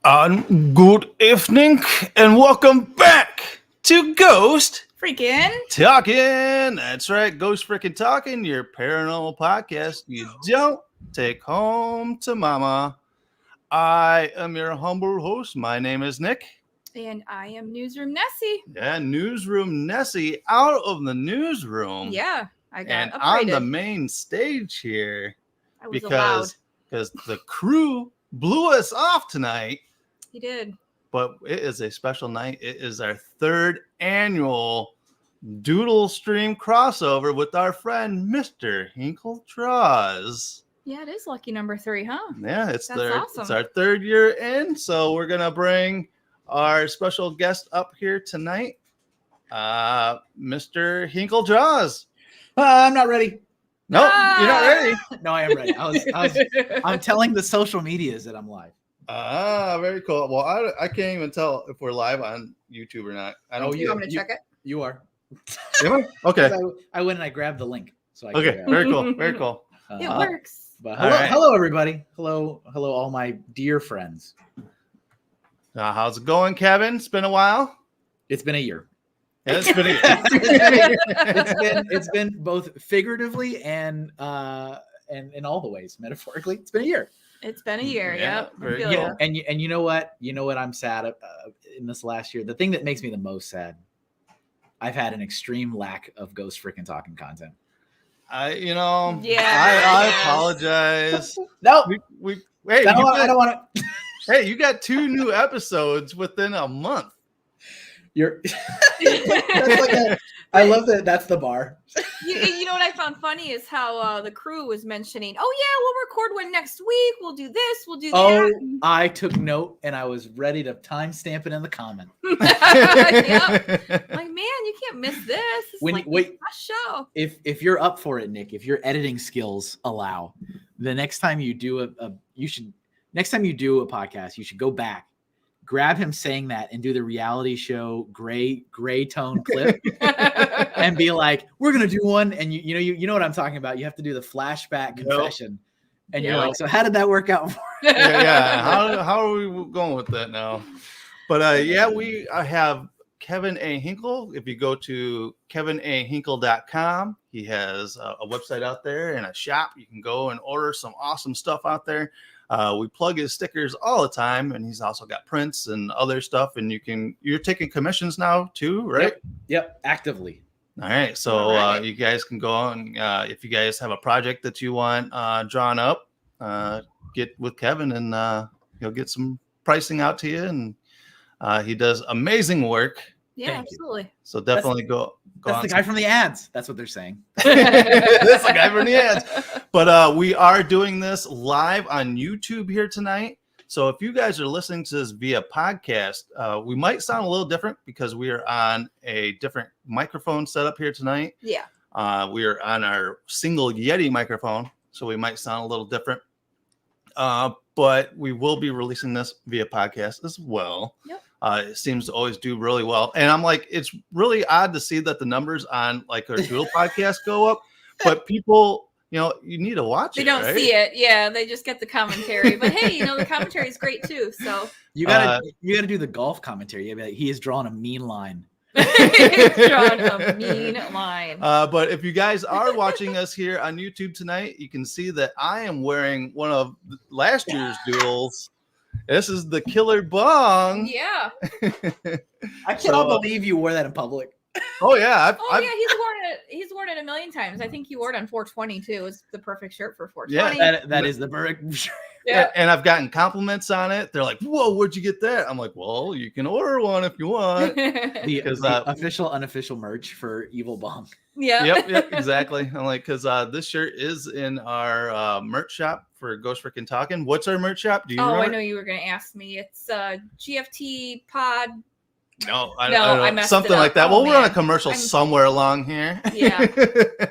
Good evening and welcome back to Ghost Freaking Talking. That's right, Ghost Freaking Talking, your paranormal podcast you don't take home to mama. I am your humble host. My name is Nick. and I am Newsroom Nessie. Yeah, Newsroom Nessie out of the newsroom. Yeah, I got and upgraded. on the main stage here I was allowed. because the crew blew us off tonight. He did. But it is a special night. It is our third annual Doodle Stream crossover with our friend MrHinkleDraws. Yeah, it is lucky number 3, huh? Yeah, it's awesome. It's our third year in, so we're gonna bring our special guest up here tonight, MrHinkleDraws. I'm not ready. No, you're not ready. No, I am ready. I'm telling the social medias that I'm live. Very cool. Well, I can't even tell if we're live on YouTube or not. I don't. You want me to check it? You are. Okay. I went and I grabbed the link. So I Okay. Very cool. Very cool. It works. But Right. hello, everybody. Hello, all my dear friends. How's it going, Kevin? It's been a while. It's been a year. Yeah, it's been a It's been both figuratively and in all the ways, metaphorically. It's been a year. It's been a year. Yeah, Yep. I very feel cool. ya. And you know what? You know what I'm sad in this last year? The thing that makes me the most sad, I've had an extreme lack of Ghost Freaking Talking content. Yeah. I apologize. No, Hey, I don't want to. Hey, you got 2 new episodes within a month. You're. That's like I love that. That's the bar. You know what I found funny is how the crew was mentioning, oh, yeah, we'll record one next week. We'll do this. We'll do Oh, that. I took note and I was ready to timestamp it in the comment. Yep. Like, man, you can't miss this. It's When- like wait. a show. If you're up for it, Nick, if your editing skills allow, the next time you do next time you do a podcast, you should go back, grab him saying that, and do the reality show gray tone clip, and be like, "We're gonna do one," and you know what I'm talking about. You have to do the flashback confession, and you're like, "So how did that work out?" yeah. How are we going with that now? But I have Kevin A. Hinkle. If you go to kevinahinkle.com, he has a website out there and a shop. You can go and order some awesome stuff out there. We plug his stickers all the time, and he's also got prints and other stuff. And you're taking commissions now too, right? Yep, actively. All right. So you guys can go on. If you guys have a project that you want drawn up, get with Kevin, and he'll get some pricing out to you. And he does amazing work. Yeah, Thank you. absolutely. So definitely go. That's the guy from the ads. That's what they're saying. That's the guy from the ads. But we are doing this live on YouTube here tonight. So if you guys are listening to this via podcast, we might sound a little different because we are on a different microphone setup here tonight. Yeah. We are on our single Yeti microphone, so we might sound a little different. But we will be releasing this via podcast as well. Yep. It seems to always do really well. And I'm like, it's really odd to see that the numbers on like our Doodle podcast go up, but people, you need to watch They it. don't right? see it. Yeah, they just get the commentary. But hey, the commentary is great too. So You gotta do the golf commentary. You'd be like, he has drawn a mean line. it's drawn a mean line. But if you guys are watching us here on YouTube tonight, you can see that I am wearing one of last year's doodles. This is the Killer Bong. Yeah. I cannot believe you wore that in public. Oh yeah. Yeah, he's worn it a million times. I think he wore it on 420 too. It's the perfect shirt for 420. Yeah, That is the perfect shirt. Yeah. And I've gotten compliments on it. They're like, "Whoa, where'd you get that?" I'm like, "Well, you can order one if you want." The official, unofficial merch for Evil Bong. Yeah. Yep, exactly. I'm like, because this shirt is in our merch shop for Ghost Freaking Talking. What's our merch shop? Do you remember? I know you were going to ask me. It's GFT Pod. No, I No, don't I know. messed Something it up. like that. Oh, Well, we're on a man. commercial somewhere along here. Yeah.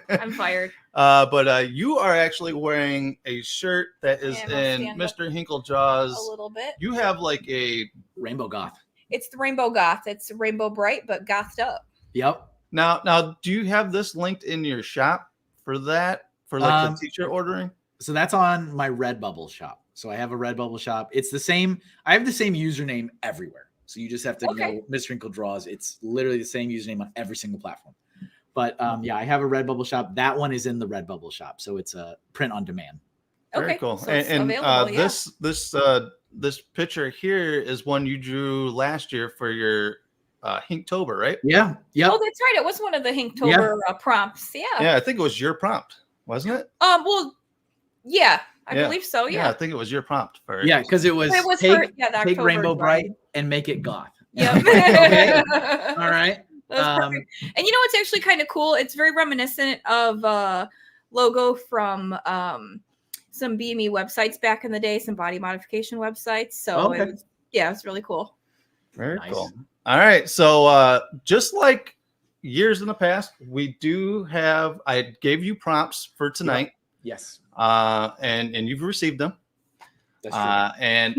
I'm fired. But you are actually wearing a shirt that is Yeah, in stand up MrHinkleDraws. A little bit. You have like a Rainbow Goth. It's the Rainbow Goth. It's Rainbow Bright, but gothed up. Yep. now. Do you have this linked in your shop for that? For like the t-shirt ordering? So that's on my Redbubble shop. So I have a Redbubble shop. It's the same. I have the same username everywhere. So you just have to go MrHinkleDraws. It's literally the same username on every single platform. But yeah, I have a Redbubble shop. That one is in the Redbubble shop. So it's a print on demand. Very cool. So And this picture here is one you drew last year for your Hinktober, right? Yeah. Yeah. Oh, that's right. It was one of the Hinktober prompts. Yeah. Yeah, I think it was your prompt, wasn't it? Well, yeah, I believe so. Yeah. I think it was your prompt for Yeah, because it was take Rainbow Bright and make it goth. Yep. Okay. All right. That's perfect. And you know what's actually kind of cool? It's very reminiscent of logo from some BME websites back in the day, some body modification websites. So it's really cool. Very cool. All right. So just like years in the past, we do have, I gave you prompts for tonight. Yes. And you've received them. That's true. And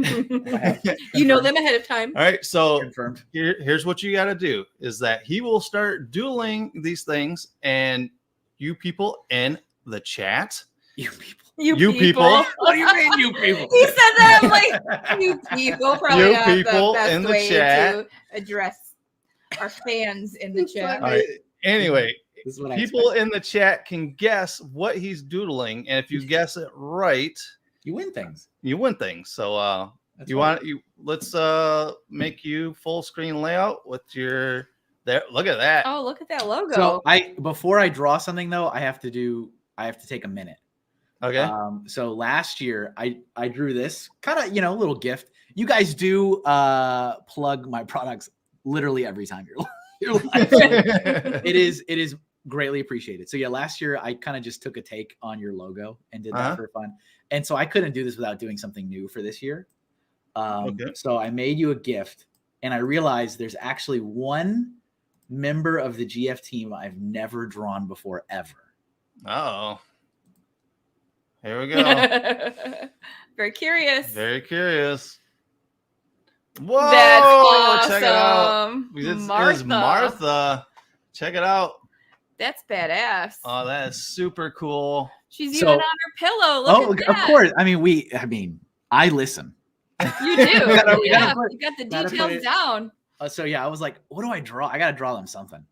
you know them ahead of time. All right. So Confirmed. Here's what you got to do is that he will start doodling these things, and you people in the chat. You people. What do you mean, you people? He said that. I'm like, you people. Probably You not people the best in the way chat. to address our fans in the chat. All right. Anyway, This is what people in the chat can guess what he's doodling, and if you guess it right, you win things. You win things. So let's make you full screen layout with your there. Look at that. Oh, look at that logo. So before I draw something though, I have to take a minute. Okay. So last year I drew this kind of, a little gift. You guys do plug my products literally every time you're live. So it is greatly appreciated. So yeah, last year I kind of just took a take on your logo and did that for fun. And so I couldn't do this without doing something new for this year. So I made you a gift, and I realized there's actually one member of the GF team I've never drawn before ever. Oh. Here we go. Very curious. Very curious. Whoa! That's awesome. Check it out. This is Martha. Check it out. That's badass. Oh, that is super cool. She's even on her pillow. Look at that. Of course. I mean, I listen. You do. You got the details down. So yeah, I was like, what do I draw? I gotta draw them something.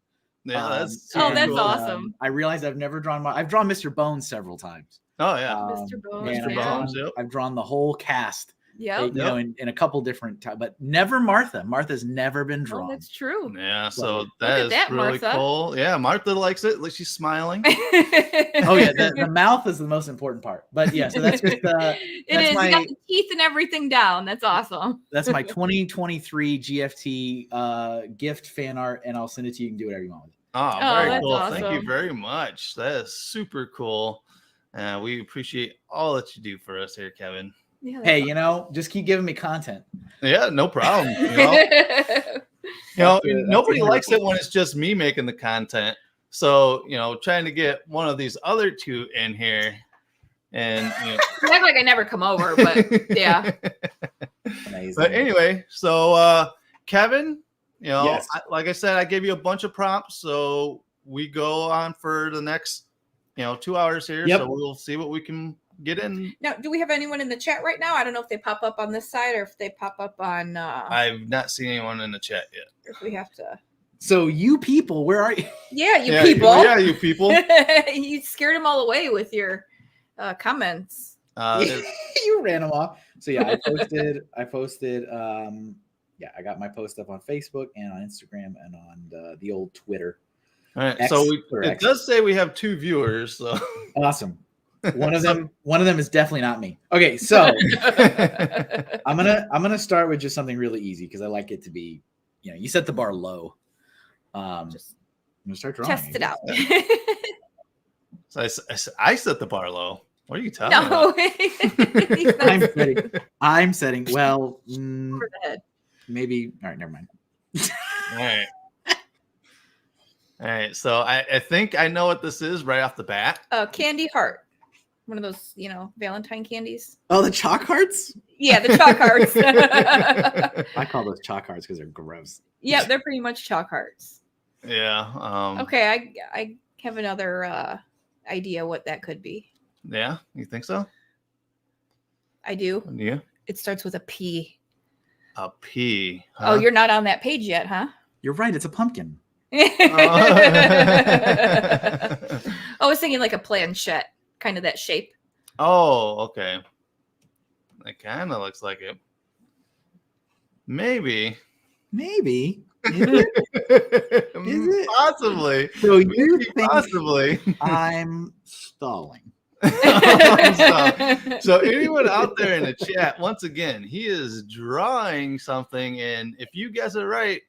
Yeah, that's that's cool. awesome. I realized I've never drawn I've drawn Mr. Bones several times. Oh yeah. Mr. Bones. Bones. I've drawn the whole cast. Yeah. In a couple different times, but never Martha. Martha's never been drawn. Oh, that's true. Yeah, so that is really Martha. cool. Yeah, Martha likes it. Like she's smiling. Oh yeah, the mouth is the most important part. But yeah, so that's just it is. You got the teeth and everything down. That's awesome. That's my 2023 GFT gift fan art, and I'll send it to you. You can do whatever you want with it. Oh, very cool. Awesome. Thank you very much. That is super cool. We appreciate all that you do for us here, Kevin. Yeah, hey, just keep giving me content. Yeah, no problem. Nobody likes it when it's just me making the content. So, trying to get one of these other two in here, and I act like I never come over, but yeah. Amazing. But anyway, so Kevin, Yes. like I said, I gave you a bunch of prompts, so we go on for the next 2 hours here. Yep. So we'll see what we can get in. Now, do we have anyone in the chat right now? I don't know if they pop up on this side or if they pop up on. I've not seen anyone in the chat yet. If we have to. So you people, where are you? Yeah, you people. Yeah, you people. You scared them all away with your comments. You ran them off. So yeah, I posted. I got my post up on Facebook and on Instagram and on the old Twitter. All right. So it does say we have 2 viewers. So awesome. One of them is definitely not me. Okay, so I'm gonna start with just something really easy because I like it to be, you set the bar low. I'm gonna start drawing. Test it out. So I set the bar low. What are you talking about? I'm setting. Well, over the head. Maybe. All right, never mind. All right. So I think I know what this is right off the bat. Candy heart. One of those, Valentine candies. Oh, the chalk hearts? Yeah, the chalk hearts. I call those chalk hearts because they're gross. Yeah, they're pretty much chalk hearts. Yeah. Okay, I have another idea what that could be. Yeah, you think so? I do. Yeah. It starts with a P. A P. Oh, you're not on that page yet, huh? You're right. It's a pumpkin. I was thinking like a planchette, kind of that shape. Oh, okay. It kind of looks like it. Maybe. Maybe. Is it? Possibly. So you think Possibly. I'm stalling? So anyone out there in the chat, once again, he is drawing something, and if you guess it right,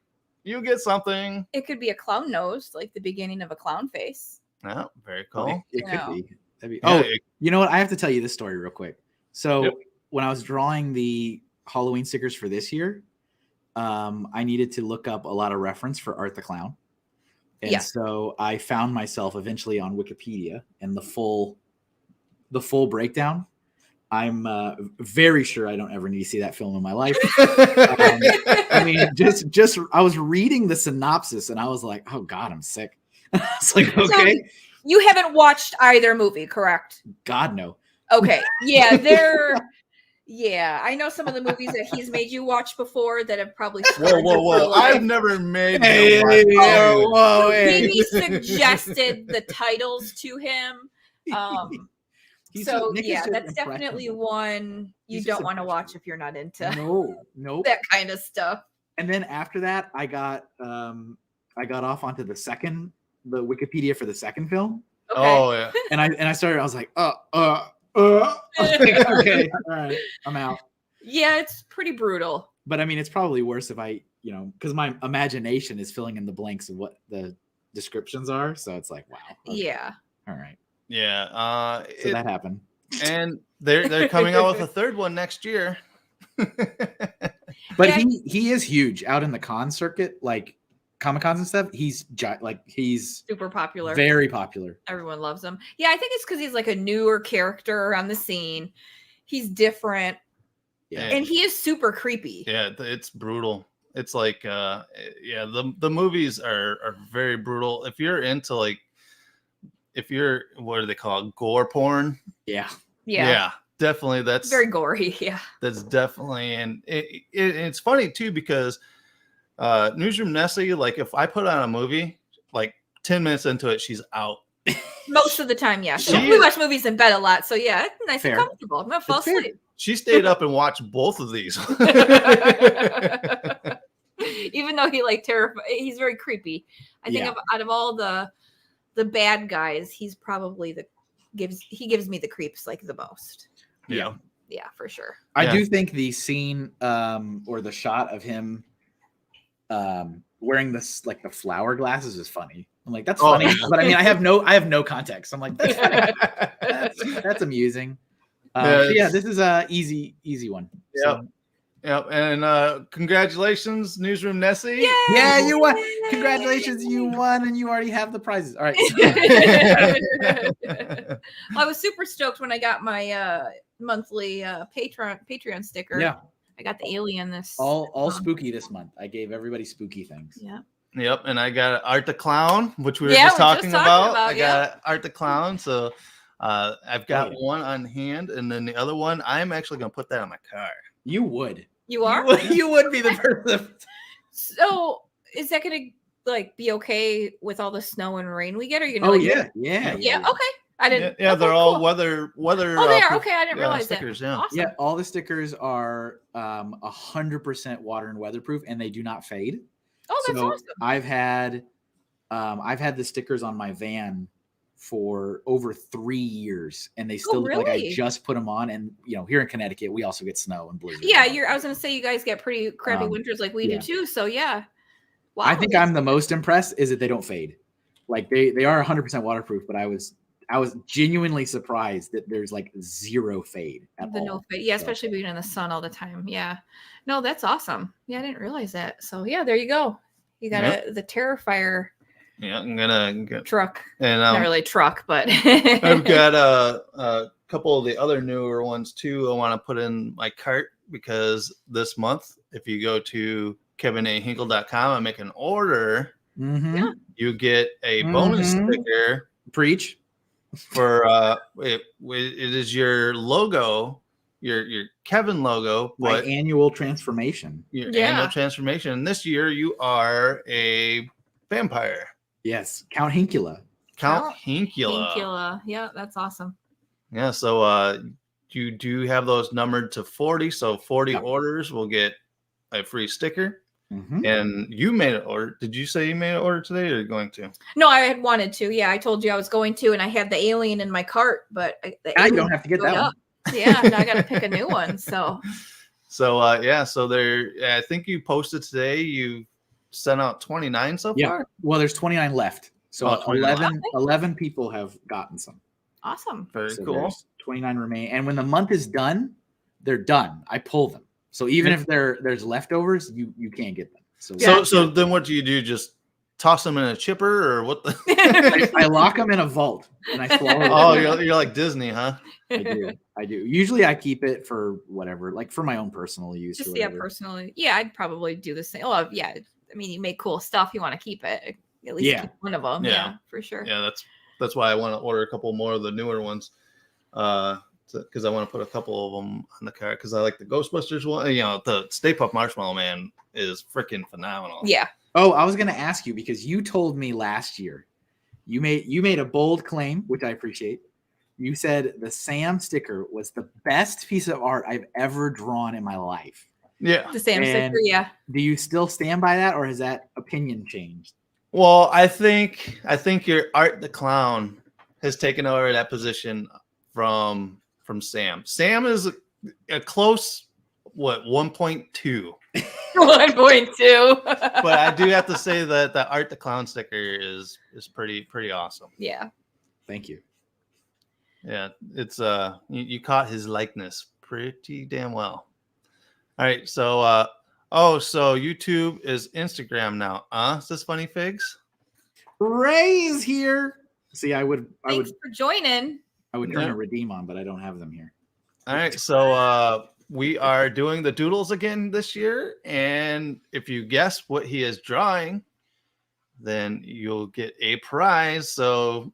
you get something. It could be a clown nose, like the beginning of a clown face. Oh, very cool. It could No. be. That'd be. Yeah, Oh, you know what? I have to tell you this story real quick. So Yep. when I was drawing the Halloween stickers for this year, I needed to look up a lot of reference for Art the Clown. And Yeah. so I found myself eventually on Wikipedia and the full breakdown. I'm very sure I don't ever need to see that film in my life. I mean, just I was reading the synopsis and I was like, oh God, I'm sick. It's like, okay. So you haven't watched either movie, correct? God, no. Okay. Yeah, yeah, I know some of the movies that he's made you watch before that have probably Whoa. I've never made Hey, whoa, hey. maybe suggested the titles to him. So Nick is yeah, just that's definitely impressionable. one you He's don't just want to watch if you're not into Nope. that kind of stuff. And then after that, I got off onto the Wikipedia for the second film, Okay. Oh yeah. and I started. I was like, I was like, okay, all right, I'm out. Yeah, it's pretty brutal. But I mean, it's probably worse if I, because my imagination is filling in the blanks of what the descriptions are. So it's like, wow. Okay, Yeah. all right. Yeah. So that happened. And they're coming out with a third one next year. But Yeah. he is huge out in the con circuit, like Comic-Cons and stuff. He's Super popular. very popular. Everyone loves him. Yeah, I think it's because he's like a newer character on the scene. He's different. Yeah. And he is super creepy. Yeah, it's brutal. It's like the movies are very brutal. If you're into what do they call it? Gore porn? Yeah. Yeah. Definitely that's Very gory. Yeah. that's definitely, and it's funny too because Newsroom Nessie, like if I put on a movie, like 10 minutes into it, she's out. Most of the time, yeah. So She we is- watch movies in bed a lot. So yeah, it's nice Fair. and comfortable. I'm gonna fall It's fair. asleep. She stayed up and watched both of these. Even though he he's very creepy. I think Yeah. out of all the bad guys, he's probably he gives me the creeps like the most. Yeah. Yeah, for sure. I Yeah. do think the scene or the shot of him wearing this like the flower glasses is funny. I'm like, that's Oh, funny. yeah. But I mean, I have no context. I'm like, that's funny. that's amusing. This is a easy one. Yep. Yep. And congratulations, Newsroom Nessie. Yeah, you won. Congratulations, you won, and you already have the prizes. All right. I was super stoked when I got my monthly Patreon sticker. Yeah. I got the alien All spooky this month. I gave everybody spooky things. Yeah. Yep. And I got Art the Clown, which we were Yeah, just we were talking just talking about. about, I got Art the Clown. So I've got one on hand, and then the other one, I'm actually going to put that on my car. You would. You are? You would be the person. So is that gonna be okay with all the snow and rain we get? Or you gonna Oh yeah. Okay. I didn't. Yeah, okay, they're all cool. weather. Oh, they are. Okay, I didn't realize stickers, that. yeah. Awesome. Yeah, all the stickers are 100% water and weatherproof, and they do not fade. Oh, that's So awesome. I've had the stickers on my van for over 3 years, and they still look like I really? just put them on. And here in Connecticut, we also get snow and blizzard. Yeah, I was gonna say you guys get pretty crappy winters like we yeah. do too. So yeah. Wow. I think I'm the most impressed is that they don't fade. Like they are 100% waterproof, but I was genuinely surprised that there's like zero fade at all. No fade. Yeah, especially being in the sun all the time. Yeah. No, that's awesome. Yeah, I didn't realize that. So yeah, there you go. You got the Terrifier. Yeah, I'm gonna get truck. And not really truck, but I've got a couple of the other newer ones too. I want to put in my cart because this month, if you go to KevinAHinkle.com and make an order, you get a bonus sticker. Preach. For it is your logo your Kevin logo, My but annual transformation. your Yeah. annual transformation. And this year you are a vampire. Yes, Count Hinkula. Count Hinkula. Hinkula. Yeah, that's awesome. Yeah, so you do have those numbered to 40. So 40 Yep. orders will get a free sticker. Mhm. And you made an order. Did you say you made an order today, or are you going to? No, I had wanted to. Yeah, I told you I was going to, and I had the alien in my cart, but Now you don't have to get that one. Yeah, now I got to pick a new one. So Yeah, so there. I think you posted today. You sent out 29 so Yeah. far. Well, there's 29 left. So Oh, 29. 11 people have gotten some. awesome. Very So cool. there's 29 remain. And when the month is done, they're done. I pull them. So even if there's leftovers, you can't get them. So then what do you do? Just toss them in a chipper, or what? I lock them in a vault and I swallow them. Oh, you're like Disney, huh? I do. Usually I keep it for whatever, like for my own personal use. Just or yeah, whatever. personally, yeah, I'd probably do the same. Oh, yeah. I mean, you make cool stuff. You want to keep it. At least keep one of them. Yeah, for sure. Yeah, that's why I want to order a couple more of the newer ones, because I want to put a couple of them on the cart because I like the Ghostbusters one. You know, the Stay Puft Marshmallow Man is freaking phenomenal. Yeah. Oh, I was going to ask you because you told me last year, you made a bold claim, which I appreciate. You said the Sam sticker was the best piece of art I've ever drawn in my life. Yeah. The Sam sticker, yeah. Do you still stand by that, or has that opinion changed? Well, I think your Art the Clown has taken over that position from Sam. Sam is a close 1.2. 1.2. But I do have to say that the Art the Clown sticker is pretty awesome. Yeah. Thank you. Yeah, it's you caught his likeness pretty damn well. All right, so so YouTube is Instagram now. Is this Funny Figs? Ray is here. See, I would for joining. I would turn a redeem on, but I don't have them here. All right, so we are doing the doodles again this year, and if you guess what he is drawing, then you'll get a prize. So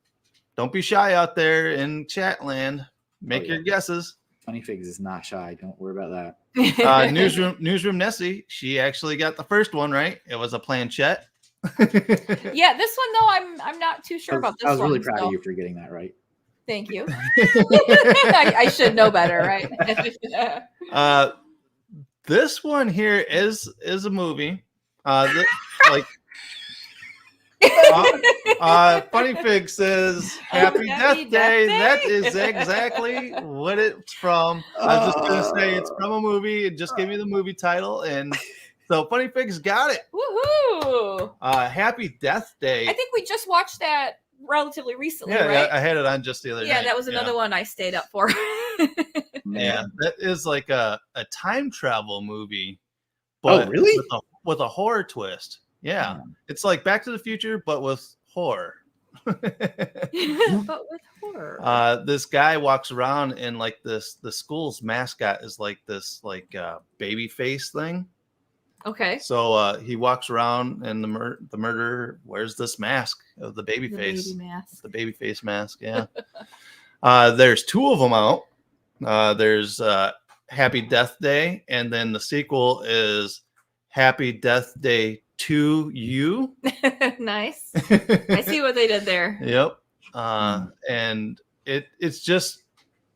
don't be shy out there in chat land. Make your guesses. Funny Figs is not shy. Don't worry about that. Newsroom Nessie, she actually got the first one right. It was a planchette. Yeah, this one though, I'm not too sure about this one. I was really proud of you for getting that right. Thank you. I should know better, right? This one here is a movie. Funny Fig says Happy Death Day. That is exactly what it's from. I was just gonna say it's from a movie and just give me the movie title, and so Funny Fig's got it. Woohoo! Happy Death Day. I think we just watched that relatively recently, yeah, right? I had it on just the other night. Yeah, that was another one I stayed up for. Yeah, that is like a time travel movie, but really? with a horror twist. Yeah, it's like Back to the Future, but with horror. But with horror. This guy walks around and like the school's mascot is like this baby face thing. Okay. So he walks around and the murderer wears this mask of the baby face. Baby mask. The baby face mask, yeah. There's two of them out. There's Happy Death Day, and then the sequel is Happy Death Day to You. Nice. I see what they did there. Yep. And it's just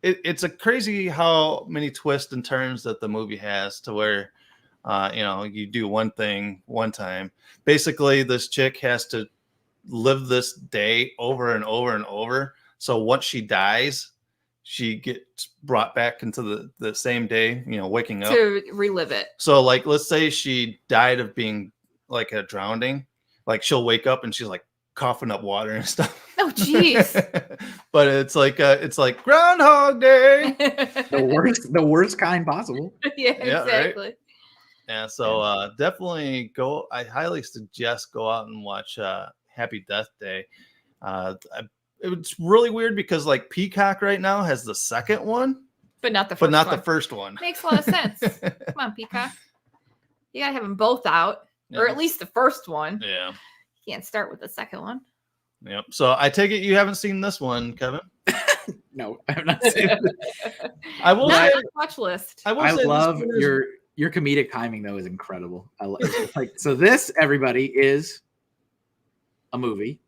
it's a crazy how many twists and turns that the movie has to where you do one thing one time. Basically, this chick has to live this day over and over and over. So once she dies, she gets brought back into the same day, waking up to relive it. So like, let's say she died of being like a drowning, like she'll wake up and she's like coughing up water and stuff. Oh, jeez. But it's like Groundhog Day. the worst kind possible. Yeah, exactly. Right? Yeah, so definitely go. I highly suggest go out and watch Happy Death Day. It's really weird because like Peacock right now has the second one, but not the first one. Makes a lot of sense. Come on, Peacock. You gotta have them both out, or at least the first one. Yeah. You can't start with the second one. Yep. So I take it you haven't seen this one, Kevin. No, I have not seen it. I will Not say, on watch list. I will I say love this one is- your comedic timing though is incredible. I love like so. This everybody is a movie.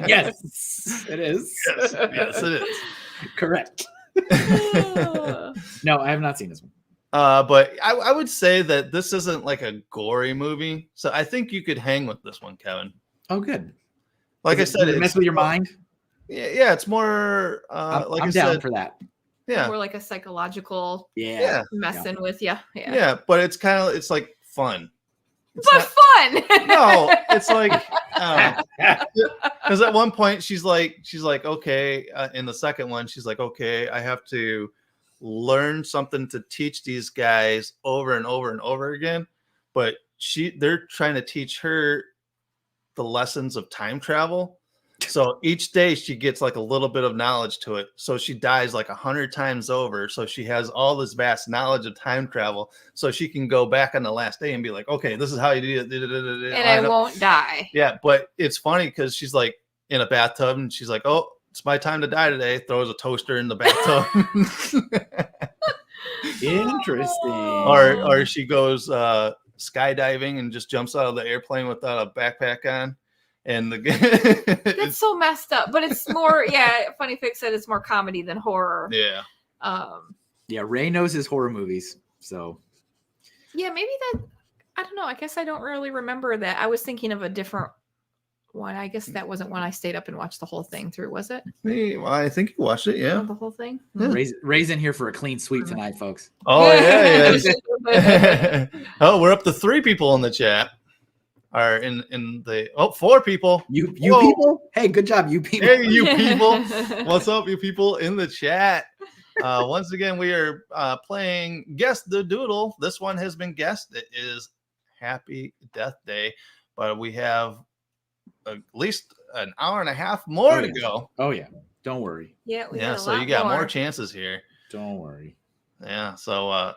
Yes, it is. Yes, it is. Correct. No, I have not seen this one. But I would say that this isn't like a gory movie, so I think you could hang with this one, Kevin. Oh, good. Like I Does said, it mess with your mind. Yeah, it's more. I'm Like I down said, for that. yeah, More like a psychological Yeah. messing with you. yeah, but it's like fun. It's But not- fun. no, it's like because at one point she's like okay, in the second one she's like okay, I have to learn something to teach these guys over and over and over again, but they're trying to teach her the lessons of time travel. So each day she gets like a little bit of knowledge to it. So she dies like 100 times over. So she has all this vast knowledge of time travel. So she can go back on the last day and be like, okay, this is how you do it. And I won't die. Yeah, but it's funny because she's like in a bathtub and she's like, oh, it's my time to die today. Throws a toaster in the bathtub. Interesting. or she goes skydiving and just jumps out of the airplane without a backpack on. And That's so messed up. But it's more, Funny Fix said it's more comedy than horror. yeah. Yeah, Ray knows his horror movies. So Yeah, maybe that. I don't know. I guess I don't really remember that. I was thinking of a different one. I guess that wasn't one I stayed up and watched the whole thing through, was it? Well, I think you watched it, yeah. The whole thing? Yeah. Ray's in here for a clean sweep tonight, folks. Oh, yeah. Oh, we're up to 3 people in the chat. Are in the 4 people. You Whoa. people? Hey, good job, you people. Hey, you people. What's up, you people in the chat? Once again, we are playing Guess the Doodle. This one has been guessed. It is Happy Death Day, but we have at least an hour and a half more to go. Oh, yeah. Don't worry. Yeah, we Yeah, got a so lot you got more more chances here. Don't worry. Yeah, so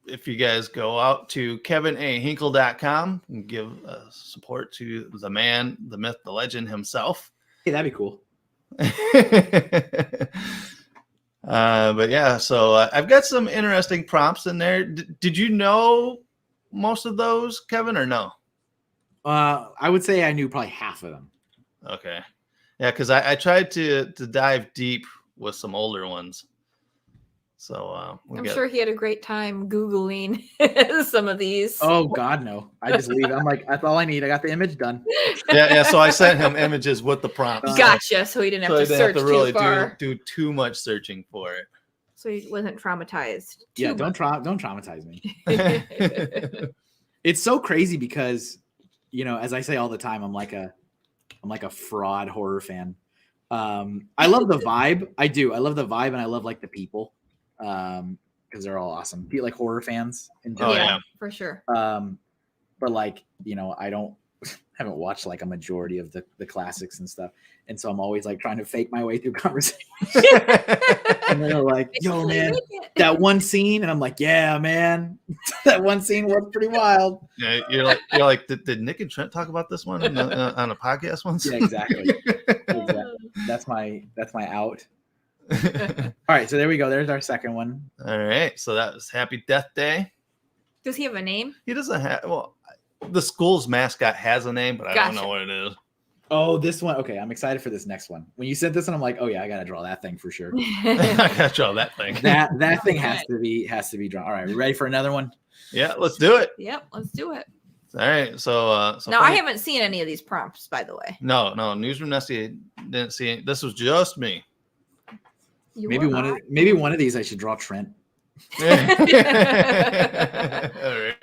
if you guys go out to KevinAHinkle.com and give support to the man, the myth, the legend himself. Hey, that'd be cool. But yeah, so I've got some interesting prompts in there. Did you know most of those, Kevin, or no? I would say I knew probably half of them. Okay. Yeah, because I tried to dive deep with some older ones. So I'm sure he had a great time Googling some of these. Oh, God, no. I just leave. I'm like, that's all I need. I got the image done. yeah. So I sent him images with the prompts. Gotcha. So he didn't have to search really too far. do too much searching for it. So he wasn't traumatized. Yeah, don't traumatize me. It's so crazy because, as I say all the time, I'm like a fraud horror fan. I love the vibe. I do. I love the vibe, and I love like the people. Because they're all awesome. Be like horror fans in general. yeah, for sure. But like, I haven't watched like a majority of the classics and stuff. And so I'm always like trying to fake my way through conversation. And they're like, yo, man, that one scene. And I'm like, yeah, man, that one scene was pretty wild. Yeah, you're like, did Nick and Trent talk about this one on a podcast once? Yeah, exactly. That's my out. All right, so there we go. There's our second one. All right, so that was Happy Death Day. Does he have a name? He doesn't have. Well, the school's mascot has a name, but I don't know what it is. Oh, this one. Okay, I'm excited for this next one. When you said this one, I'm like, oh yeah, I gotta draw that thing for sure. I gotta draw that thing. That thing has to be drawn. All right, we ready for another one? Yeah, let's do it. Yep, let's do it. All right, so now I haven't seen any of these prompts, by the way. No, Newsroom Nessie didn't see it. This was just me. Maybe one of these I should draw Trent. All right.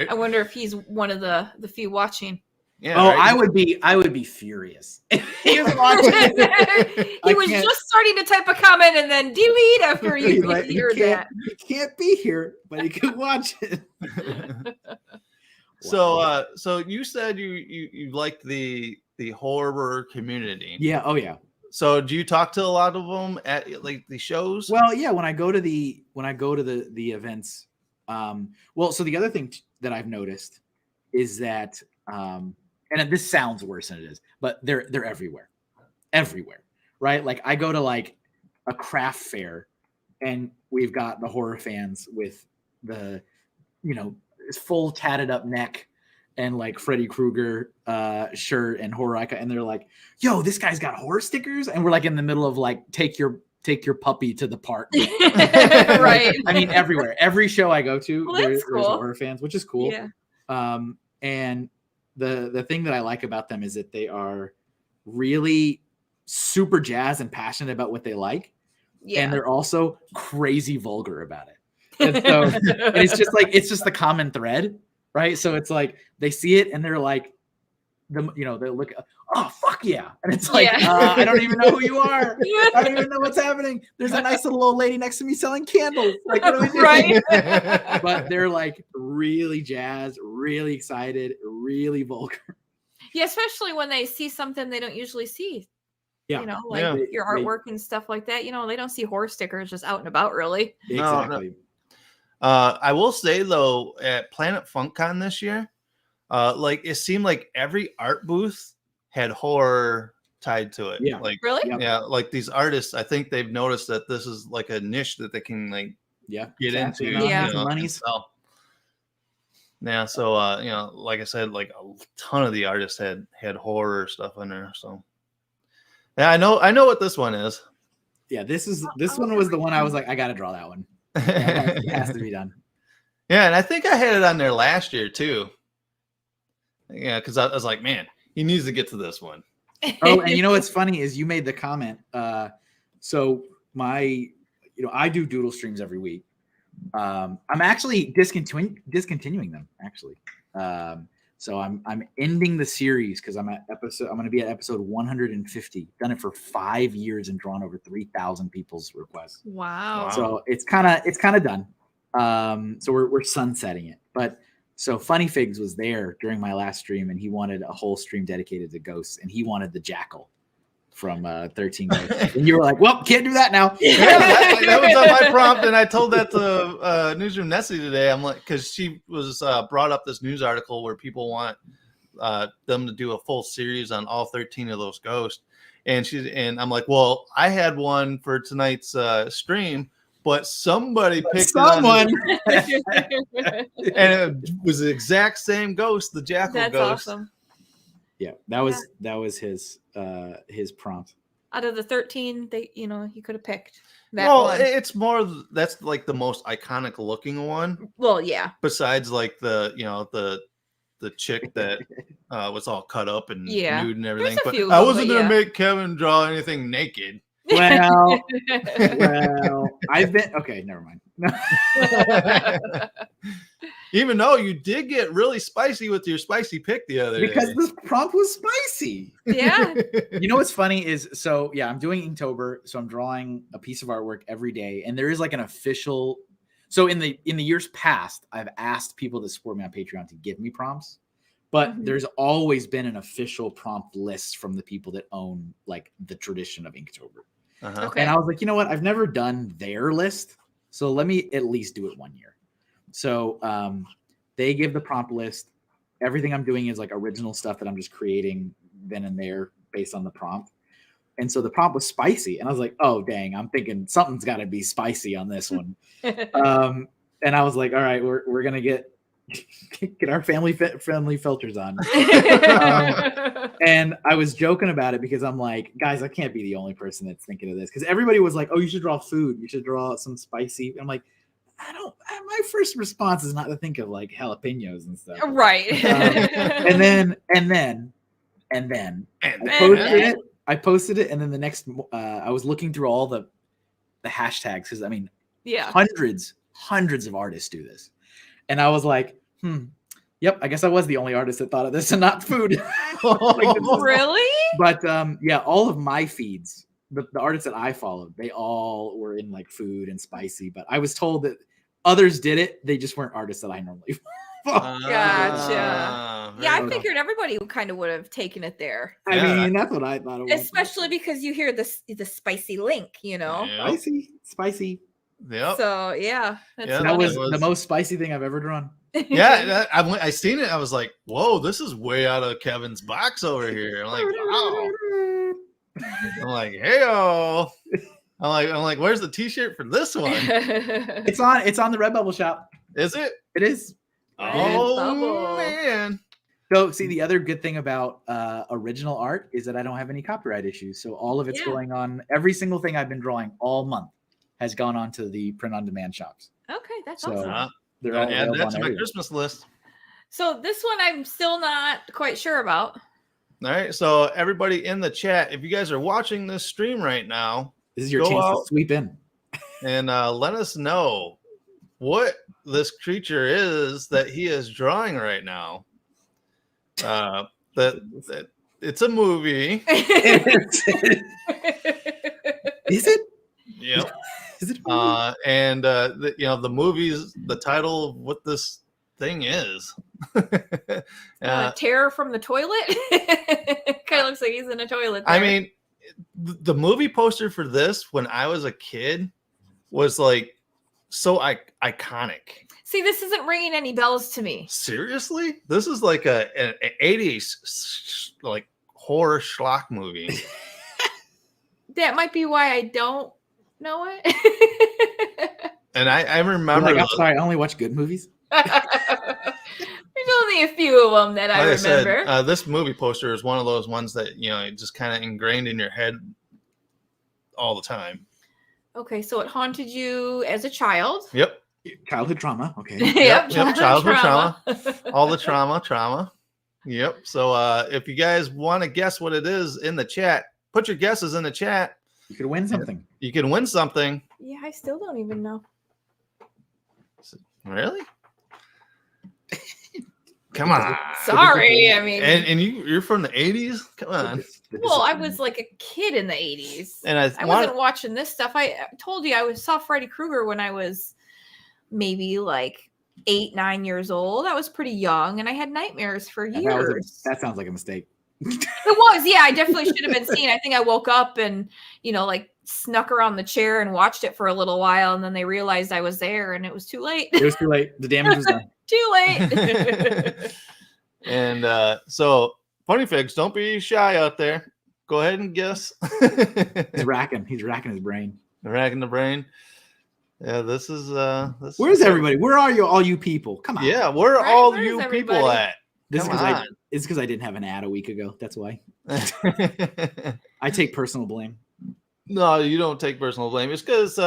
I wonder if he's one of the few watching. Yeah, oh, right. I would be furious. He was watching. He was just starting to type a comment and then delete after you hear that. He can't be here, but he can watch it. So you said you liked the horror community. Yeah. Oh yeah. So do you talk to a lot of them at like the shows? Well, yeah. When I go to the events, so the other thing that I've noticed is that, and this sounds worse than it is, but they're everywhere, right? Like I go to like a craft fair and we've got the horror fans with the, full tatted up neck and like Freddy Krueger shirt and horror icon. And they're like, yo, this guy's got horror stickers. And we're like in the middle of like, take your puppy to the park. Right. I mean, everywhere, every show I go to, there's cool. horror fans, which is cool. Yeah. And the thing that I like about them is that they are really super jazzed and passionate about what they like. Yeah. And they're also crazy vulgar about it. And so and it's just the common thread, right? So it's like they see it and they're like, they'll look, oh fuck yeah, and it's like, I don't even know who you are. I don't even know what's happening. There's a nice little old lady next to me selling candles. Like, what do we do? Right. But they're like really jazzed, really excited, really vulgar. Yeah, especially when they see something they don't usually see. Yeah. Your artwork and stuff like that. They don't see horror stickers just out and about, really. Exactly. No. I will say though, at Planet FunkCon this year, it seemed like every art booth had horror tied to it. Yeah. Like, really? Yeah. Like these artists, I think they've noticed that this is like a niche that they can get into. Monies. Yeah. So, like I said, like a ton of the artists had horror stuff in there. So yeah, I know what this one is. Yeah. This one was the one I was like, I got to draw that one. It has to be done. Yeah. And I think I had it on there last year too. Yeah. Cause I was like, man, he needs to get to this one. Oh, and what's funny is you made the comment. So I do doodle streams every week. I'm actually discontinuing them actually. So I'm ending the series because I'm going to be at episode 150. Done it for 5 years and drawn over 3,000 people's requests. Wow. So it's kind of done. So we're sunsetting it. But so Funny Figs was there during my last stream and he wanted a whole stream dedicated to ghosts and he wanted the jackal from 13 Ghosts. And you were like, well, can't do that now. Yeah, that was on my prompt, and I told that to Newsroom Nessie today. I'm like, because she was brought up this news article where people want them to do a full series on all 13 of those ghosts, and I'm like, well, I had one for tonight's stream, but somebody picked someone, and it was the exact same ghost, the jackal That's ghost. Awesome. Yeah, that was his prompt. Out of the 13, he could have picked that Well, one. it's more that's like the most iconic looking one. Well, yeah. Besides, like the chick that was all cut up and nude and everything. There's a But few of I them, wasn't but gonna make Kevin draw anything naked. Well, I've been okay. Never mind. Even though you did get really spicy with your spicy pick the other because day. this prompt was spicy. Yeah. What's funny is I'm doing Inktober, so I'm drawing a piece of artwork every day, and there is like an official. So in the years past, I've asked people that support me on Patreon to give me prompts, but there's always been an official prompt list from the people that own like the tradition of Inktober. Okay. And I was like, you know what? I've never done their list, so let me at least do it 1 year. So they give the prompt list. Everything I'm doing is like original stuff that I'm just creating then and there based on the prompt. And so the prompt was spicy. And I was like, oh, dang, I'm thinking something's got to be spicy on this one. And I was like, all right, we're going to get our family filters on. And I was joking about it because I'm like, guys, I can't be the only person that's thinking of this. Because everybody was like, oh, you should draw food. You should draw some spicy. And I'm like, my first response is not to think of like jalapenos and stuff. Right. And then I posted it. And then the next, I was looking through all the hashtags. Cause I mean, hundreds of artists do this. And I was like, yep, I guess I was the only artist that thought of this and not food. Really? But all of my feeds, the artists that I followed, they all were in like food and spicy. But I was told that others did it. They just weren't artists that I normally follow. Gotcha. Yeah, I figured everybody kind of would have taken it there. I mean, that's what I thought it was. Especially because you hear the spicy link, Spicy. Yep. So yeah, that was the most spicy thing I've ever drawn. Yeah, I seen it. I was like, whoa, this is way out of Kevin's box over here. I'm like, wow. I'm like, hey-o. I'm like, where's the t-shirt for this one? It's on the Redbubble shop. Is it? It is. Oh man. So see, the other good thing about original art is that I don't have any copyright issues. So all of it's going on. Every single thing I've been drawing all month has gone on to the print-on-demand shops. Okay, that's awesome. They're all add that to my Christmas list. So this one I'm still not quite sure about. All right, so everybody in the chat, if you guys are watching this stream right now, this is your chance to sweep in and let us know what this creature is that he is drawing right now. That it's a movie. Is it? Yep. Is it? And the movie's the title of what this thing is. Terror from the toilet. Kind of looks like he's in a toilet there. I mean, the movie poster for this when I was a kid was like so iconic. See, this isn't ringing any bells to me. Seriously? This is like an 80s like horror schlock movie. That might be why I don't know it. And I remember. I'm sorry, I only watch good movies. There's only a few of them that I remember. Said, this movie poster is one of those ones that just kind of ingrained in your head all the time. Okay, so it haunted you as a child. Yep. Childhood trauma. Okay. Yep. Childhood trauma. All the trauma. Yep. So if you guys want to guess what it is in the chat, put your guesses in the chat. You could win something. You can win something. Yeah, I still don't even know. Really? Come on. Sorry. I mean, and you're from the 80s? Come on. Well, I was like a kid in the 80s. And I wasn't watching this stuff. I told you I saw Freddy Krueger when I was maybe like 8-9 years old. I was pretty young and I had nightmares for years. That sounds like a mistake. It was, yeah. I definitely should have been seen. I think I woke up and like snuck around the chair and watched it for a little while, and then they realized I was there, and it was too late. It was too late. The damage was done. Too late. And so, funny figs, don't be shy out there. Go ahead and guess. He's racking his brain. Racking the brain. Yeah, this is this. Where's everybody? Where are you, all you people? Come on. Yeah, where are all you people at? This is because I didn't have an ad a week ago. That's why. I take personal blame. No, you don't take personal blame. It's because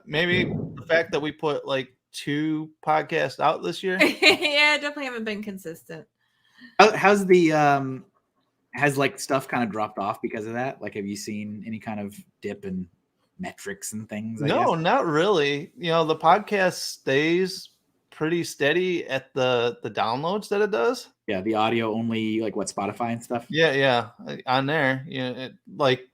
maybe the fact that we put like 2 podcasts out this year. Yeah, I definitely haven't been consistent. How's the has like stuff kind of dropped off because of that? Like, have you seen any kind of dip in metrics and things? No, not really. The podcast stays pretty steady at the downloads that it does. Yeah, the audio only, like what, Spotify and stuff. Yeah, on there. Like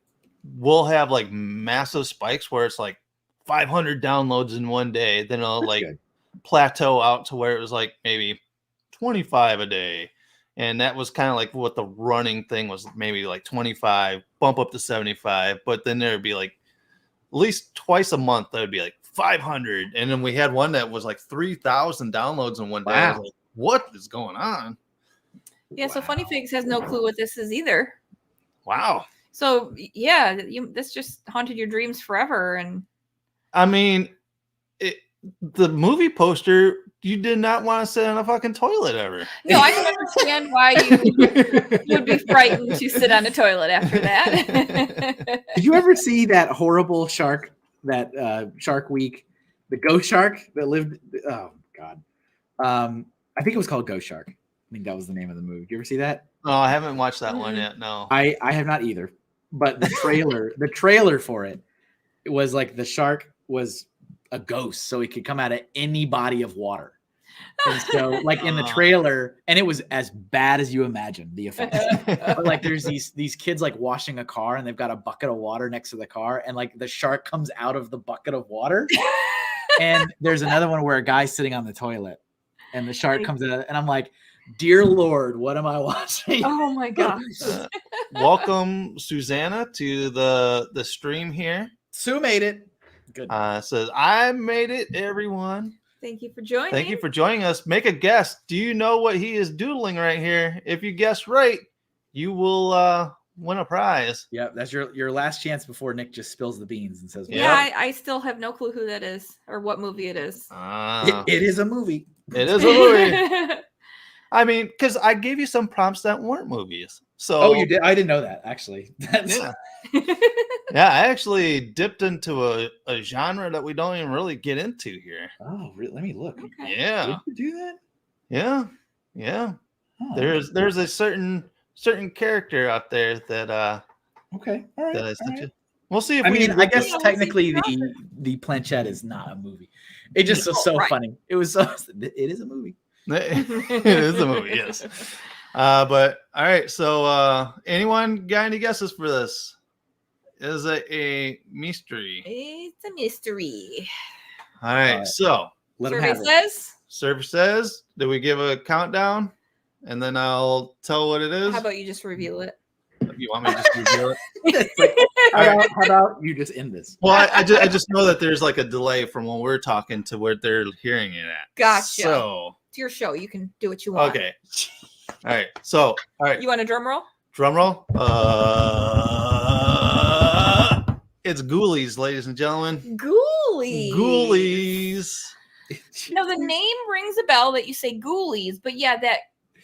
we'll have like massive spikes where it's like 500 downloads in one day. Then it'll plateau out to where it was like maybe 25 a day. And that was kind of like what the running thing was, maybe like 25, bump up to 75. But then there'd be like at least twice a month, that would be like 500. And then we had one that was like 3,000 downloads in one day. Wow. I was like, what is going on? Yeah, so Funny Figs has no clue what this is either. Wow. So, yeah, this just haunted your dreams forever. And I mean, the movie poster, you did not want to sit on a fucking toilet ever. No, I can understand why you would be frightened to sit on a toilet after that. Did you ever see that horrible shark, that Shark Week, the ghost shark that lived? Oh, God. I think it was called Ghost Shark. I think that was the name of the movie. Did you ever see that? No, I haven't watched that one yet. No. I have not either. But the trailer for it was like the shark was a ghost, so he could come out of any body of water. And so, like in the trailer, and it was as bad as you imagine the effect. But like, there's these kids like washing a car, and they've got a bucket of water next to the car, and like the shark comes out of the bucket of water. And there's another one where a guy's sitting on the toilet, and the shark comes out, and I'm like, dear Lord, what am I watching? Oh my gosh. Welcome, Susanna, to the stream here. Sue made it. Good. Says, I made it, everyone. Thank you for joining. Thank you for joining us. Make a guess. Do you know what he is doodling right here? If you guess right, you will win a prize. Yeah, that's your last chance before Nick just spills the beans and says, Yeah, I still have no clue who that is or what movie it is. It is a movie. It is a movie. I mean, because I gave you some prompts that weren't movies. So you did? I didn't know that, actually. Yeah. Yeah, I actually dipped into a genre that we don't even really get into here. Oh, really? Let me look. Okay. Yeah. Did you do that? Yeah. Yeah. Oh, There's a certain character out there that okay. All right. that I all sent right. you. We'll see if I we mean, can I get guess Yeah, we'll technically see. the planchette is not a movie. It just was so Right. funny. It was so. It is a movie. it is a movie, yes. But all right, so anyone got any guesses for this? Is it a mystery? It's a mystery. All right, so Let him Survey have it. says. server says, do we give a countdown? And then I'll tell what it is. How about you just reveal it? You want me to just reveal it? It's like, how about you just end this? Well, I just know that there's like a delay from when we're talking to where they're hearing it at. Gotcha. So It's your show. You can do what you want. okay. All right. So all right. You want a drum roll? Drum roll. It's Ghoulies, ladies and gentlemen. Ghoulies. Ghoulies. No, the name rings a bell that you say Ghoulies, but yeah, that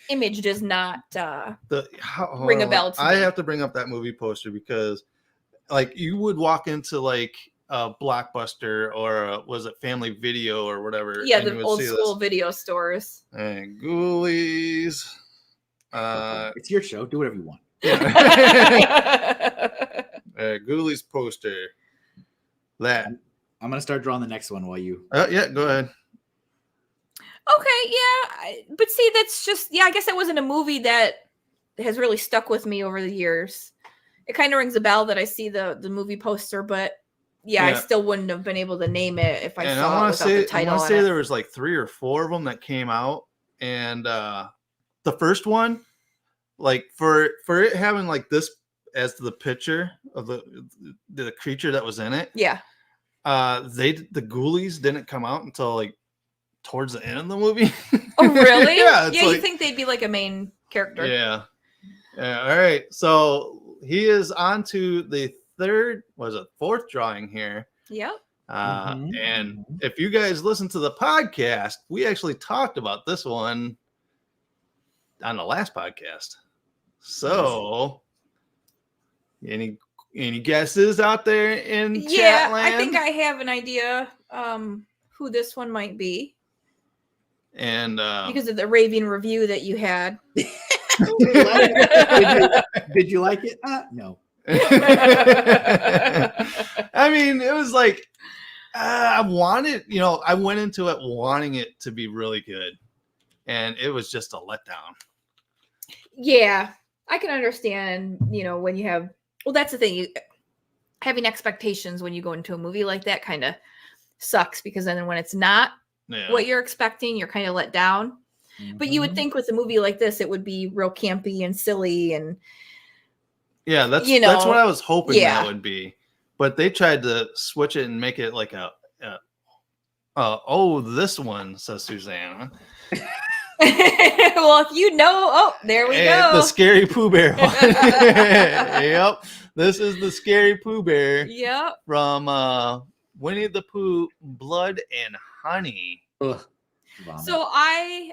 image does not. Ring a bell to I me. have to bring up that movie poster because, like, you would walk into like a Blockbuster or was it Family Video or whatever. Yeah, and you the would old see school this. video stores. And Ghoulies. It's your show. Do whatever you want. Ghoulies poster. That. I'm gonna start drawing the next one while you. Yeah, go ahead. Okay, yeah, but see, that's just I guess that wasn't a movie that has really stuck with me over the years. It kind of rings a bell that I see the movie poster, but I Yeah. still wouldn't have been able to name it if I And saw it without the I title want on to say it. there was like 3 or 4 of them that came out, and the first one, like for it having like this as the picture of the creature that was in it, Yeah. the Ghoulies didn't come out until like towards the end of the movie. Oh, really? Yeah, it's you like- think they'd be like a main character? Yeah. All right. So he is on to the fourth drawing here. Yep. And if you guys listen to the podcast, we actually talked about this one on the last podcast. So, any guesses out there in chat land? I think I have an idea who this one might be And because of the raving review that you had. Did you like it? No. I mean, it was like I went into it wanting it to be really good, and it was just a letdown. Yeah, I can understand, when you have, that's the thing, having expectations when you go into a movie like that kind of sucks because then when it's not what you're expecting, you're kind of let down. But you would think with a movie like this, it would be real campy and silly and yeah, that's what I was hoping that would be. But they tried to switch it and make it like this one, says Susanna. Well, if there we go. The Scary Pooh Bear one. Yep. This is the Scary Pooh Bear. Yep. From Winnie the Pooh, Blood and Honey. Ugh. So I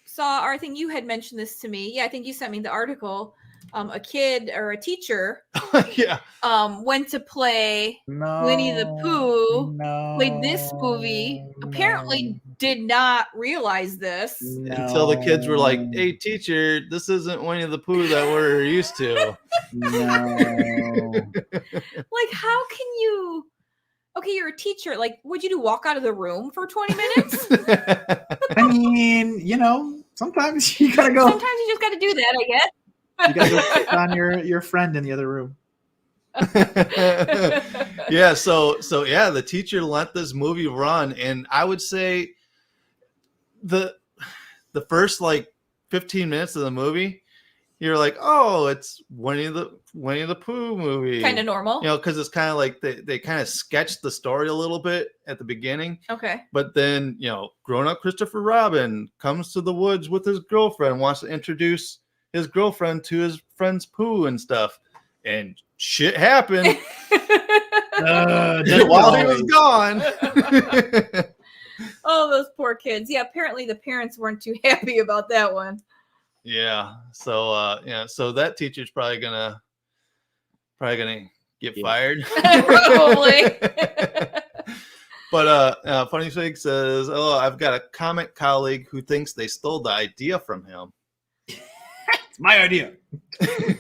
saw, or I think you had mentioned this to me. Yeah, I think you sent me the article. A kid or a teacher Yeah. Went to play Winnie the Pooh, played this movie, apparently did not realize this. Until the kids were like, hey, teacher, this isn't Winnie the Pooh that we're used to. Like, how can you? Okay, you're a teacher. Like, what'd you do? Walk out of the room for 20 minutes? I mean, sometimes you gotta go. Sometimes you just got to do that, I guess. You gotta go pick on your friend in the other room. Yeah, so the teacher let this movie run, and I would say the first like 15 minutes of the movie, you're like, oh, it's Winnie the Pooh movie. Kind of normal. Because it's kind of like they kind of sketched the story a little bit at the beginning. Okay. But then, grown up Christopher Robin comes to the woods with his girlfriend, wants to introduce his girlfriend to his friend's poo and stuff, and shit happened while he was gone. Oh, those poor kids. Yeah, apparently the parents weren't too happy about that one. Yeah. So so that teacher's probably gonna get fired. Probably. But Funny Fig says, "Oh, I've got a comic colleague who thinks they stole the idea from him." It's my idea. Did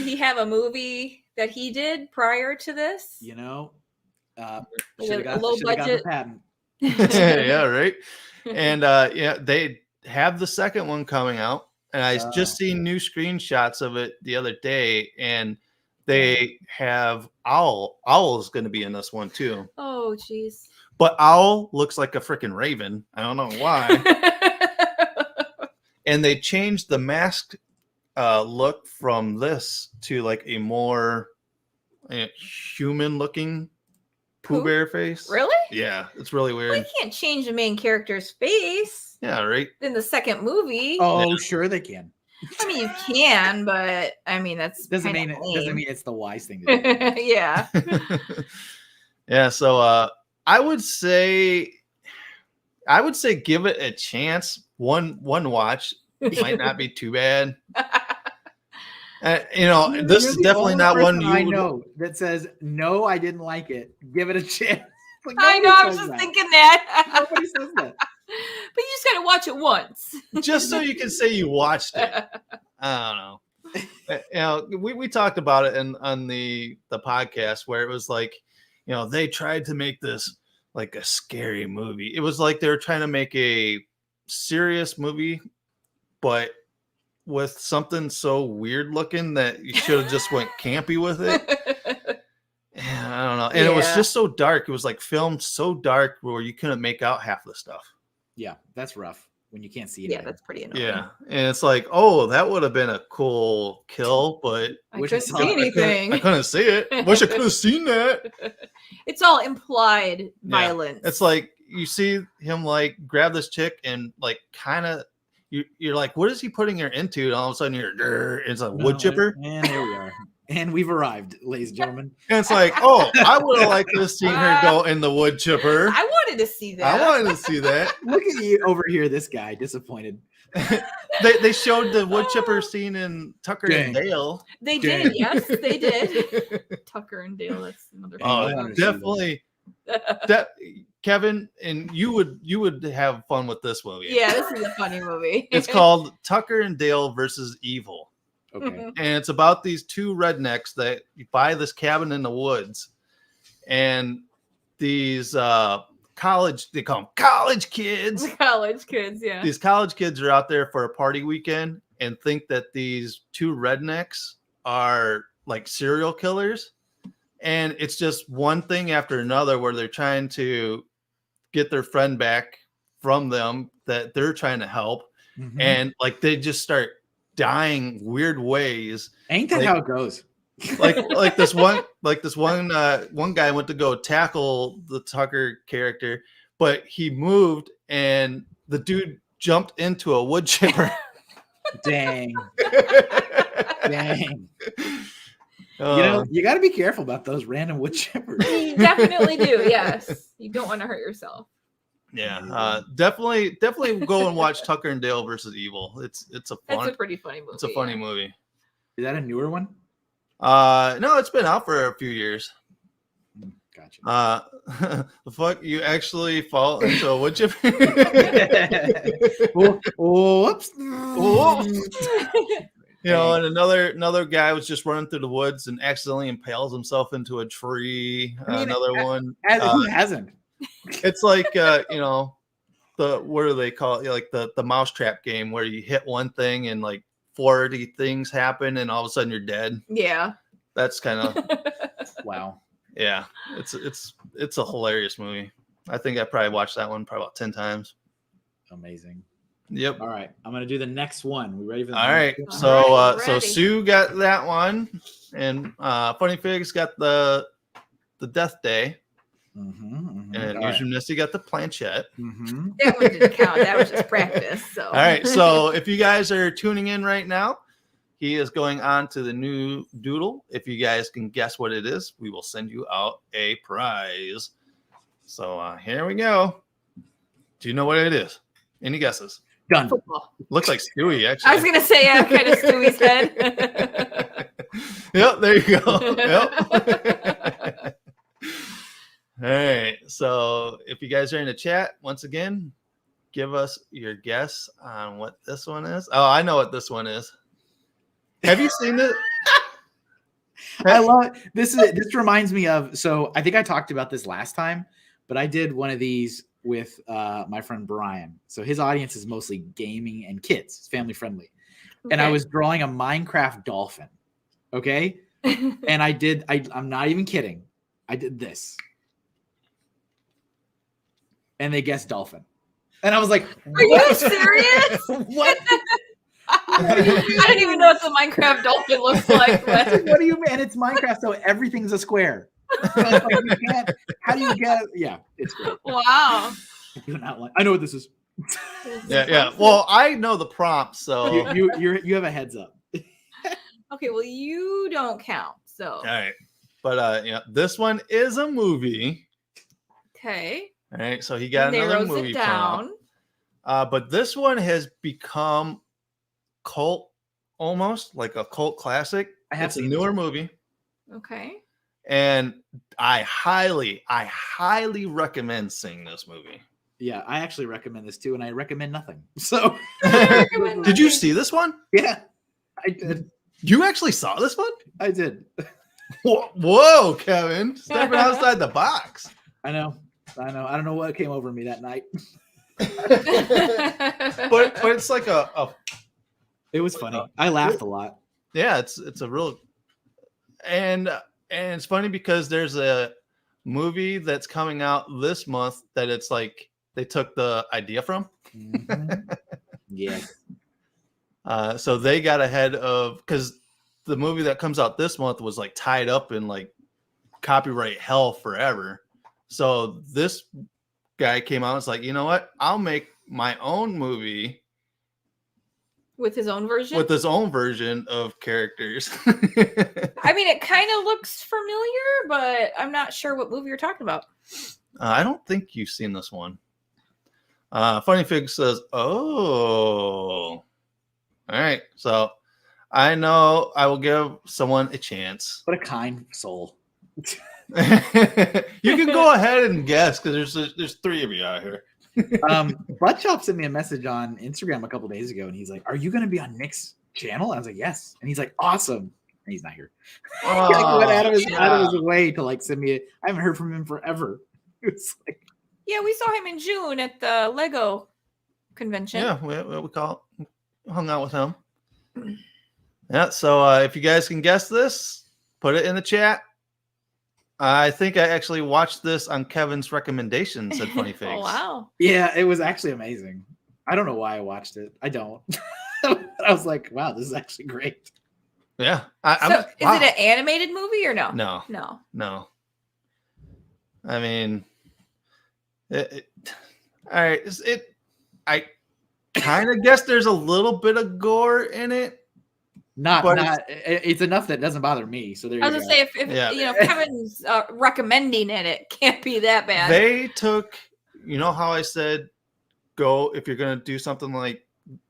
he have a movie that he did prior to this? You know, Should have got the patent. Yeah, right. And they have the second one coming out, and I just seen new screenshots of it the other day, and they have Owl. Owl is going to be in this one too. Oh, jeez. But Owl looks like a freaking raven. I don't know why. And they changed the mask look from this to like a more human-looking Pooh Bear face. Really? Yeah, it's really weird. Well, you can't change the main character's face. Yeah, right. In the second movie. Oh, yeah. Sure they can. I mean, you can, but I mean that's doesn't mean it's the wise thing to do. Yeah. Yeah. So I would say give it a chance. One watch might not be too bad. This is definitely not one I know that says no. I didn't like it. Give it a chance. Like, I know. I was just thinking that. Nobody says that. But you just got to watch it once. Just so you can say you watched it. I don't know. We talked about it on the podcast where it was like, they tried to make this like a scary movie. It was like they were trying to make a serious movie, but with something so weird looking that you should have just went campy with it. I don't know. And it was just so dark. It was like filmed so dark where you couldn't make out half the stuff. Yeah, that's rough when you can't see it. Yeah, that's pretty annoying. Yeah, and it's like, oh, that would have been a cool kill, but I couldn't see anything. I couldn't see it. Wish I could have seen that. It's all implied violence. It's like you see him like grab this chick and like kind of you're like, what is he putting her into? And all of a sudden it's a wood chipper. And there we are. And we've arrived, ladies and gentlemen. And it's like, oh, I would have liked to have seen her go in the wood chipper. I wanted to see that. I wanted to see that. Look at you over here, this guy, disappointed. They showed the wood chipper scene in Tucker and Dale. They did, yes, they did. Tucker and Dale, that's another definitely. That Kevin, and you would have fun with this movie. Yeah, this is a funny movie. It's called Tucker and Dale versus Evil. Okay. And it's about these two rednecks that buy this cabin in the woods, and these they call them college kids. College kids, yeah. These college kids are out there for a party weekend and think that these two rednecks are like serial killers. And it's just one thing after another where they're trying to get their friend back from them that they're trying to help. Mm-hmm. And like they just start dying weird ways. Ain't that how it goes? like this one guy went to go tackle the Tucker character, but he moved and the dude jumped into a wood chipper. Dang. You got to be careful about those random wood chippers. You definitely do. Yes, you don't want to hurt yourself. Yeah, definitely go and watch Tucker and Dale versus Evil. It's a pretty funny movie. It's a funny movie. Is that a newer one? No, it's been out for a few years. Gotcha. The fuck, you actually fall into a wood chipper? Whoops. And another guy was just running through the woods and accidentally impales himself into a tree. Another one. Who hasn't? It's like the what do they call it? Like the mousetrap game where you hit one thing and like 40 things happen and all of a sudden you're dead. Yeah. That's kind of wow. Yeah. It's a hilarious movie. I think I probably watched that one probably about 10 times. Amazing. Yep. All right. I'm gonna do the next one. We ready for that? All right. So Sue got that one, and Funny Figs got the Death Day. Mm-hmm, mm-hmm. And usually Misty got the planchette. That one didn't count. That was just practice. So all right. So if you guys are tuning in right now, he is going on to the new Doodle. If you guys can guess what it is, we will send you out a prize. So here we go. Do you know what it is? Any guesses? Done. football. Looks like Stewie, actually. I was gonna say kind of Stewie's head. Yep, there you go. Yep. All right. So if you guys are in the chat, once again, give us your guess on what this one is. Oh, I know what this one is. Have you seen it? I love it. This reminds me of, so I think I talked about this last time, but I did one of these with my friend Brian. So his audience is mostly gaming and kids. It's family friendly. Okay. And I was drawing a Minecraft dolphin. Okay. And I'm not even kidding. I did this. And they guessed dolphin. And I was like, are you serious? What? I don't even know what the Minecraft dolphin looks like. But... What do you mean? It's Minecraft, so everything's a square. So it's like you can't, how do you get it? Yeah, it's great. Wow. I know what this is. Yeah. Well, I know the prompt, so you have a heads up. Okay, well, you don't count. So all right. But this one is a movie. Okay. All right, so he got another movie prompt. But this one has become cult, almost like a cult classic. It's a newer movie. Okay. And I highly recommend seeing this movie. Yeah, I actually recommend this too, and I recommend nothing. So did you see this one? Yeah, I did. You actually saw this one? I did. Whoa, Kevin. Stepping outside the box. I know. I don't know what came over me that night. but it's like it was funny. I laughed a lot. Yeah, it's a real, and it's funny because there's a movie that's coming out this month that it's like they took the idea from. Yeah. So they got ahead of, because the movie that comes out this month was like tied up in like copyright hell forever. So this guy came out and was like, you know what? I'll make my own movie with his own version. With his own version of characters. I mean, it kind of looks familiar, but I'm not sure what movie you're talking about. I don't think you've seen this one. Funny Fig says, "Oh, all right." So I know I will give someone a chance. What a kind soul. You can go ahead and guess because there's three of you out here. Buttchop sent me a message on Instagram a couple days ago, and he's like, "Are you going to be on Nick's channel?" I was like, "Yes," and he's like, "Awesome." And he's not here. Oh, He went out of his way to like send me. I haven't heard from him forever. It's like, yeah, we saw him in June at the Lego convention. Yeah, we hung out with him. Yeah, so if you guys can guess this, put it in the chat. I think I actually watched this on Kevin's recommendation, said Funny Figs. Oh, wow. Yeah, it was actually amazing. I don't know why I watched it. I don't. I was like, wow, this is actually great. Yeah. Is it an animated movie or no? No. I mean, all right. I kind of guess there's a little bit of gore in it. It's enough that doesn't bother me. So there. I was gonna say if Kevin's recommending it can't be that bad. They took, how I said, go if you're gonna do something like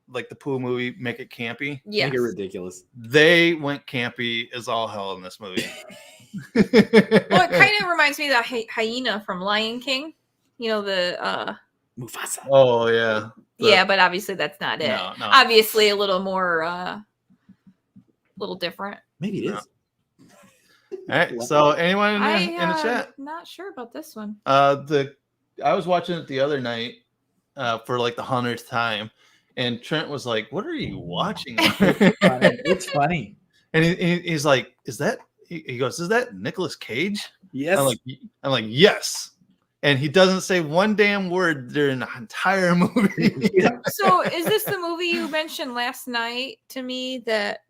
the Pooh movie, make it campy. Yeah, make it ridiculous. They went campy as all hell in this movie. Well, it kind of reminds me of the hyena from Lion King. The Mufasa. Oh yeah. Yeah, but obviously that's not it. No. Obviously, a little more. Little different. Maybe it is. All right. So anyone in the chat? Not sure about this one. I was watching it the other night for like the 100th time, and Trent was like, "What are you watching?" It's funny. And he's like, "Is that?" He goes, "Is that Nicolas Cage?" Yes. I'm like, yes. And he doesn't say one damn word during the entire movie. Yeah. So is this the movie you mentioned last night to me that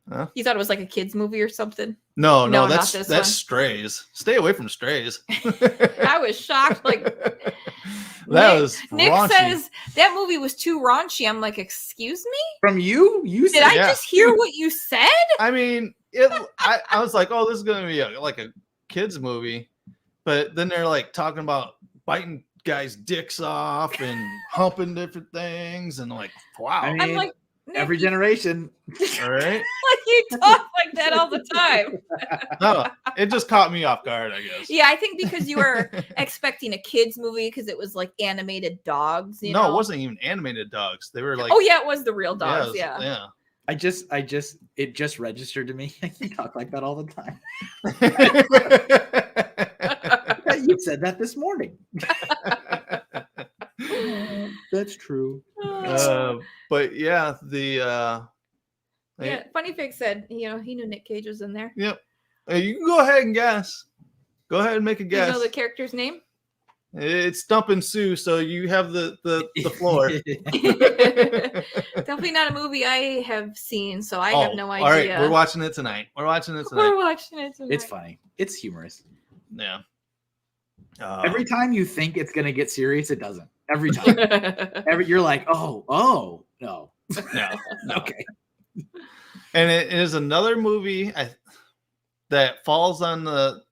Huh? You thought it was like a kids movie or something? No, No, not that's this one. Strays. Stay away from Strays. I was shocked. Like that was Nick raunchy. says that movie was too raunchy. I'm like, excuse me? From you? You Did said I just hear what you said? I mean, I was like, oh, this is gonna be like a kids movie, but then they're like talking about biting guys' dicks off and humping different things, and like, wow. I mean, I'm like, Nick, every generation. All right. like you talk like that all the time. No, it just caught me off guard, I guess. Yeah, I think because you were expecting a kids movie because it was like animated dogs. You know? It wasn't even animated dogs. They were like, oh yeah, it was the real dogs. yeah, Yeah. It just registered to me. You talk like that all the time. You said that this morning. That's true. But yeah, Yeah, Funny Pig said, he knew Nick Cage was in there. Yep. You can go ahead and guess. Go ahead and make a Do guess. you know the character's name? It's Stumpin' Sue, so you have the floor. Definitely not a movie I have seen, so I have no idea. All right, we're watching it tonight. We're watching it tonight. It's funny. It's humorous. Yeah. Every time you think it's gonna get serious, it doesn't. Every time. You're like, oh, no. No. Okay. And it is another movie that falls on the.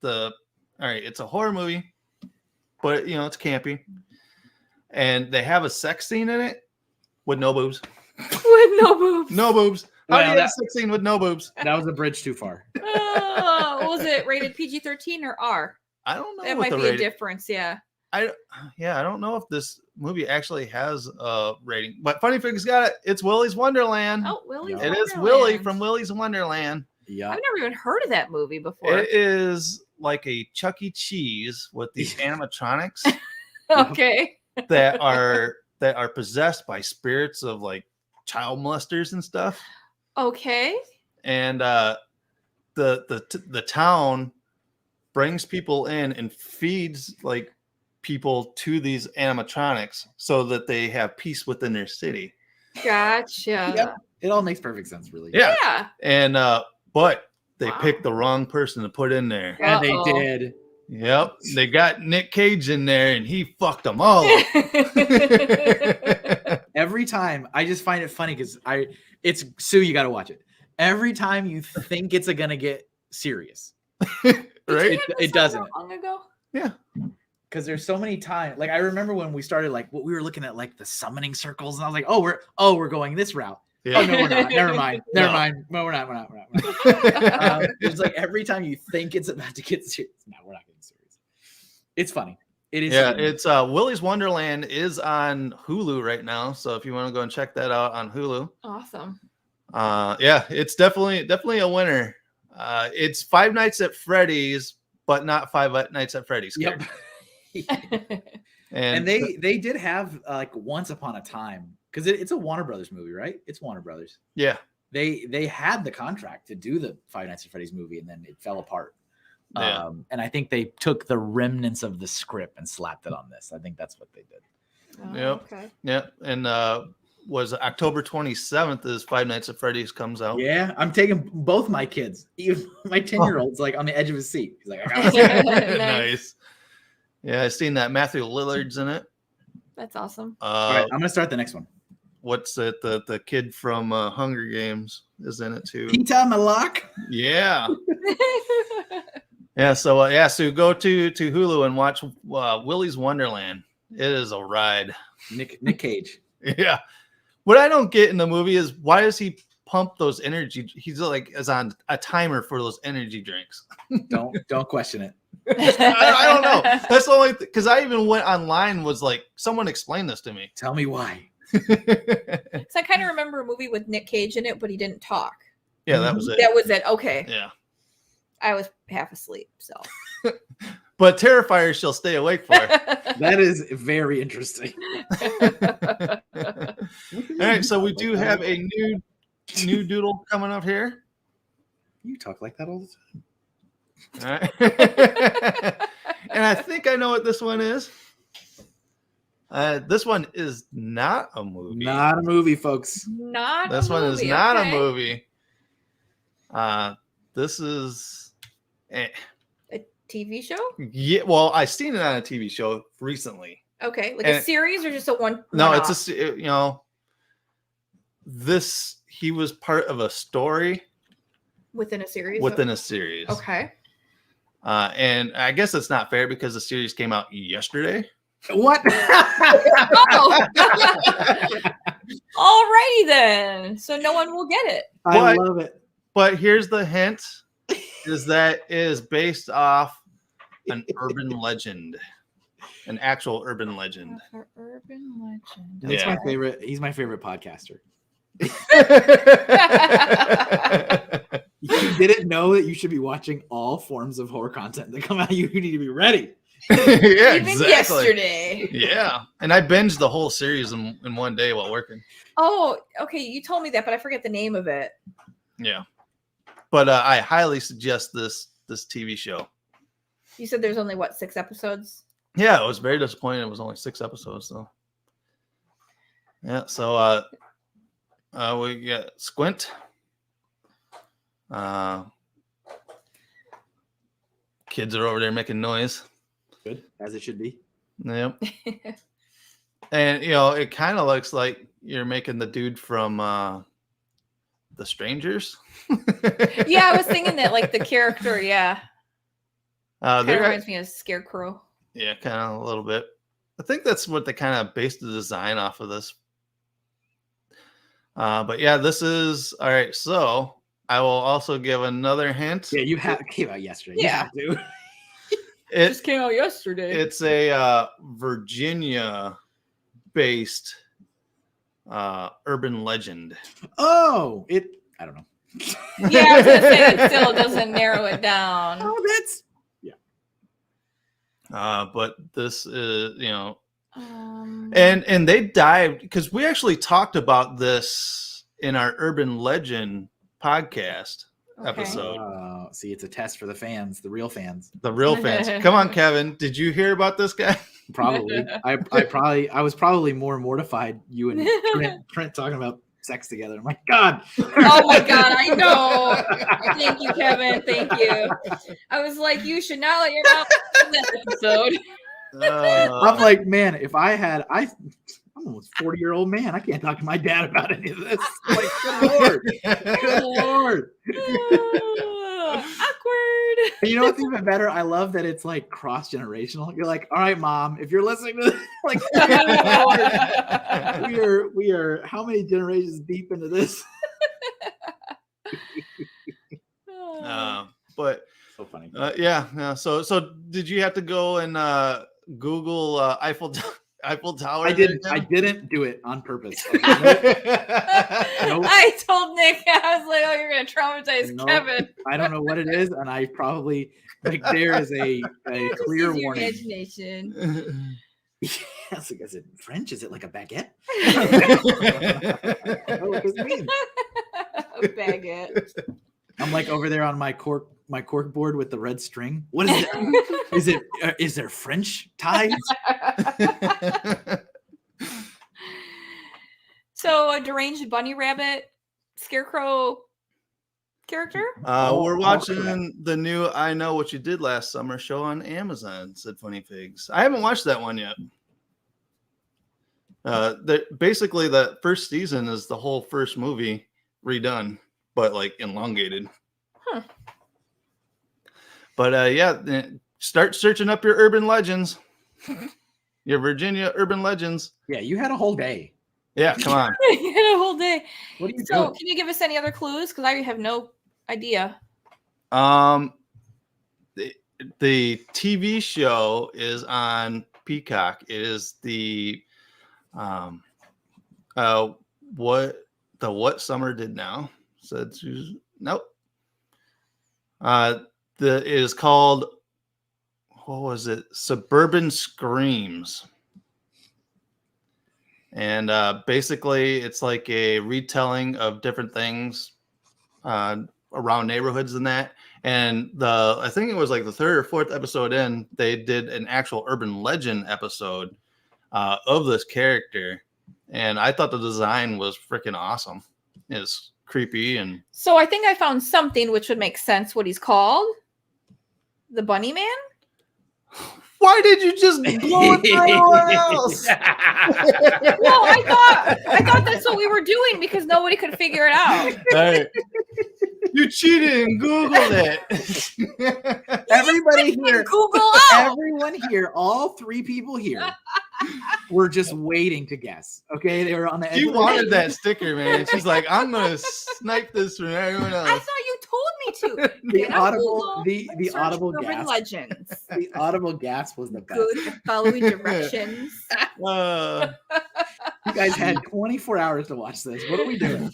All right, it's a horror movie, but it's campy, and they have a sex scene in it with no boobs. With no boobs. No boobs. How do you Well, have a sex scene with no boobs? That was a bridge too far. Was it rated PG-13 or R? I don't know. That what might the be a rating- difference. Yeah. I don't know if this movie actually has a rating, but Funny Pig's got it. It's Willy's Wonderland. Oh, Willy's It Wonderland. is Willy from Willy's Wonderland. Yeah. I've never even heard of that movie before. It is like a Chuck E. Cheese with these animatronics Okay. that are possessed by spirits of like child molesters and stuff. Okay. And the town brings people in and feeds like people to these animatronics so that they have peace within their city. Gotcha. Yep. It all makes perfect sense, really. Yeah. Yeah. And but they Wow. picked the wrong person to put in there. And they Uh-oh. did. Yep. They got Nick Cage in there and he fucked them all. Every time, I just find it funny because it's Sue, you got to watch it. Every time you think it's gonna get serious, Right? It doesn't. Long ago. Yeah. Because there's so many times. Like I remember when we started, like what we were looking at, like the summoning circles, and I was like, we're going this route. Yeah. Oh no, we're not. Never mind. Never No. mind. No, we're not. It's like every time you think it's about to get serious, no, we're not getting serious. It's funny. It is. Yeah, funny. it's Willy's Wonderland is on Hulu right now. So if you want to go and check that out on Hulu. Awesome. Yeah, it's definitely a winner. It's Five Nights at Freddy's, but not Five Nights at Freddy's. Yep. And they did have like Once Upon a Time, because it's a Warner Brothers movie, right? It's Warner Brothers. yeah, They had the contract to do the Five Nights at Freddy's movie, and then it fell apart. Yeah. And I think they took the remnants of the script and slapped it on this. I think that's what they did. Oh, Yep. Okay. yeah, and was October 27th is Five Nights at Freddy's comes out. Yeah, I'm taking both my kids. Even my 10-year-old's like on the edge of his seat. He's like, I gotta see it. Nice. Yeah, I seen that Matthew Lillard's in it. That's awesome. All right, I'm gonna start the next one. What's it? The kid from Hunger Games is in it too. Peter Malak. Yeah. Yeah, so go to Hulu and watch Willy's Wonderland. It is a ride. Nick Cage. Yeah. What I don't get in the movie is why does he pump those energy? He's like is on a timer for those energy drinks. Don't question it. I don't know. That's the only because I even went online was like someone explained this to me. Tell me why. So I kind of remember a movie with Nick Cage in it, but he didn't talk. Yeah, that was it. That was it. Okay. Yeah. I was half asleep, so. But Terrifier she'll stay awake for. That is very interesting. All right, so we do have a new doodle coming up here. You talk like that all the time. All right. And I think I know what this one is. This one is not a movie. Not a movie, folks. Not This a one movie, is not okay. a movie. This is A TV show? yeah. Well, I seen it on a TV show recently. Okay, like a series or just a one? No, it's this he was part of a story within a series. Okay. And I guess it's not fair because the series came out yesterday. What? Oh. Alrighty then. So no one will get it. I love it. But here's the hint: is that it is based off an urban legend, an actual urban legend. Urban legend. That's my favorite. He's my favorite podcaster. You didn't know that you should be watching all forms of horror content that come out. You need to be ready. Yeah, even yesterday. Yeah, and I binged the whole series in one day while working. Oh, okay. You told me that, but I forget the name of it. Yeah, but I highly suggest this TV show. You said there's only 6 episodes? Yeah, I was very disappointed. It was only 6 episodes, though. Yeah, so we got Squint. Kids are over there making noise. Good, as it should be. Yep. And it kind of looks like you're making the dude from The Strangers. Yeah, I was thinking that, like the character. Yeah. Kind of reminds me of Scarecrow. Yeah, kind of a little bit. I think that's what they kind of based the design off of this. But yeah, this is all right. So I will also give another hint. Yeah, it came out yesterday. Yeah, dude. It just came out yesterday. It's a Virginia-based urban legend. Oh, I don't know. Yeah, I was gonna say it still doesn't narrow it down. Oh, that's but this is and they dived because we actually talked about this in our urban legend podcast episode. See, it's a test for the fans, the real fans. The real fans. Come on, Kevin. Did you hear about this guy? Probably. I was probably more mortified you and Trent talking about sex together. I'm like, God. Oh my God, I know. Thank you, Kevin. Thank you. I was like, you should not let your mouth in that episode. I'm like, man, if I'm almost 40-year-old man. I can't talk to my dad about any of this. I'm like, good Lord. Awkward. And you know what's even better? I love that it's like cross-generational. You're like, all right, Mom, if you're listening to this, like, we are how many generations deep into this? But so funny. Yeah. So did you have to go and Google Eiffel Tower? I didn't do it on purpose. Nope. I told Nick, I was like, "Oh, you're gonna traumatize Kevin." I don't know what it is, and I probably there is a clear warning. Imagination. Yes, like, is it French? Is it like a baguette? What does it mean? A baguette. I'm like over there on my cork board with the red string. What is it? Is there French ties? So a deranged bunny rabbit scarecrow character? We're watching the new I Know What You Did Last Summer show on Amazon, said Funny Figs. I haven't watched that one yet. Basically the first season is the whole first movie redone, but like elongated. Huh. But yeah, start searching up your urban legends. Your Virginia urban legends. Yeah, you had a whole day. Yeah, come on. You had a whole day. What are you doing? Can you give us any other clues? Because I have no idea. The TV show is on Peacock. It is the What Summer Did Now. Said Susan. Nope. It is called, what was it? Suburban Screams. And basically it's like a retelling of different things around neighborhoods and that. And I think it was like the 3rd or 4th episode in, they did an actual urban legend episode of this character. And I thought the design was freaking awesome. It's creepy. And so I think I found something which would make sense what he's called. The Bunny Man? Why did you just blow it for everyone else? Well, I thought that's what we were doing because nobody could figure it out. Hey, you cheated and Googled it. Everybody here, Google out. everyone here, all three people here were just waiting to guess. Okay, they were on the edge. She of the wanted seat. that sticker, man. She's like, I'm gonna snipe this from everyone I else. thought you told me to. The Get on audible, Google the and search audible urban gasp. legends. The audible gasp was the best. Good at following directions. You guys had 24 hours to watch this. What are we doing?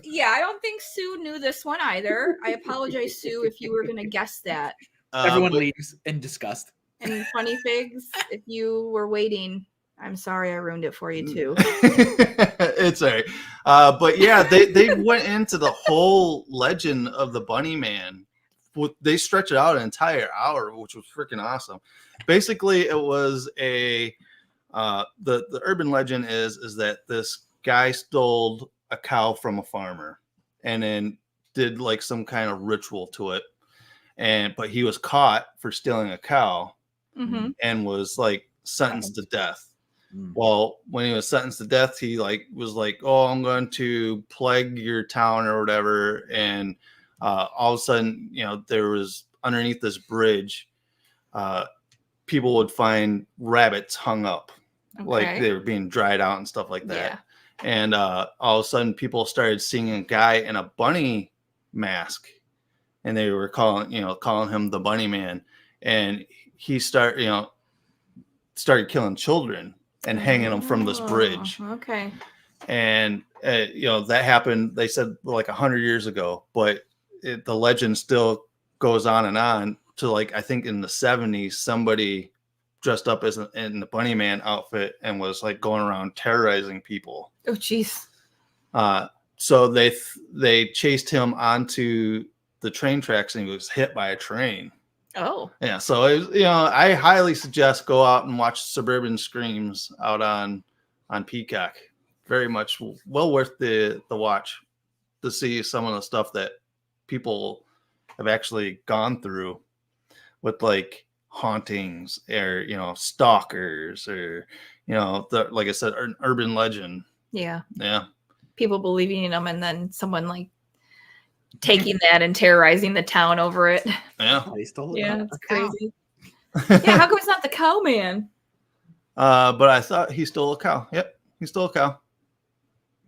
Yeah, I don't think Sue knew this one either. I apologize, Sue, if you were going to guess that. Everyone leaves in disgust. And Funny Figs, if you were waiting, I'm sorry I ruined it for you too. It's all right. But yeah, they went into the whole legend of the Bunny Man. They stretched it out an entire hour, which was freaking awesome. Basically, it was the urban legend is that this guy stole a cow from a farmer and then did like some kind of ritual to it. But he was caught for stealing a cow and was like sentenced to death. Well, when he was sentenced to death, he was like, "Oh, I'm going to plague your town or whatever." And all of a sudden, there was underneath this bridge, people would find rabbits hung up, like they were being dried out and stuff like that. Yeah. And all of a sudden, people started seeing a guy in a bunny mask, and they were calling him the Bunny Man. And he started killing children and hanging them from this bridge. Okay. And that happened, they said, like 100 years ago, but the legend still goes on to, like, I think in the 70s, somebody dressed up in the Bunny Man outfit and was like going around terrorizing people. Oh, jeez. So they chased him onto the train tracks and he was hit by a train. Oh, yeah. So it was, I highly suggest go out and watch Suburban Screams out on Peacock. Very much well worth the watch to see some of the stuff that people have actually gone through with, like, hauntings or stalkers or like I said, an urban legend. Yeah. People believing in them and then someone like taking that and terrorizing the town over it. Yeah. Yeah, it's crazy. Yeah, how come it's not the cow man? But I thought he stole a cow. Yep, he stole a cow.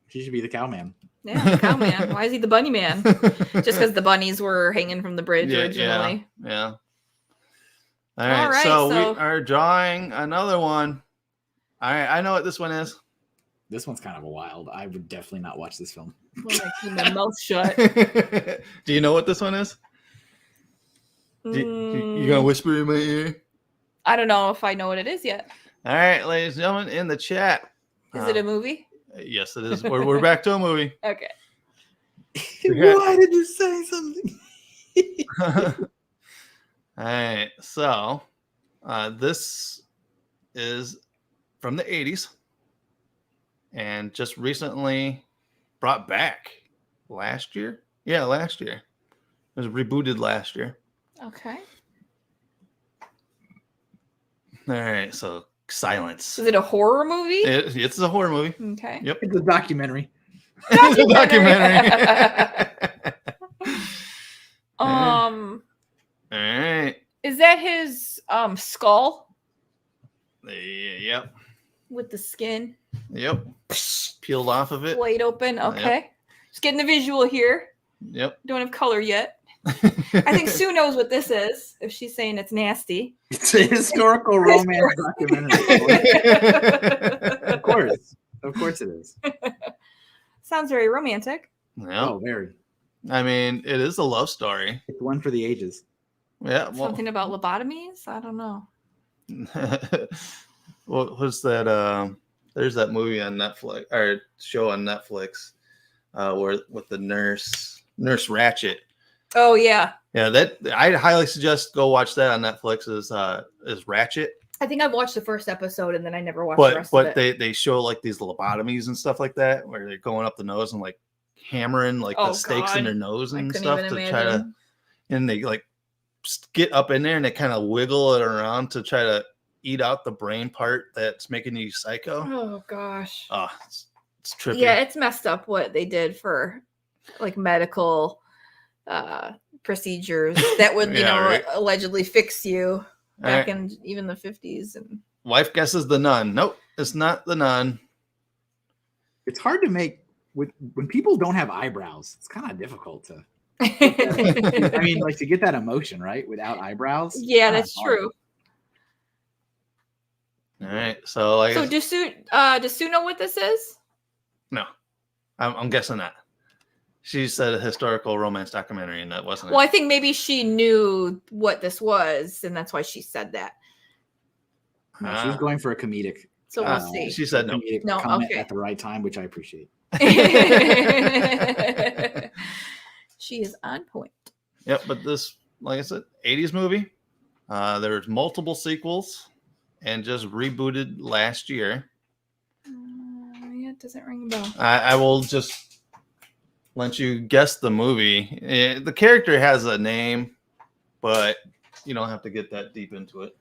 He should be the cow man. Yeah, the cow man. Why is he the bunny man? Just because the bunnies were hanging from the bridge originally. Yeah. All right, so we are drawing another one. All right, I know what this one is. This one's kind of a wild. I would definitely not watch this film. Well, I keep my mouth shut. Do you know what this one is? You gonna whisper in my ear? I don't know if I know what it is yet. All right, ladies and gentlemen, in the chat. Is it a movie? Yes, it is. We're back to a movie. Okay. Why did you say something? All right, so this is from the 80s and just recently brought back last year. Yeah, last year. It was rebooted last year. Okay. All right, so silence. Is it a horror movie? It's a horror movie. Okay. Yep. It's a documentary. It's a documentary. All right. Is that his skull? Yep. With the skin? Yep. Peeled off of it. Laid open. Okay. Yep. Just getting the visual here. Yep. Don't have color yet. I think Sue knows what this is if she's saying it's nasty. It's a historical romance documentary. Of course. Of course it is. Sounds very romantic. Yeah. Oh, very. I mean, it is a love story. It's one for the ages. Yeah. Well, something about lobotomies? I don't know. What was that? There's that movie on Netflix or show on Netflix where with the Nurse Ratched. Oh yeah. Yeah, that I highly suggest go watch that on Netflix. Is Ratched. I think I've watched the first episode and then I never watched the rest of it. But they show like these lobotomies and stuff like that where they're going up the nose and like hammering like the stakes in their nose and stuff to try to, and they like get up in there and they kind of wiggle it around to try to eat out the brain part that's making you psycho. Oh gosh. Oh, it's trippy. Yeah, it's messed up what they did for like medical procedures that would, allegedly fix you back in even the 50s. And wife guesses the nun. Nope, it's not the nun. It's hard to make when people don't have eyebrows. It's kind of difficult to. I mean, like to get that emotion right without eyebrows. Yeah, that's true. All right, so like, so does Sue know what this is? No, I'm guessing that. She said a historical romance documentary, and that wasn't it. Well, I think maybe she knew what this was, and that's why she said that. No, she was going for a comedic. So we'll see. She said no comment at the right time, which I appreciate. She is on point. Yep, but this, like I said, 80s movie. There's multiple sequels, and just rebooted last year. Yeah, it doesn't ring a bell. I will just let you guess the movie. The character has a name, but you don't have to get that deep into it.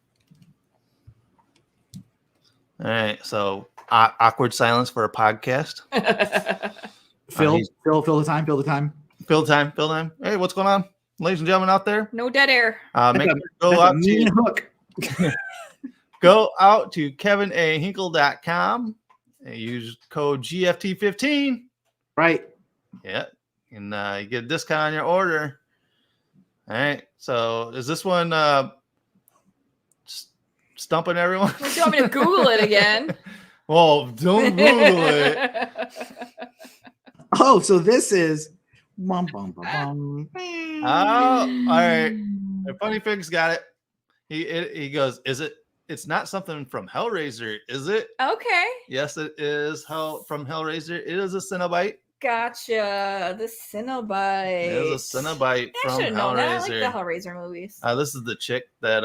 All right, so awkward silence for a podcast. Fill the time. Fill the time. Hey, what's going on, ladies and gentlemen out there? No dead air. Make sure to go out to KevinAHinkle.com and use code GFT15. Right. Yeah, and you get a discount on your order. All right. So is this one stumping everyone? Do you want me to Google it again? Well, don't Google it. Oh, so this is. Oh, all right. Funny Fig's got it. He goes, is it? It's not something from Hellraiser, is it? Okay. Yes, it is. From Hellraiser. It is a Cenobite. Gotcha. The Cenobite. It is a Cenobite from Hellraiser. I like the Hellraiser movies. This is the chick that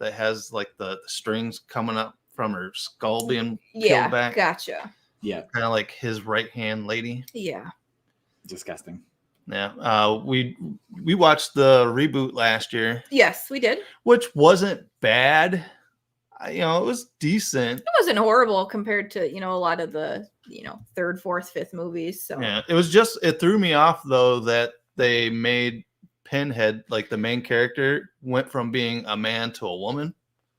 has like the strings coming up from her skull being peeled back. Gotcha. Yeah. Kind of like his right hand lady. Yeah. Disgusting. Yeah. We watched the reboot last year. Yes, we did. Which wasn't bad. It was decent. It wasn't horrible compared to, a lot of the, third, fourth, fifth movies. So yeah, it threw me off though that they made Pinhead, like the main character, went from being a man to a woman.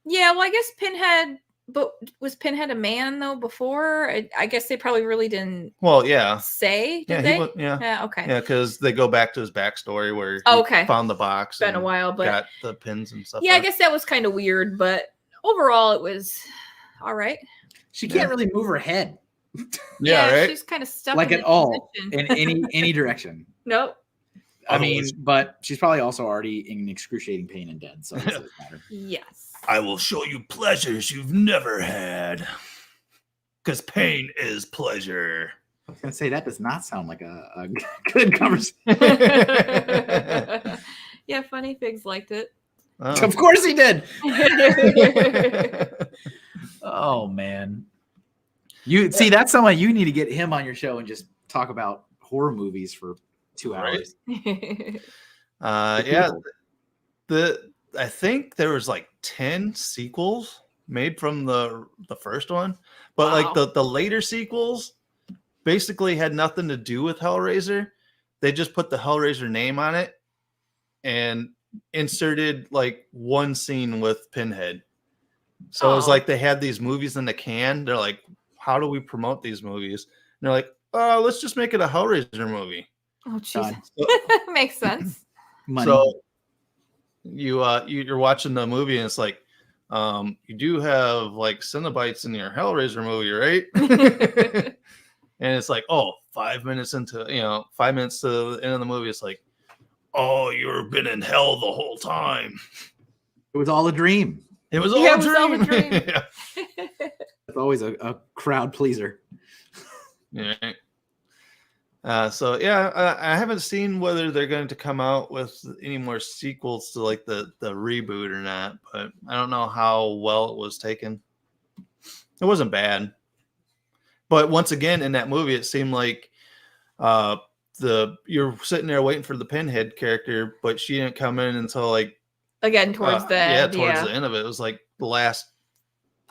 Yeah, well, I guess Pinhead, but was Pinhead a man though before? I guess they probably really didn't. Well, yeah. Say, did they? Yeah. Okay. Yeah, because they go back to his backstory where he found the box. Been a while, but got the pins and stuff. Yeah, I guess that was kind of weird, but overall, it was all right. She can't really move her head. Yeah, right. She's kind of stuck like at all in any direction. Nope. I mean, but she's probably also already in excruciating pain and dead, so it doesn't matter. Yes. I will show you pleasures you've never had, because pain is pleasure. I was gonna say that does not sound like a good conversation. Yeah, Funny Figs liked it. Oh. Of course he did. Oh man, you see that's someone you need to get him on your show and just talk about horror movies for 2 hours. Yeah, I think there was like 10 sequels made from the first one, but like the later sequels basically had nothing to do with Hellraiser. They just put the Hellraiser name on it and inserted like one scene with Pinhead. So it was like they had these movies in the can. They're like, how do we promote these movies? And they're like, oh, let's just make it a Hellraiser movie. Oh, Jesus. Makes sense. Money. So you're watching the movie and it's like, you do have like Cenobites in your Hellraiser movie, right? And it's like, 5 minutes into 5 minutes to the end of the movie, it's like, oh, you've been in hell the whole time. It was all a dream. It was all a dream. Yeah. It's always a crowd pleaser. Yeah. I haven't seen whether they're going to come out with any more sequels to like the reboot or not, but I don't know how well it was taken. It wasn't bad, but once again in that movie, it seemed like you're sitting there waiting for the Pinhead character, but she didn't come in until like again towards the end. Towards the end of it. It was like the last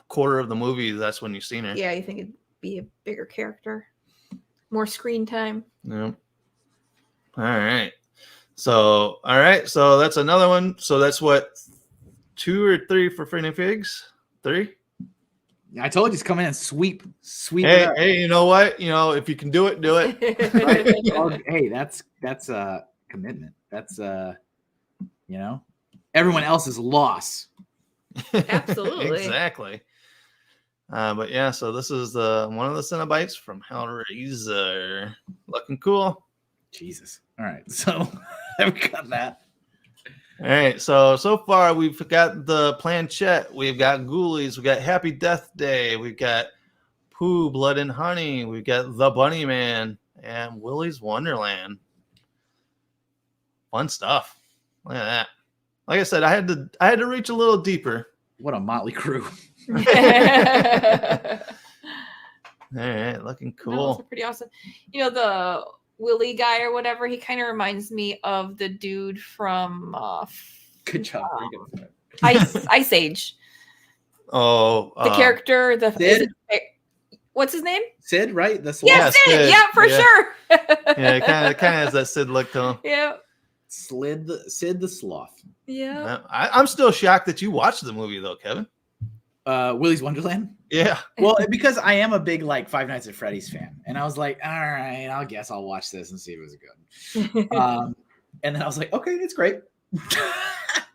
quarter of the movie. That's when you seen her. Yeah, you think it'd be a bigger character, more screen time. Yeah. All right. So that's another one. So that's what, 2 or 3 for Freddy Figs? 3. I told you, just come in and sweep. Hey, you know what? You know, if you can do it, do it. Right? Hey, that's a commitment. That's everyone else's loss. Absolutely. Exactly. But yeah, so this is one of the Cenobites from Hellraiser. Looking cool. Jesus. All right, so we got that. All right, so far we've got the Planchette, we've got Ghoulies, we've got Happy Death Day, we've got Pooh, Blood and Honey, we've got The Bunny Man, and Willy's Wonderland. Fun stuff. Look at that. Like I said, I had to reach a little deeper. What a motley crew. All right, looking cool. That's pretty awesome. You know, the Willy guy or whatever, he kind of reminds me of the dude from Good job. Ice Age. Oh, the character, Sid? What's his name? Sid, right? Sid. Sid. Yeah, for sure. Yeah, it kind of has that Sid look to him. Yeah. Sid the Sloth. Yeah. I'm still shocked that you watched the movie though, Kevin. Willy's Wonderland. Yeah. Well, because I am a big like Five Nights at Freddy's fan, and I was like, all right, I guess I'll watch this and see if it was good. And then I was like, okay, it's great.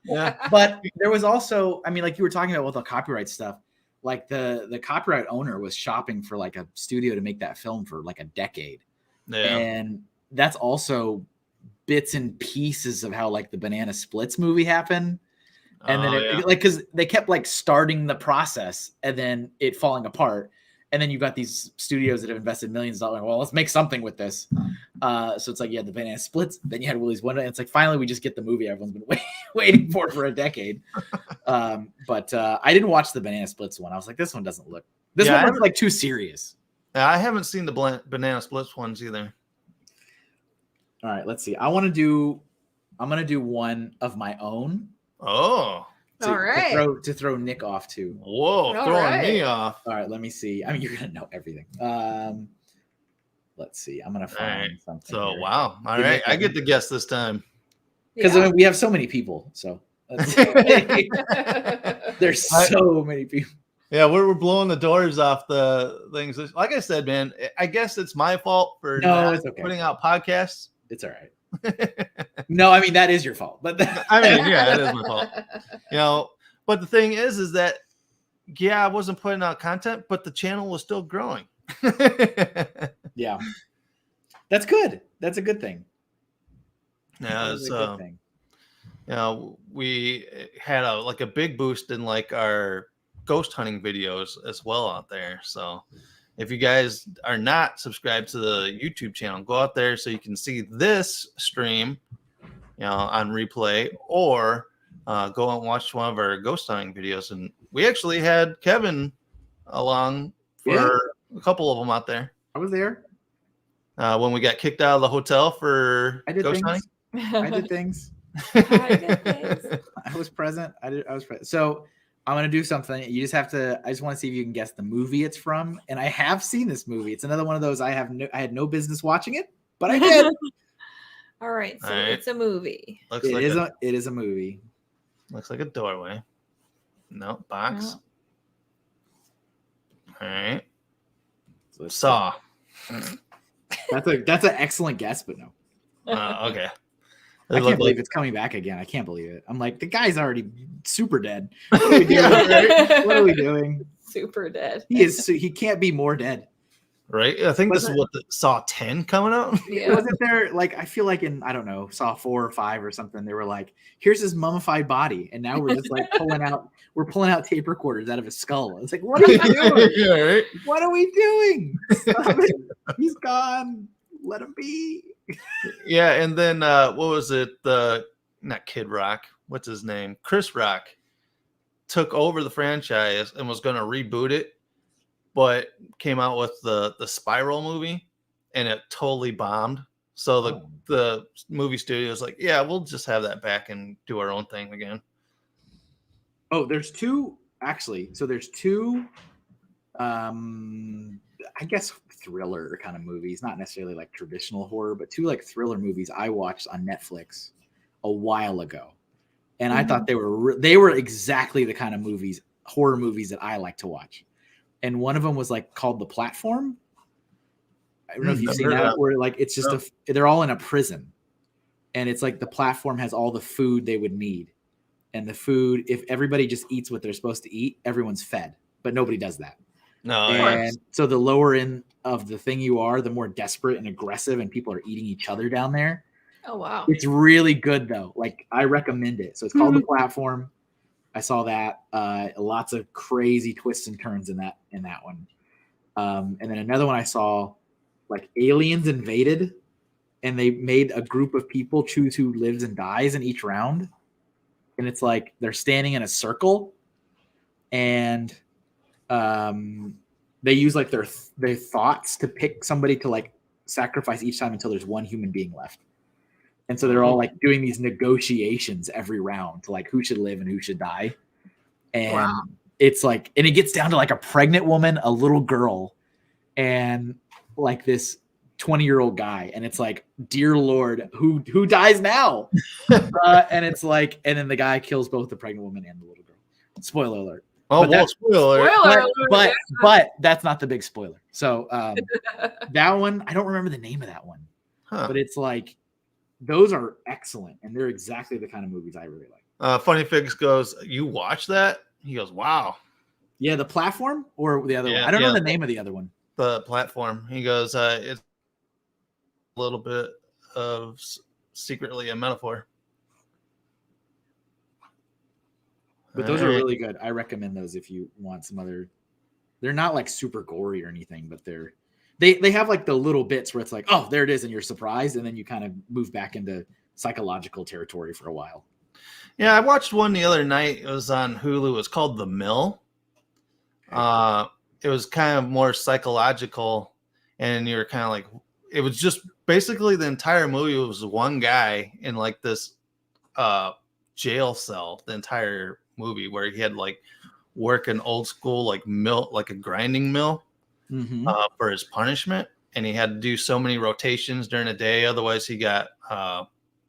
Yeah. But there was also, I mean, like you were talking about with the copyright stuff, like the copyright owner was shopping for like a studio to make that film for like a decade. Yeah. And that's also bits and pieces of how like the Banana Splits movie happened. And then like, cause they kept like starting the process and then it falling apart. And then you've got these studios that have invested millions of dollars. Well, let's make something with this. So it's like, you had the Banana Splits, then you had Willy's Wonderland. It's like, finally, we just get the movie everyone's been waiting for a decade. But I didn't watch the Banana Splits one. I was like, this one doesn't look, one looks like too serious. I haven't seen the Banana Splits ones either. All right, let's see. I'm going to do one of my own. Oh, all right. To throw Nick off too. Whoa, throwing me off. All right, let me see. I mean, you're gonna know everything. Let's see. I'm gonna find something. So here. wow. All right, I get to guess this time because I mean, we have so many people. So there's so many people. Yeah, we're blowing the doors off the things. Like I said, man, I guess it's my fault for putting out podcasts. It's all right. No, I mean that is your fault, but I mean, yeah, it is my fault. You know, but the thing is that I wasn't putting out content, but the channel was still growing. Yeah, that's good. That's a good thing. Yeah, so you know, we had a big boost in like our ghost hunting videos as well out there. So if you guys are not subscribed to the YouTube channel, go out there so you can see this stream, you know, on replay, or go and watch one of our ghost hunting videos. And we actually had Kevin along for a couple of them out there. I was there when we got kicked out of the hotel for ghost hunting. I did things. I was present. I was present. So I'm going to do something. You just have to, I just want to see if you can guess the movie it's from. And I have seen this movie. It's another one of those I had no business watching it, but I did. All right. So it's a movie. It is a movie. Looks like a doorway. No, box. No. All right. So Saw. That's an excellent guess, but no. Okay. I can't believe it's coming back again. I can't believe it. I'm like, the guy's already super dead. What are we doing? Right? What are we doing? Super dead. He can't be more dead. Right? I think this is what the Saw 10 coming out. Yeah. Wasn't there like, I feel like in, I don't know, Saw 4 or 5 or something, they were like, here's his mummified body. And now we're just like pulling out tape recorders out of his skull. It's like, what are we doing? Yeah, right? What are we doing? Stop it. He's gone. Let him be. Yeah, and then what was it? Not Kid Rock. What's his name? Chris Rock took over the franchise and was going to reboot it, but came out with the Spiral movie, and it totally bombed. So the movie studio is like, yeah, we'll just have that back and do our own thing again. Oh, there's two actually. So there's two, I guess thriller kind of movies, not necessarily like traditional horror, but two like thriller movies I watched on Netflix a while ago, and I thought they were exactly the kind of horror movies that I like to watch. And one of them was like called The Platform. I don't know if you've seen that, where like it's just they're all in a prison, and it's like the platform has all the food they would need. And the food, if everybody just eats what they're supposed to eat, everyone's fed. But nobody does that. No, and so the lower end of the thing you are, the more desperate and aggressive, and people are eating each other down there. Oh wow! It's really good though. Like I recommend it. So it's called The Platform. I saw that. Lots of crazy twists and turns in that one. And then another one I saw, like aliens invaded, and they made a group of people choose who lives and dies in each round. And it's like they're standing in a circle, and they use like their thoughts to pick somebody to like sacrifice each time until there's one human being left. And so they're all like doing these negotiations every round to like who should live and who should die. And it's like, and it gets down to like a pregnant woman, a little girl, and like this 20-year-old guy, and it's like, dear Lord, who dies now? And it's like, and then the guy kills both the pregnant woman and the little girl. Spoiler alert. Oh, well, spoiler alert. But that's not the big spoiler. So that one, I don't remember the name of that one, but it's like, those are excellent, and they're exactly the kind of movies I really like. Funny Figs goes, you watch that? He goes, wow. Yeah, The Platform or the other one? I don't know the name of the other one. The Platform. He goes, it's a little bit of secretly a metaphor. But those are really good. I recommend those if you want some other. They're not like super gory or anything, but they have like the little bits where it's like, oh, there it is, and you're surprised, and then you kind of move back into psychological territory for a while. Yeah, I watched one the other night. It was on Hulu. It was called The Mill. It was kind of more psychological, and you were kind of like, it was just basically the entire movie was one guy in like this jail cell the entire movie, where he had like work an old school like mill, like a grinding mill, for his punishment, and he had to do so many rotations during the day, otherwise he got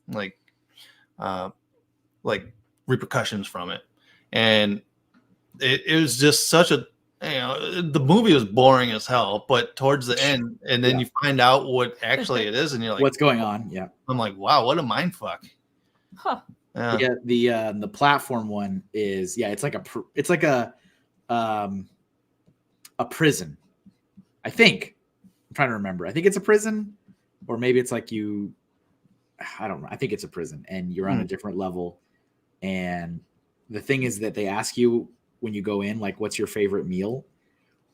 like repercussions from it. And it was just such a, the movie was boring as hell, but towards the end, and then you find out what actually it is, and you're like, what's going on? Yeah, I'm like, wow, what a mind fuck. Yeah, the Platform one is, it's like a prison. I think I'm trying to remember. I think it's a prison, or maybe it's like I don't know. I think it's a prison, and you're on a different level. And the thing is that they ask you when you go in, like, what's your favorite meal?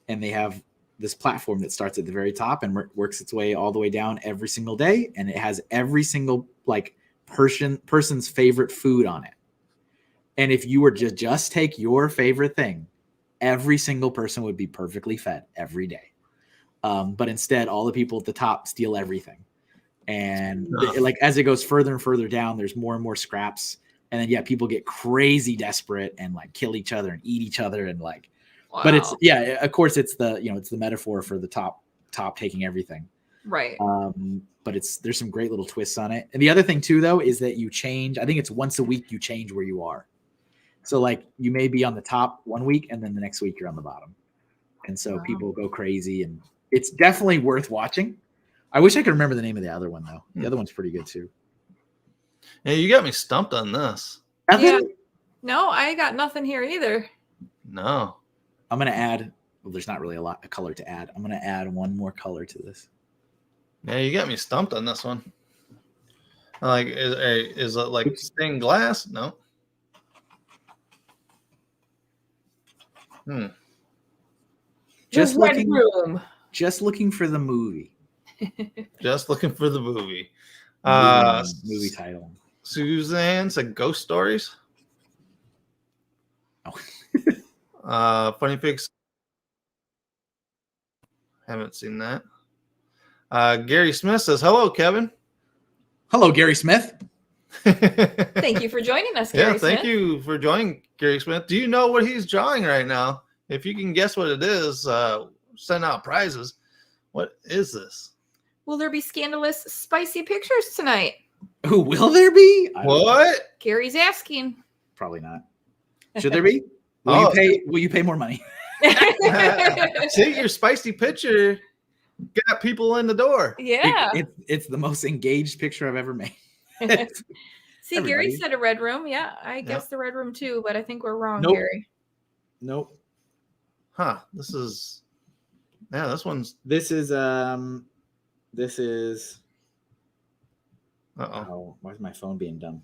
And they have this platform that starts at the very top and works its way all the way down every single day, and it has every single like person's favorite food on it. And if you were to just take your favorite thing, every single person would be perfectly fed every day. But instead, all the people at the top steal everything. And like as it goes further and further down, there's more and more scraps. And then people get crazy desperate and like kill each other and eat each other and like. Wow. But it's of course it's the it's the metaphor for the top taking everything. Right. But there's some great little twists on it. And the other thing too, though, is that you change. I think it's once a week you change where you are. So like you may be on the top one week, and then the next week you're on the bottom. And so people go crazy, and it's definitely worth watching. I wish I could remember the name of the other one though. The other one's pretty good too. Hey, you got me stumped on this. Yeah. No, I got nothing here either. No. I'm gonna add. Well, there's not really a lot of color to add. I'm gonna add one more color to this. Yeah, you got me stumped on this one. Like, is it like stained glass? No. Just looking for the movie. Just looking for the movie. Movie title. Suzanne said Ghost Stories. Oh. Funny Pigs. Haven't seen that. Gary Smith says, hello, Kevin. Hello, Gary Smith. Thank you for joining us, Gary Smith. Thank you for joining, Gary Smith. Do you know what he's drawing right now? If you can guess what it is, send out prizes. What is this? Will there be scandalous, spicy pictures tonight? Who will there be? What? Gary's asking. Probably not. Should there be? Will you pay more money? See, your spicy picture got people in the door. Yeah. It's the most engaged picture I've ever made. See, Gary said a red room. Yeah, I guess the red room too, but I think we're wrong, Nope. Gary. Nope. Huh. This is This is uh-oh. Why is my phone being dumb?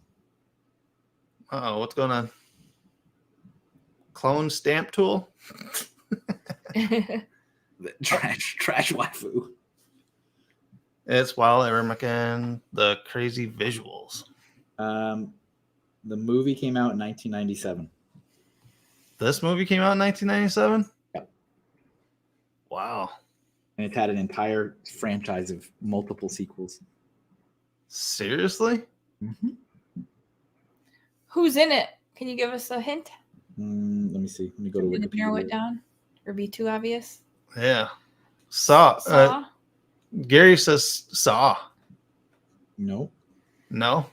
Uh-oh, what's going on? Clone stamp tool? Trash waifu. It's Wild American, the crazy visuals. The movie came out in 1997. This movie came out in 1997? Yep. Wow. And it's had an entire franchise of multiple sequels. Seriously? Mm-hmm. Who's in it? Can you give us a hint? Let me see. Let me go to Did Wikipedia. narrow it down or be too obvious? Yeah. Saw. Gary says Saw. No. No?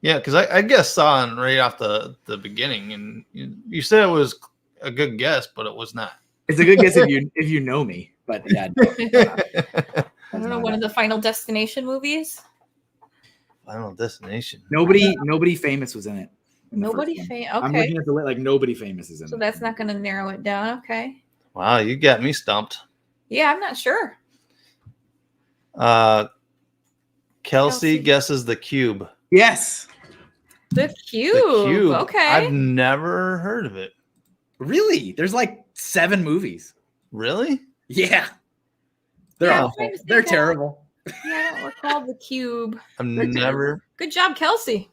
Yeah, because I guess Saw right off the beginning, and you said it was a good guess, but it was not. It's a good guess if you know me, but yeah. No. I don't know, one of the Final Destination movies. Final Destination. Nobody famous was in it. Nobody famous. I'm Okay. looking at the list, like nobody famous is in it. So that's not going to narrow it down. Okay. Wow, you got me stumped. Yeah, I'm not sure. Kelsey guesses The Cube. Yes. The Cube. The Cube. Okay. I've never heard of it. Really? There's like 7 movies. Really? Yeah. They're Yeah, awful. They're terrible. Yeah, I don't recall The Cube. I've never. Good job, Kelsey.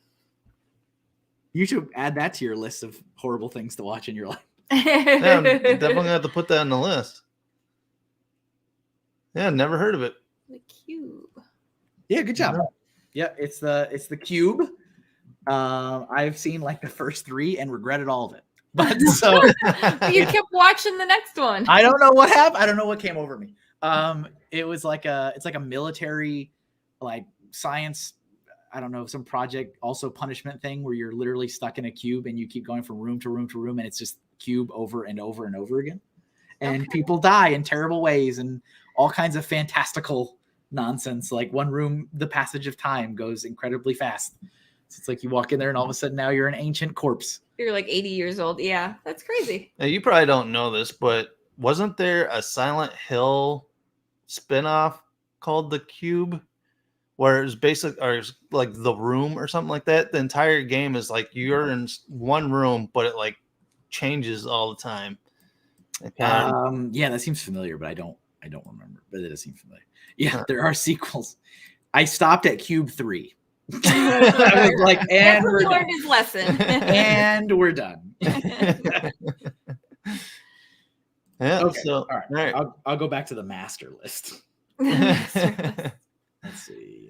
You should add that to your list of horrible things to watch in your life. Yeah, I'm definitely gonna have to put that on the list. Yeah, never heard of it. The Cube. Yeah, good job. Yeah, it's the Cube. I've seen like the first 3 and regretted all of it. But so You kept watching the next one. I don't know what happened. I don't know what came over me. It was like it's like a military, like science, I don't know, some project, also punishment thing where you're literally stuck in a cube and you keep going from room to room to room, and it's just cube over and over and over again. And people die in terrible ways and all kinds of fantastical nonsense. Like one room, the passage of time goes incredibly fast. So it's like you walk in there and all of a sudden now you're an ancient corpse. You're like 80 years old. Yeah, that's crazy. Now, you probably don't know this, but wasn't there a Silent Hill spinoff called The Cube, where it's basically, or it's like The Room or something like that? The entire game is like you're in one room, but it like changes all the time. Yeah, that seems familiar, but I don't remember. But it does seem familiar. Yeah, there are sequels. I stopped at Cube 3. I was like, and we're done. His lesson. And we're done. Yeah. Okay. So, all right. I'll go back to the master list. Let's see.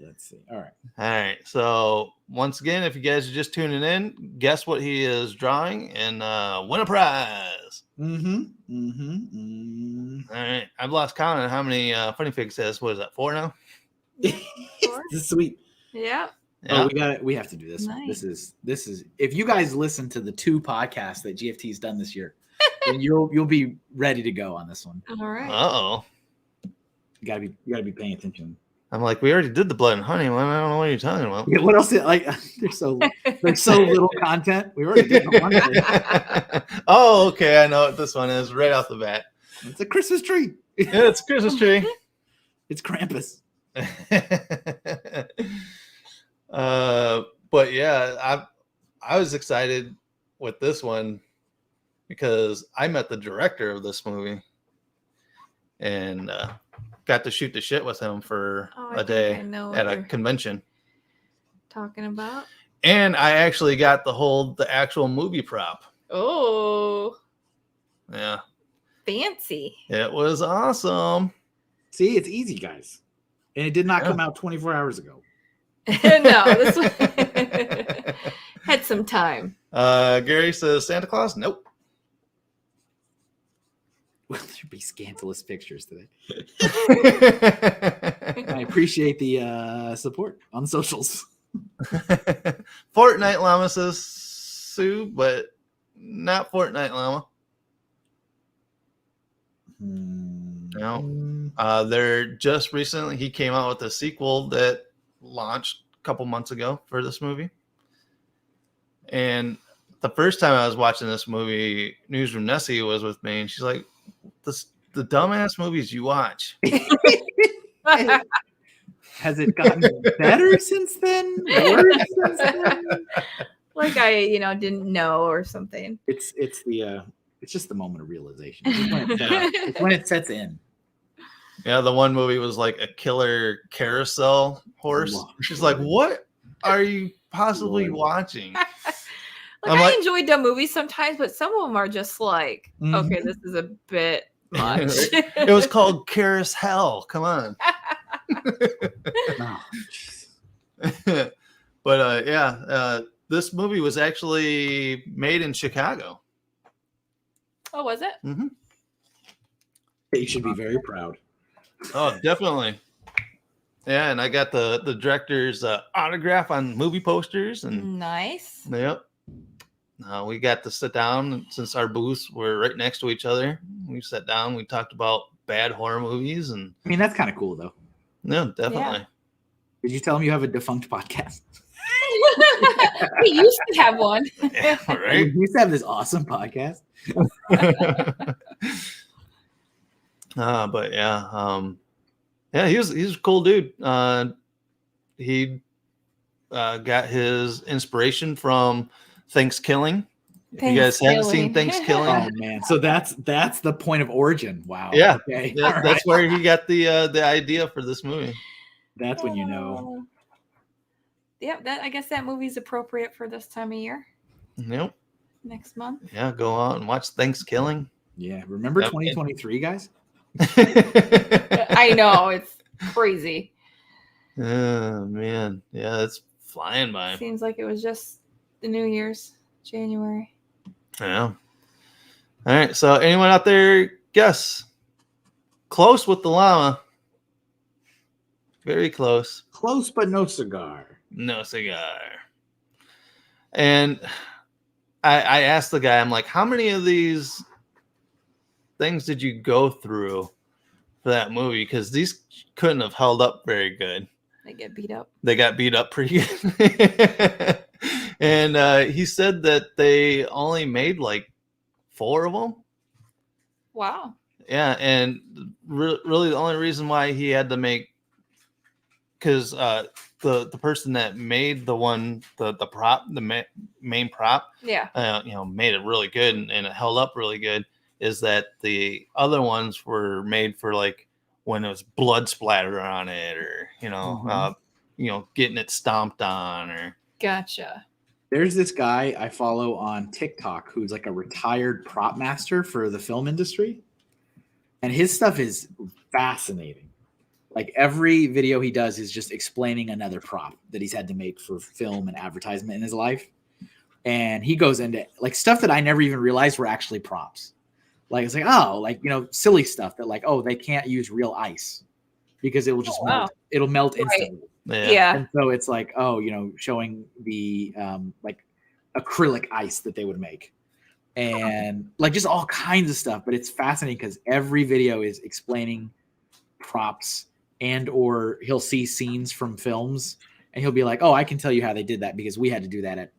All right. So once again, if you guys are just tuning in, guess what he is drawing and win a prize. Mm-hmm. All right. I've lost count on how many funny figs says. What is that? 4 now? This is sweet. Yeah. Oh, we have to do this. Nice. This is if you guys listen to the 2 podcasts that GFT's done this year, then you'll be ready to go on this one. All right. Uh-oh. You gotta be paying attention. I'm like, we already did the blood and honey one. I don't know what you're talking about. Yeah, what else? There's so little content. We already did the one. Oh, okay. I know what this one is right off the bat. It's a Christmas tree. Yeah, it's a Christmas tree. It's Krampus. But yeah, I was excited with this one because I met the director of this movie and got to shoot the shit with him for a day at a convention. Talking about? And I actually got to hold the actual movie prop. Oh. Yeah. Fancy. It was awesome. See, it's easy, guys. And it did not come out 24 hours ago. No, this one had some time. Gary says Santa Claus. Nope. Will there be scandalous pictures today? I appreciate the support on socials. Fortnite Llama says Sue, but not Fortnite Llama. No. They're just recently, he came out with a sequel that launched a couple months ago for this movie. And the first time I was watching this movie, Newsroom Nessie was with me, and she's like, the dumbass movies you watch. Has it gotten better since then? Worse since then? Like I, didn't know or something. It's just the moment of realization. It's when it sets in. Yeah, the one movie was like a killer carousel horse. She's like, what are you possibly watching? I enjoy dumb movies sometimes, but some of them are just like, okay, this is a bit much. It was called Carousel. Come on. But this movie was actually made in Chicago. Oh, was it? Mm-hmm. You should be very proud. Oh, definitely. Yeah, and I got the director's autograph on movie posters. And nice. Yep. We got to sit down since our booths were right next to each other. We sat down. We talked about bad horror movies, and I mean that's kind of cool, though. Yeah, definitely. Yeah. Did you tell him you have a defunct podcast? We used to have one. Yeah, right. We used to have this awesome podcast. But yeah, he was a cool dude. He got his inspiration from Thanksgiving. You guys haven't seen Thanksgiving? Oh man, so that's the point of origin. Wow. Yeah, okay. That's where he got the idea for this movie. That's when you know. Yeah, I guess that movie's appropriate for this time of year. Yep. Next month. Yeah, go out and watch Thanksgiving. Yeah, remember 2023, guys? I know, it's crazy. Oh man, yeah, it's flying by. Seems like it was just the New Year's, January. Yeah. All right. So, anyone out there guess? Close with the llama. Very close. Close, but no cigar. No cigar. And I asked the guy, I'm like, how many of these things did you go through for that movie? Because these couldn't have held up very good. They get beat up. They got beat up pretty good. And he said that they only made like 4 of them. Wow. Yeah, and really the only reason why he had to make, because the person that made the one, the prop, the main prop, yeah, made it really good and it held up really good, is that the other ones were made for like when it was blood splatter on it, or getting it stomped on, or. Gotcha. There's this guy I follow on TikTok who's like a retired prop master for the film industry. And his stuff is fascinating. Like every video he does is just explaining another prop that he's had to make for film and advertisement in his life. And he goes into like stuff that I never even realized were actually props. Like it's like, silly stuff that like, they can't use real ice because it will just melt. It'll melt instantly. Yeah. And so it's like, showing the like acrylic ice that they would make. And like just all kinds of stuff. But it's fascinating because every video is explaining props, and or he'll see scenes from films and he'll be like, I can tell you how they did that because we had to do that at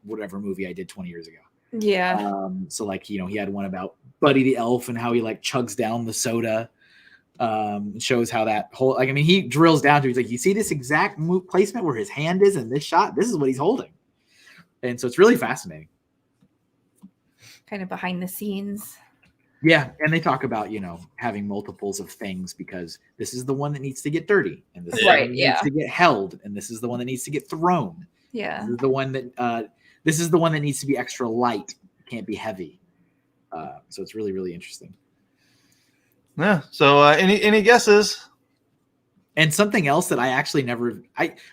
whatever movie I did 20 years ago. Yeah. So like, he had one about Buddy the Elf and how he like chugs down the soda. Shows how that whole, he drills down to, he's like, you see this exact placement where his hand is in this shot? This is what he's holding. And so it's really fascinating. Kind of behind the scenes. Yeah. And they talk about, having multiples of things because this is the one that needs to get dirty. And this is the one that needs to get held. And this is the one that needs to get thrown. Yeah. This is the one that needs to be extra light. It can't be heavy. So it's really, really interesting. Yeah. So any guesses? And something else that I actually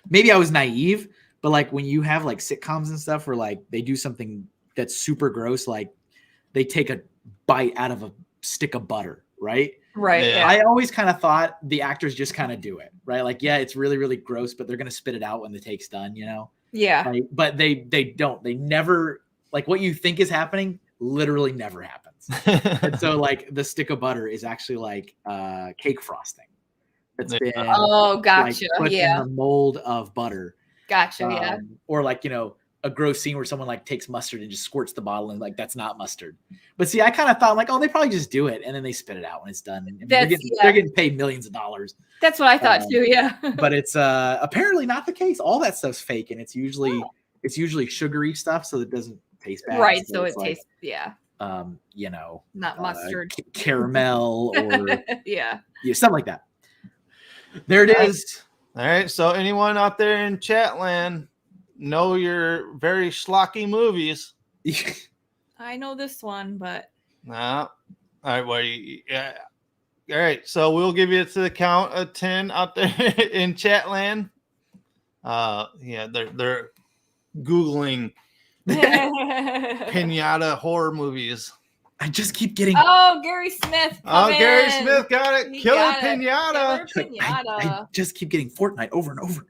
maybe I was naive, but like when you have like sitcoms and stuff where like they do something that's super gross, like they take a bite out of a stick of butter, right? Right. Yeah. Yeah. I always kind of thought the actors just kind of do it, right? Like, yeah, it's really, really gross, but they're going to spit it out when the take's done, you know? Yeah. Like, but they don't. They never, like what you think is happening literally never happens. And so like the stick of butter is actually like cake frosting. That's been Oh, gotcha. like, put in Yeah. the mold of butter. Gotcha. Yeah. Or like, you know, a gross scene where someone like takes mustard and just squirts the bottle and like that's not mustard. But see, I kind of thought like, oh, they probably just do it and then they spit it out when it's done. I mean, they're getting paid millions of dollars. That's what I thought too. Yeah. But it's apparently not the case. All that stuff's fake, and it's usually sugary stuff, so it doesn't taste bad. Right. So it tastes you know, not mustard, caramel, or yeah, stuff like that. There it is. All right. So anyone out there in chat land know your very schlocky movies? I know this one, but no. All right. Well, yeah. All right. So we'll give you to the count of 10 out there in chat land. Yeah, they're Googling pinata horror movies. I just keep getting. Oh, Gary Smith. Gary Smith got it. He Killer got pinata. Killer pinata. I just keep getting Fortnite over and over.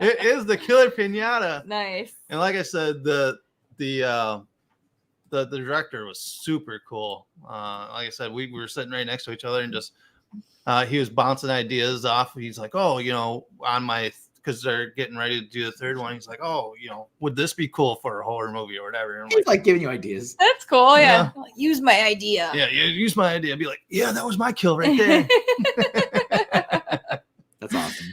It is the killer pinata. Nice. And like I said, the director was super cool. Like I said, we were sitting right next to each other and just he was bouncing ideas off. He's like, oh, you know, on my, because they're getting ready to do the third one. He's like, oh, you know, would this be cool for a horror movie or whatever? And He's like giving you ideas. That's cool. Yeah. Use my idea. Yeah, use my idea. Be like, yeah, that was my kill right there. That's awesome.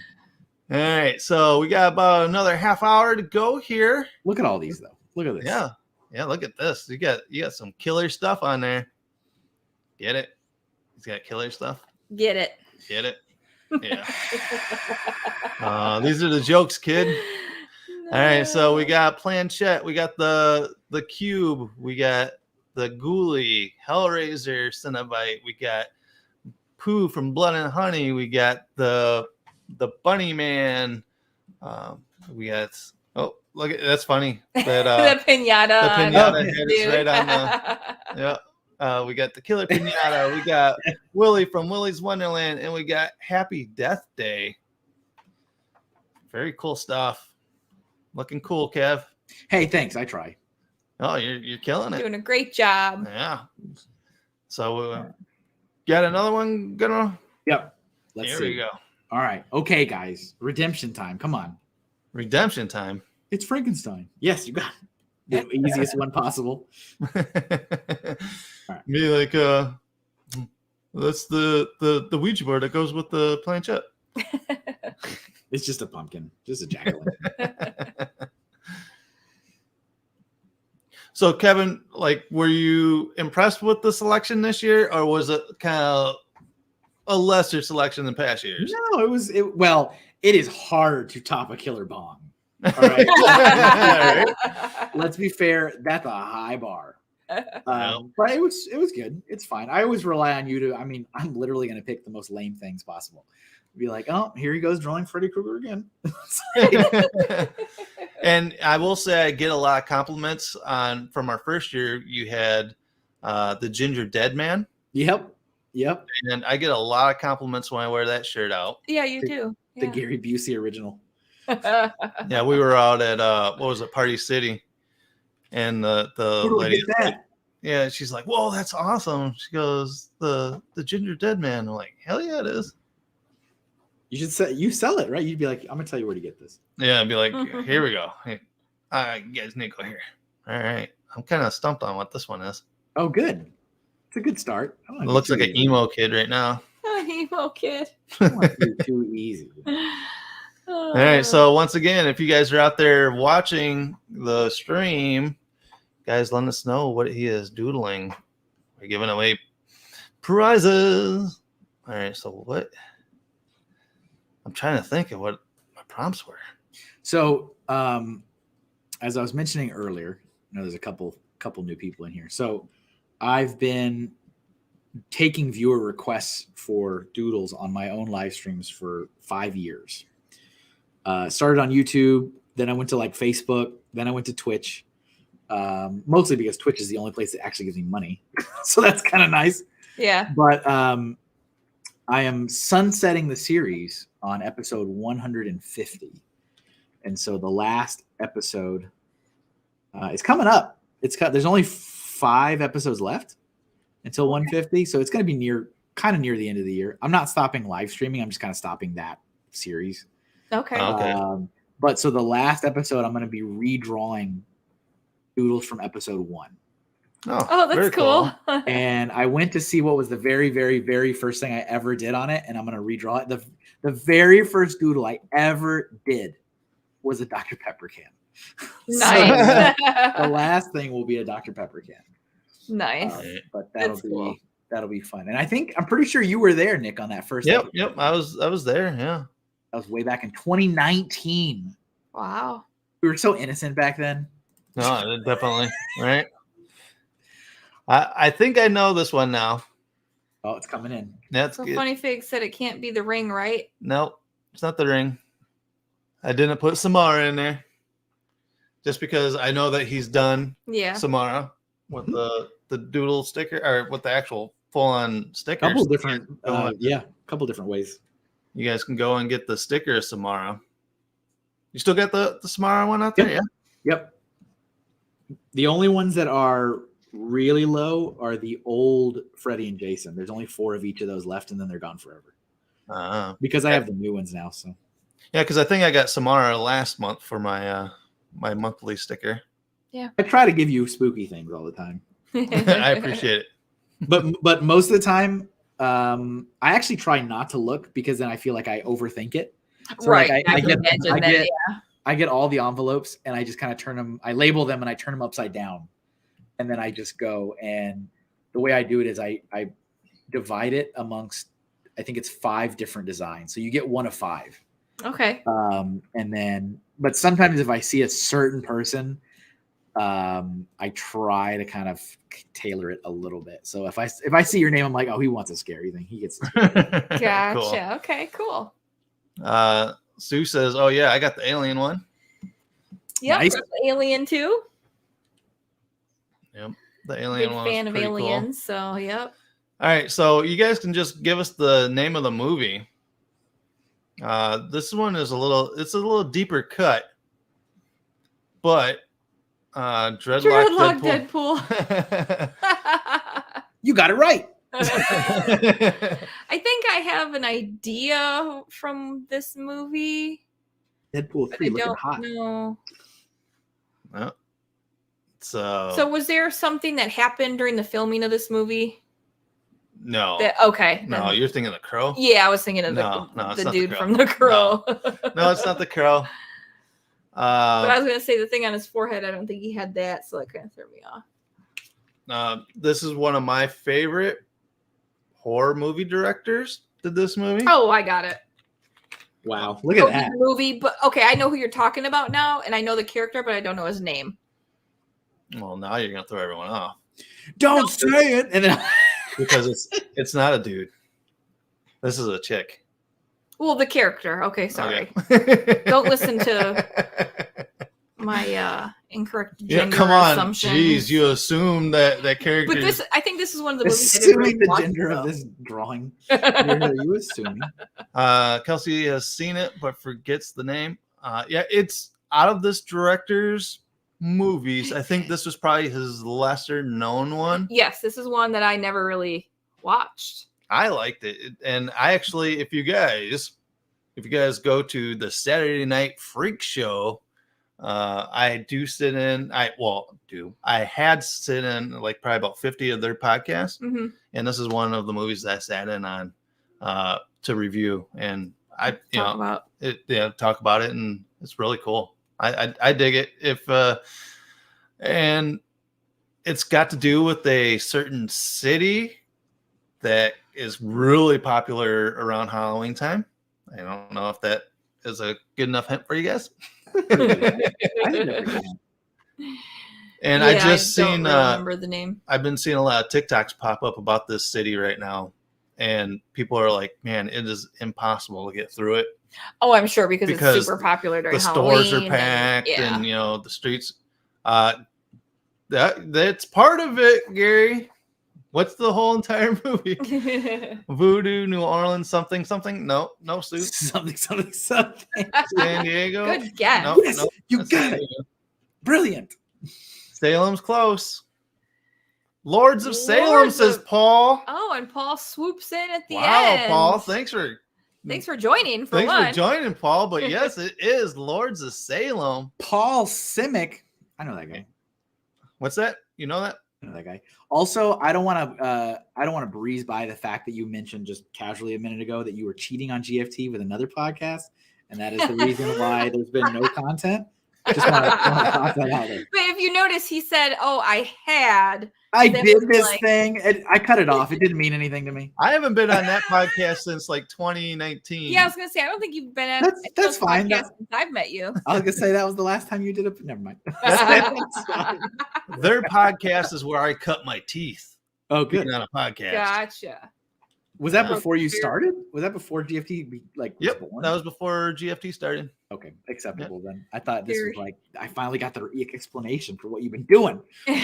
All right, so we got about another half hour to go here. Look at all these though. Look at this. Yeah, look at this. You got some killer stuff on there. Get it? He's got killer stuff. Get it. Yeah. These are the jokes, kid. All right, so we got planchette, we got the cube, we got the ghoulie, Hellraiser, Cenobite, we got Pooh from Blood and Honey, we got the Bunny Man, we got look at that's funny that the pinata. The pinata head is right on the we got the killer pinata, we got Willie from Willy's Wonderland, and we got Happy Death Day. Very cool stuff. Looking cool, Kev. Hey, thanks. I try. Oh, you're killing it. Doing a great job. Yeah. So got another one gonna. Yep. Let's see. Here we go. All right. Okay, guys. Redemption time. Come on. Redemption time. It's Frankenstein. Yes, you got it. The easiest one possible. Right. Be like, that's the Ouija board that goes with the planchette. It's just a pumpkin, just a jack-o'-lantern. So, Kevin, like, were you impressed with the selection this year, or was it kind of a lesser selection than past years? No, well, it is hard to top a killer bong. All right. All right. Let's be fair. That's a high bar. But it was good. It's fine. I always rely on you to, I'm literally going to pick the most lame things possible. Be like, oh, here he goes drawing Freddy Krueger again. And I will say I get a lot of compliments from our first year. You had the Ginger Dead Man. Yep. And I get a lot of compliments when I wear that shirt out. Yeah, you do. The Gary Busey original. Yeah, we were out at what was it, Party City, and the lady, yeah, she's like, "Whoa, that's awesome!" She goes, "The Ginger Dead Man." I'm like, "Hell yeah, it is." You should sell it, right? You'd be like, "I'm gonna tell you where to get this." Yeah, I'd be like, "Here we go. Hey, you guys need to go here." All right, I'm kind of stumped on what this one is. Oh, good. It's a good start. It looks like an emo kid right now. Emo kid. I don't want to do too easy. All right, so once again, if you guys are out there watching the stream, guys, let us know what he is doodling. We're giving away prizes. All right, so what? I'm trying to think of what my prompts were. So, as I was mentioning earlier, there's a couple new people in here. So, I've been taking viewer requests for doodles on my own live streams for 5 years. Started on YouTube, then I went to like Facebook, then I went to Twitch, mostly because Twitch is the only place that actually gives me money. So that's kind of nice. Yeah. But I am sunsetting the series on episode 150. And so the last episode is coming up. There's only 5 episodes left until 150. So it's going to be kind of near the end of the year. I'm not stopping live streaming. I'm just kind of stopping that series. Okay. But so the last episode, I'm going to be redrawing doodles from episode 1. Oh, that's cool. And I went to see what was the very, very, very first thing I ever did on it, and I'm going to redraw it. The very first doodle I ever did was a Dr. Pepper can. Nice. So the last thing will be a Dr. Pepper can. Nice. But that'll be fun. And I'm pretty sure you were there, Nick, on that first episode. Yep. I was there. Yeah. That was way back in 2019. Wow. We were so innocent back then. No, definitely. Right. I think I know this one now. Oh, it's coming in. That's so good. Funny Fig said it can't be the ring, right? Nope, it's not the ring. I didn't put Samara in there just because I know that he's done Samara with the doodle sticker or with the actual full-on sticker. Couple different ways. You guys can go and get the sticker Samara. You still got the Samara one out there? Yep. Yeah. Yep. The only ones that are really low are the old Freddy and Jason. There's only 4 of each of those left, and then they're gone forever. Because I have the new ones now. So yeah, because I think I got Samara last month for my my monthly sticker. Yeah, I try to give you spooky things all the time. I appreciate it. But most of the time, I actually try not to look because then I feel like I overthink it. So right. Like I get all the envelopes and I just kind of turn them. I label them and I turn them upside down. And then I just go, and the way I do it is I divide it amongst, I think it's 5 different designs. So you get 1 of 5. Okay. But sometimes if I see a certain person, I try to kind of tailor it a little bit. So if I see your name, I'm like, oh, he wants a scary thing. He gets. Gotcha. Cool. Okay. Cool. Sue says, "Oh yeah, I got the alien one." Yep. Nice. The alien too. Yep. The alien Big one. Fan of aliens. Cool. So yep. All right, so you guys can just give us the name of the movie. This one is a little deeper cut, but Dreadlock Deadpool. You got it right. I think I have an idea from this movie. Deadpool 3 looking hot. No. Well, so was there something that happened during the filming of this movie? No. Okay. No, you're thinking The Crow? Yeah, I was thinking of the dude from The Crow. No, it's not The Crow. But I was going to say the thing on his forehead, I don't think he had that, so that kind of threw me off. This is one of my favorite horror movie directors. Did this movie? Oh, I got it. Wow, look at that movie. But okay, I know who you're talking about now, and I know the character, but I don't know his name. Well, now you're going to throw everyone off. Don't say it, and then because it's not a dude. This is a chick. Well, the character. Okay, sorry. Okay. Don't listen to my incorrect gender come on. assumptions. Jeez, you assume that character. But I think this is one of the movies. Assuming the gender of this drawing. You assuming? Kelsey has seen it, but forgets the name. Yeah, it's out of this director's movies. I think this was probably his lesser known one. Yes, this is one that I never really watched. I liked it, and I actually, if you guys go to the Saturday Night Freak Show, I do sit in. I had sit in like probably about 50 of their podcasts, and this is one of the movies that I sat in on to review, and I talk about it, and it's really cool. I dig it. And it's got to do with a certain city that is really popular around Halloween time. I don't know if that is a good enough hint for you guys. And I just don't remember the name. I've been seeing a lot of TikToks pop up about this city right now. And people are like, man, it is impossible to get through it. Oh, I'm sure because it's super popular during Halloween. The stores are packed and the streets. That's part of it, Gary. What's the whole entire movie? Voodoo, New Orleans, something. No, Sue. Something. San Diego. Good guess. No, yes, you got it. Brilliant. Salem's close. Lords of Salem, says Paul. Oh, and Paul swoops in at the end. Wow, Paul. Thanks for joining. Thanks for joining, Paul. But yes, it is Lords of Salem. Paul Simic. I know that guy. What's that? You know that? I know that guy. Also, I don't want to breeze by the fact that you mentioned just casually a minute ago that you were cheating on GFT with another podcast, and that is the reason why there's been no content. Just want to pop that out there. But if you notice, he said, "Oh, I did this thing." And I cut it off. It didn't mean anything to me. I haven't been on that podcast since like 2019. Yeah, I was gonna say I don't think you've been on. That's fine. Since I've met you. I was gonna say that was the last time you did it. Never mind. Their podcast is where I cut my teeth. Oh, good. On a podcast. Gotcha. Was that before you started? Was that before GFT was born? That was before GFT started. Okay, acceptable then. I thought this was like I finally got the explanation for what you've been doing. So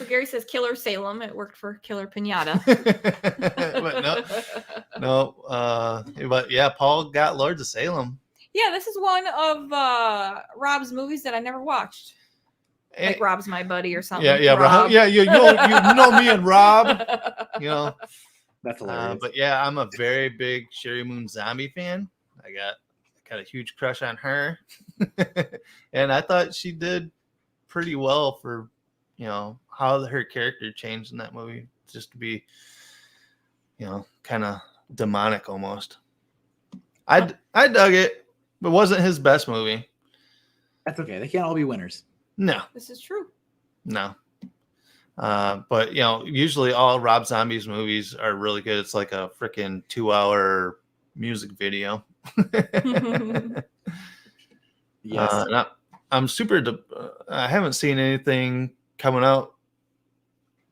Gary says Killer Salem. It worked for Killer Pinata. But yeah, Paul got Lords of Salem. Yeah, this is one of Rob's movies that I never watched. Like Rob's my buddy or something. Yeah, Rob. Yeah, you know me and Rob. That's hilarious. But yeah, I'm a very big Sherry Moon Zombie fan. I got a huge crush on her, and I thought she did pretty well for how her character changed in that movie, just to be kind of demonic almost. I dug it. It wasn't his best movie. That's okay. They can't all be winners. No, this is true. No, but usually all Rob Zombie's movies are really good. It's like a freaking 2-hour music video. Yes, I'm super. I haven't seen anything coming out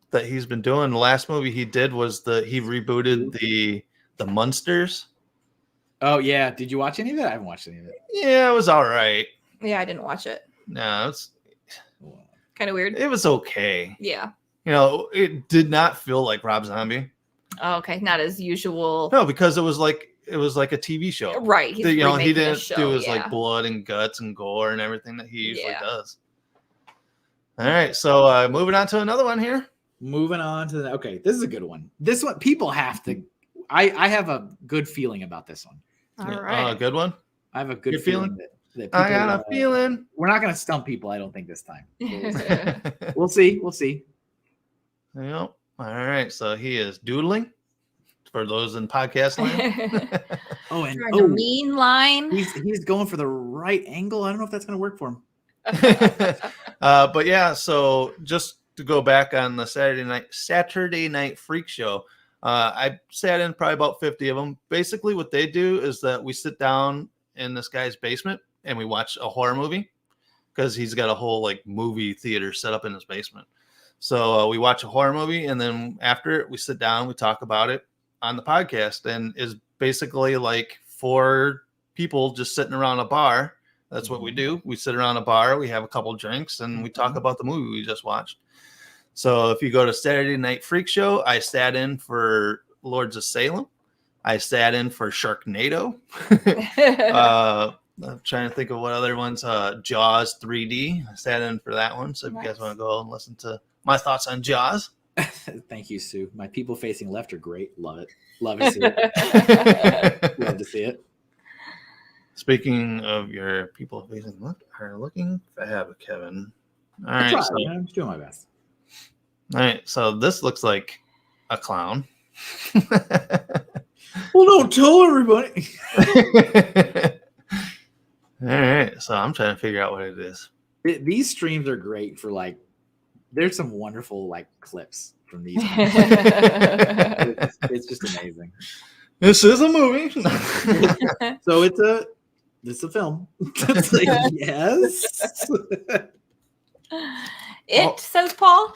that he's been doing. The last movie he did was he rebooted the Munsters. Oh yeah, did you watch any of it? I haven't watched any of it. Yeah, it was all right. Yeah, I didn't watch it. No, it's kind of weird. It was okay. Yeah. It did not feel like Rob Zombie. Oh, okay, not as usual. No, because it was like a TV show, right? He didn't do his like blood and guts and gore and everything that he usually does. All right, so moving on to another one here. Moving on to okay, this is a good one. This one people have to. I have a good feeling about this one. All right, a good one. I have a good feeling that people, I got a feeling. We're not going to stump people, I don't think, this time. We'll see. Yep. All right. So he is doodling for those in podcast land. The mean line. He's going for the right angle. I don't know if that's going to work for him. But yeah, so just to go back on the Saturday Night Freak Show, I sat in probably about 50 of them. Basically, what they do is that we sit down in this guy's basement and we watch a horror movie because he's got a whole like movie theater set up in his basement. So we watch a horror movie, and then after it, we sit down, we talk about it on the podcast, and is basically like 4 people just sitting around a bar. That's what we do. We sit around a bar, we have a couple drinks, and we talk about the movie we just watched. So if you go to Saturday Night Freak Show, I sat in for Lords of Salem. I sat in for Sharknado. I'm trying to think of what other ones. Jaws 3D. I sat in for that one. So if you guys want to go and listen to my thoughts on Jaws. Thank you, Sue. My people facing left are great. Love it. Love to see it. Love to see it. Speaking of your people facing left are looking fab, Kevin. All right. I'm doing my best. All right. So this looks like a clown. Well, don't tell everybody. All right. So I'm trying to figure out what it is. These streams are great for like, there's some wonderful like clips from these. It's just amazing. This is a movie. So it's a film. It's like, yes. Says Paul.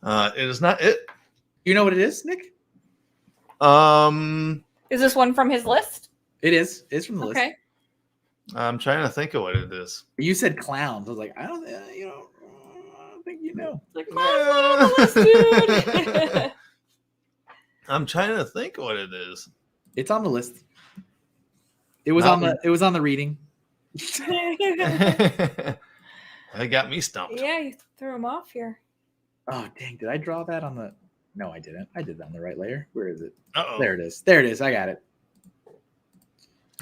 It is not it. You know what it is, Nick? Is this one from his list? It is. It's from the list. Okay. I'm trying to think of what it is. You said clowns. I was like, I don't think you know. Like, Paul's not on the list, dude. I'm trying to think of what it is. It's on the list. It was on the reading. That got me stumped. Yeah, you threw him off here. Oh dang! Did I draw that on the? No, I didn't. I did that on the right layer. Where is it? Uh-oh. There it is. There it is. I got it.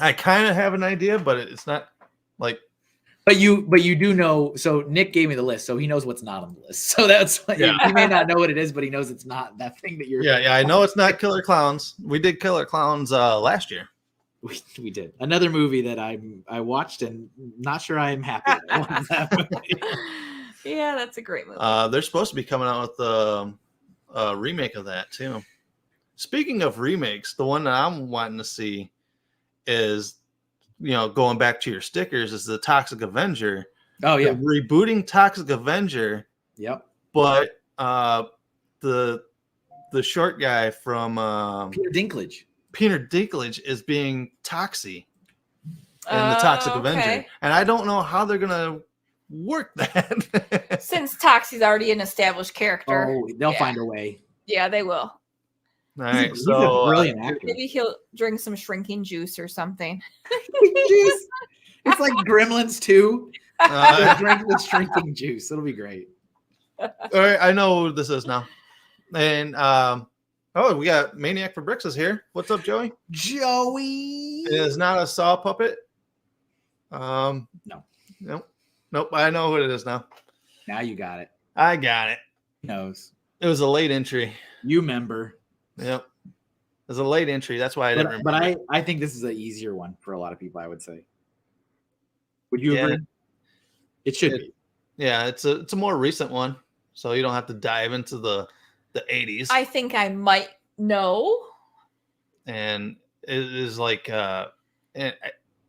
I kind of have an idea, but it's not like. But you do know. So Nick gave me the list, so he knows what's not on the list. So that's he may not know what it is, but he knows it's not that thing that you're. Yeah. I know it's not Killer Clowns. We did Killer Clowns last year. We did another movie that I watched and not sure I am happy with that movie. Yeah, that's a great movie. They're supposed to be coming out with a remake of that too. Speaking of remakes, the one that I'm wanting to see is, going back to your stickers, is the Toxic Avenger. Oh yeah, rebooting Toxic Avenger. Yep. But the short guy from Peter Dinklage is being Toxie in the Toxic Avenger, and I don't know how they're gonna work that. Since Toxie's already an established character. Oh, they'll find a way. Yeah, they will. All right, he's a brilliant actor. Maybe he'll drink some shrinking juice or something. Juice. It's like Gremlins 2. Drink the shrinking juice. It'll be great. All right, I know who this is now. And we got Maniac for Bricks is here. What's up, Joey? Joey. It is not a Saw puppet. No. Nope. I know what it is now. Now you got it. I got it. Knows. It was a late entry. You remember. Yep. It was a late entry. That's why I didn't remember. But I think this is an easier one for a lot of people, I would say. Would you agree? It should be. Yeah, it's a more recent one, so you don't have to dive into the 80s. I think I might know. And it is like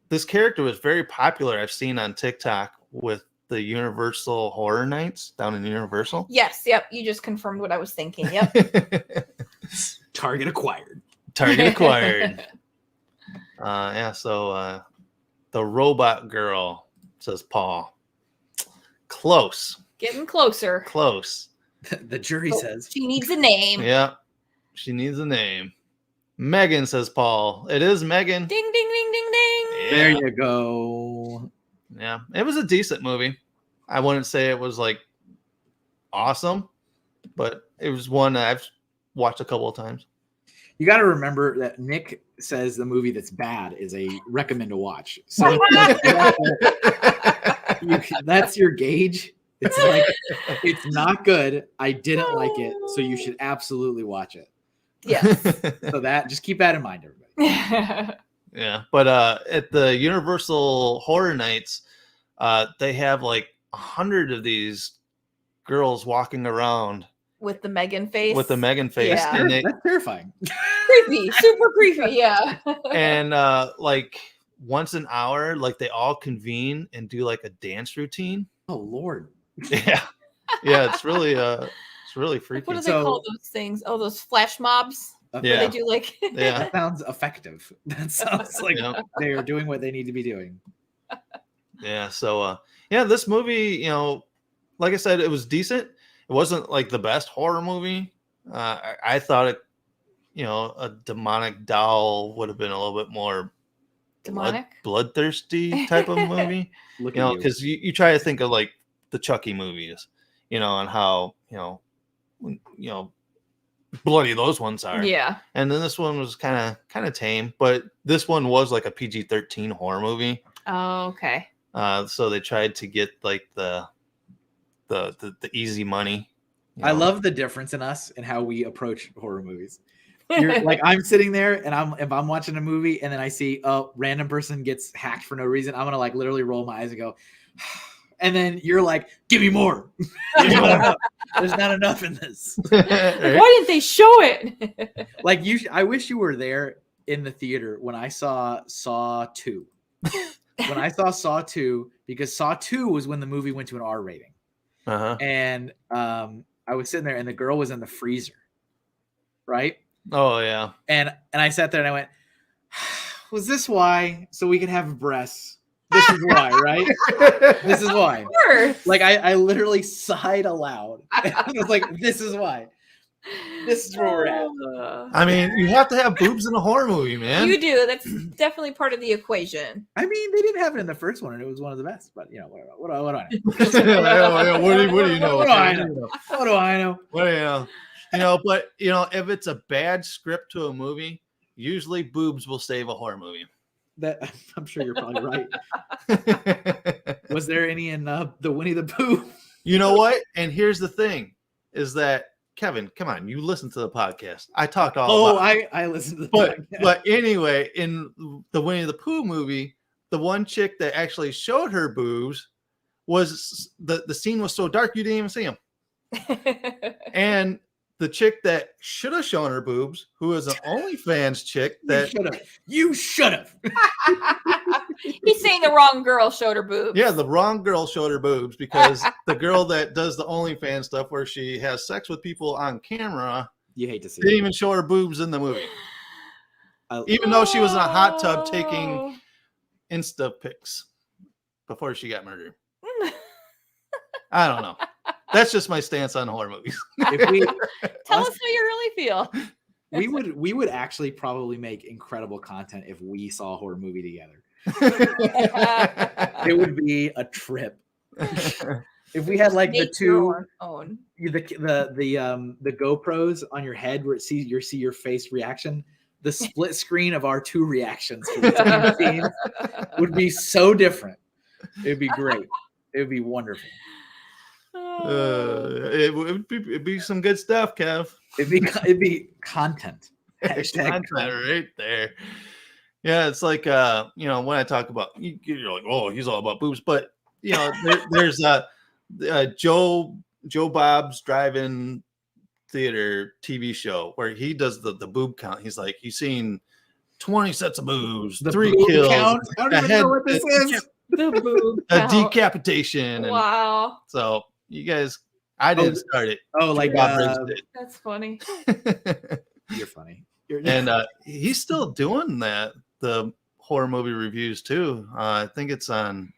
this character was very popular. I've seen on TikTok with the Universal Horror Nights down in Universal. Yes, yep. You just confirmed what I was thinking. Yep. Target acquired. So the robot girl, says Paul. Close. Getting closer. Close. The jury says. She needs a name. Yeah. She needs a name. Megan, says Paul. It is Megan. Ding, ding, ding, ding, ding. Yeah. There you go. Yeah. It was a decent movie. I wouldn't say it was like awesome, but it was one that I've watched a couple of times. You got to remember that Nick says the movie that's bad is a recommend to watch. So that's your gauge. It's like, it's not good. I didn't like it. So you should absolutely watch it. Yes. So just keep that in mind, everybody. Yeah. But at the Universal Horror Nights, they have like 100 of these girls walking around with the Megan face. Yeah. And that's terrifying. Creepy. Super creepy. Yeah. And like once an hour, like they all convene and do like a dance routine. Oh Lord. Yeah. It's really freaky. What do they call those things? Oh, those flash mobs. Yeah. Where they do like. Yeah. That sounds effective. That sounds like they are doing what they need to be doing. Yeah. So this movie, like I said, it was decent. It wasn't like the best horror movie. I thought it, a demonic doll would have been a little bit more demonic, bloodthirsty type of movie. Because you try to think of like the Chucky movies, and how bloody those ones are. Yeah. And then this one was kind of tame, but this one was like a PG-13 horror movie. Oh, okay. So they tried to get like the easy money. I love the difference in us and how we approach horror movies. You're like, I'm sitting there and if I'm watching a movie and then I see a random person gets hacked for no reason, I'm gonna like literally roll my eyes and go, and then you're like, give me more. There's not enough in this. Why didn't they show it? Like I wish you were there in the theater when I saw Saw 2. When I saw Saw 2, because Saw 2 was when the movie went to an R rating. and I was sitting there, and the girl was in the freezer, right? Oh yeah. And I sat there and I went, was this why? So we could have breasts. This is why, right? This is why. Of course. Like I literally sighed aloud. I was like, this is why. This is where we're at. I mean, you have to have boobs in a horror movie, man. You do. That's definitely part of the equation. I mean, they didn't have it in the first one, and it was one of the best. But you know, whatever. What do I know? What do you know? What do I know? What do I know? What do you know? You know, but you know, if it's a bad script to a movie, usually boobs will save a horror movie. That I'm sure you're probably right. Was there any in the Winnie the Pooh? You know what? And here's the thing: is that Kevin? Come on, you listen to the podcast. I talked all. I listened to the podcast. But anyway, in the Winnie the Pooh movie, the one chick that actually showed her boobs was the scene was so dark you didn't even see them. And the chick that should have shown her boobs, who is an OnlyFans chick, that you should have. He's saying the wrong girl showed her boobs. Yeah, the wrong girl showed her boobs, because the girl that does the OnlyFans stuff where she has sex with people on camera, you hate to see, didn't even show her boobs in the movie. Even though she was in a hot tub taking Insta pics before she got murdered. I don't know. That's just my stance on horror movies. If we Tell us how you really feel. we would actually probably make incredible content if we saw a horror movie together. It would be a trip. If we had like the GoPros on your head where you see your face reaction, the split screen of our two reactions for the same scene would be so different. It'd be great. It would be wonderful. It'd be some good stuff, Kev. It'd be content. Content right there. Yeah, it's like you know, when I talk about, you're like, oh, he's all about boobs, but you know, there's Joe Bob's Drive-In Theater TV show where he does the boob count. He's like, he's seen 20 sets of boobs, 3 kills, count? I don't even know what this is. The boob a count. decapitation. And Wow. so you guys, I didn't start it. Oh, like That's funny. You're funny. And he's still doing that, the horror movie reviews too. I think it's on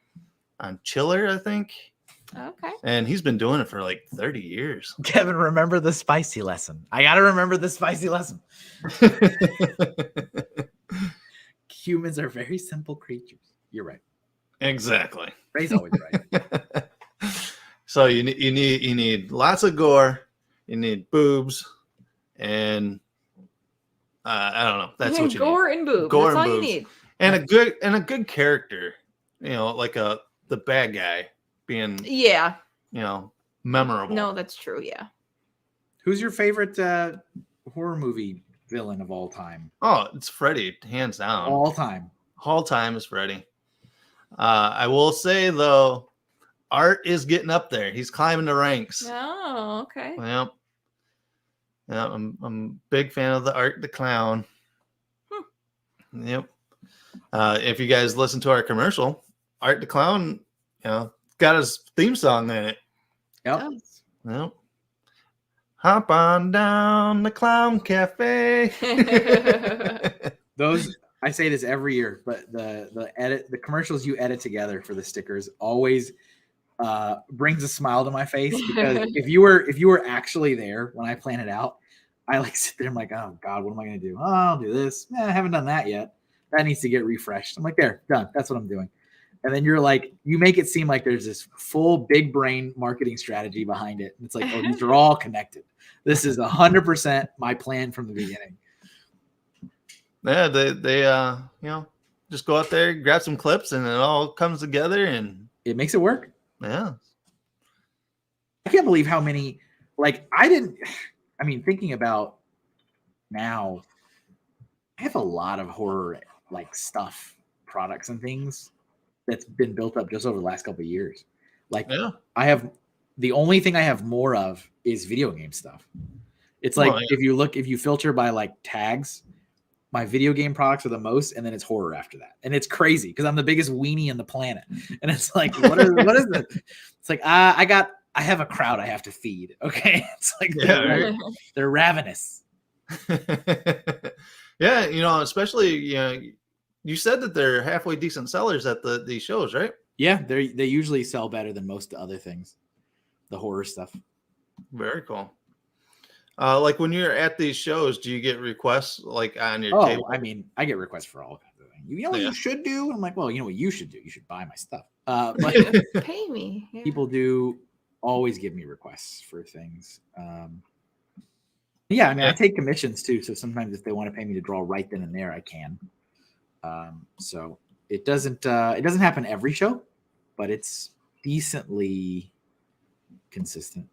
Chiller, I think. Okay. And he's been doing it for like 30 years. Kevin, remember the spicy lesson. I got to remember the spicy lesson. Humans are very simple creatures. You're right. Exactly. Ray's always right. So you need lots of gore, you need boobs, and I don't know. That's what you gore need. And boobs. Gore That's and all boobs. you need. And a good character. You know, like the bad guy being memorable. No, that's true. Yeah. Who's your favorite horror movie villain of all time? Oh, it's Freddy, hands down. All time. All time is Freddy. I will say though, Art is getting up there. He's climbing the ranks. Oh, okay. Yep. Yeah, I'm a big fan of the Art the Clown. Yep. If you guys listen to our commercial, Art the Clown, got his theme song in it. Yep. Yep. Hop on down the Clown Cafe. Those, I say this every year, but the commercials you edit together for the stickers always brings a smile to my face, because if you were actually there when I plan it out, I like sit there, I'm like, oh God, what am I gonna do? Oh, I'll do this. I haven't done that yet. That needs to get refreshed. I'm like, there, done. That's what I'm doing. And then you're like, you make it seem like there's this full big brain marketing strategy behind it. And it's like, oh, these are all connected. This is 100% my plan from the beginning. Yeah, they just go out there, grab some clips, and it all comes together, and it makes it work. Yeah. I can't believe how many, thinking about now, I have a lot of horror stuff, products and things that's been built up just over the last couple of years. I have, the only thing I have more of is video game stuff. It's like, if you filter by tags, my video game products are the most, and then it's horror after that. And it's crazy because I'm the biggest weenie on the planet. And it's like, what is it? It's like, I got I have a crowd I have to feed. Okay, it's like Yeah, they're ravenous. Yeah, especially you said that they're halfway decent sellers at these shows, right? Yeah, they usually sell better than most other things, the horror stuff. Very cool. Like when you're at these shows, do you get requests like on your table? I mean, I get requests for all kinds of things. You know what you should do? I'm like, well, you know what you should do? You should buy my stuff. But Pay me. Yeah. people do always give me requests for things. Yeah, I mean, I take commissions too. So sometimes if they want to pay me to draw right then and there, I can. So it doesn't happen every show, but it's decently consistent.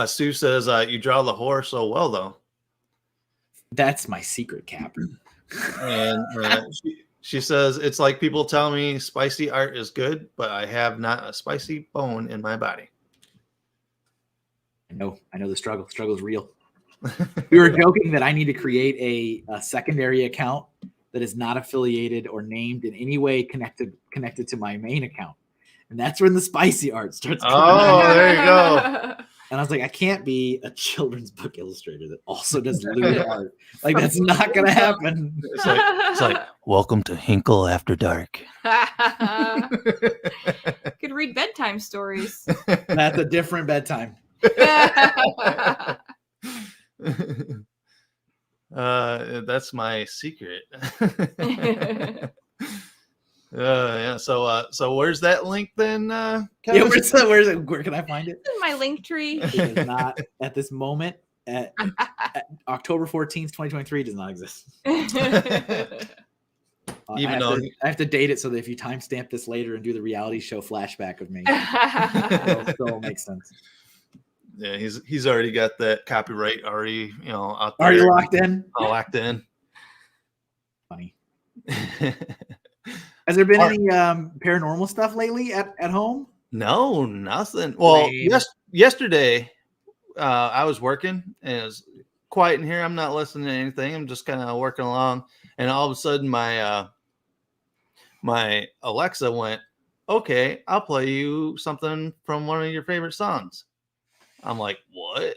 Sue says you draw the horror so well, though. That's my secret, Cap. And she says it's like people tell me spicy art is good, but I have not a spicy bone in my body. I know the struggle. The struggle is real. We were joking that I need to create a secondary account that is not affiliated or named in any way connected to my main account, and that's when the spicy art starts coming Oh, there you go. And I was like, I can't be a children's book illustrator that also does lewd art. Like, that's not gonna happen. It's like welcome to Hinkle After Dark. Could read bedtime stories. That's a different bedtime. That's my secret. Yeah. So where's that link then? Kevin? Yeah, where can I find it? This is my link tree. It is not at this moment. At October 14th, 2023, does not exist. Even though I have to date it so that if you timestamp this later and do the reality show flashback of me, it'll still make sense. Yeah, he's already got that copyright already, out there. Are you locked in? Locked in. Funny. Has there been any paranormal stuff lately at home? No, nothing. Well, yesterday I was working and it was quiet in here. I'm not listening to anything. I'm just kind of working along, and all of a sudden my Alexa went, "Okay, I'll play you something from one of your favorite songs." I'm like, "What?"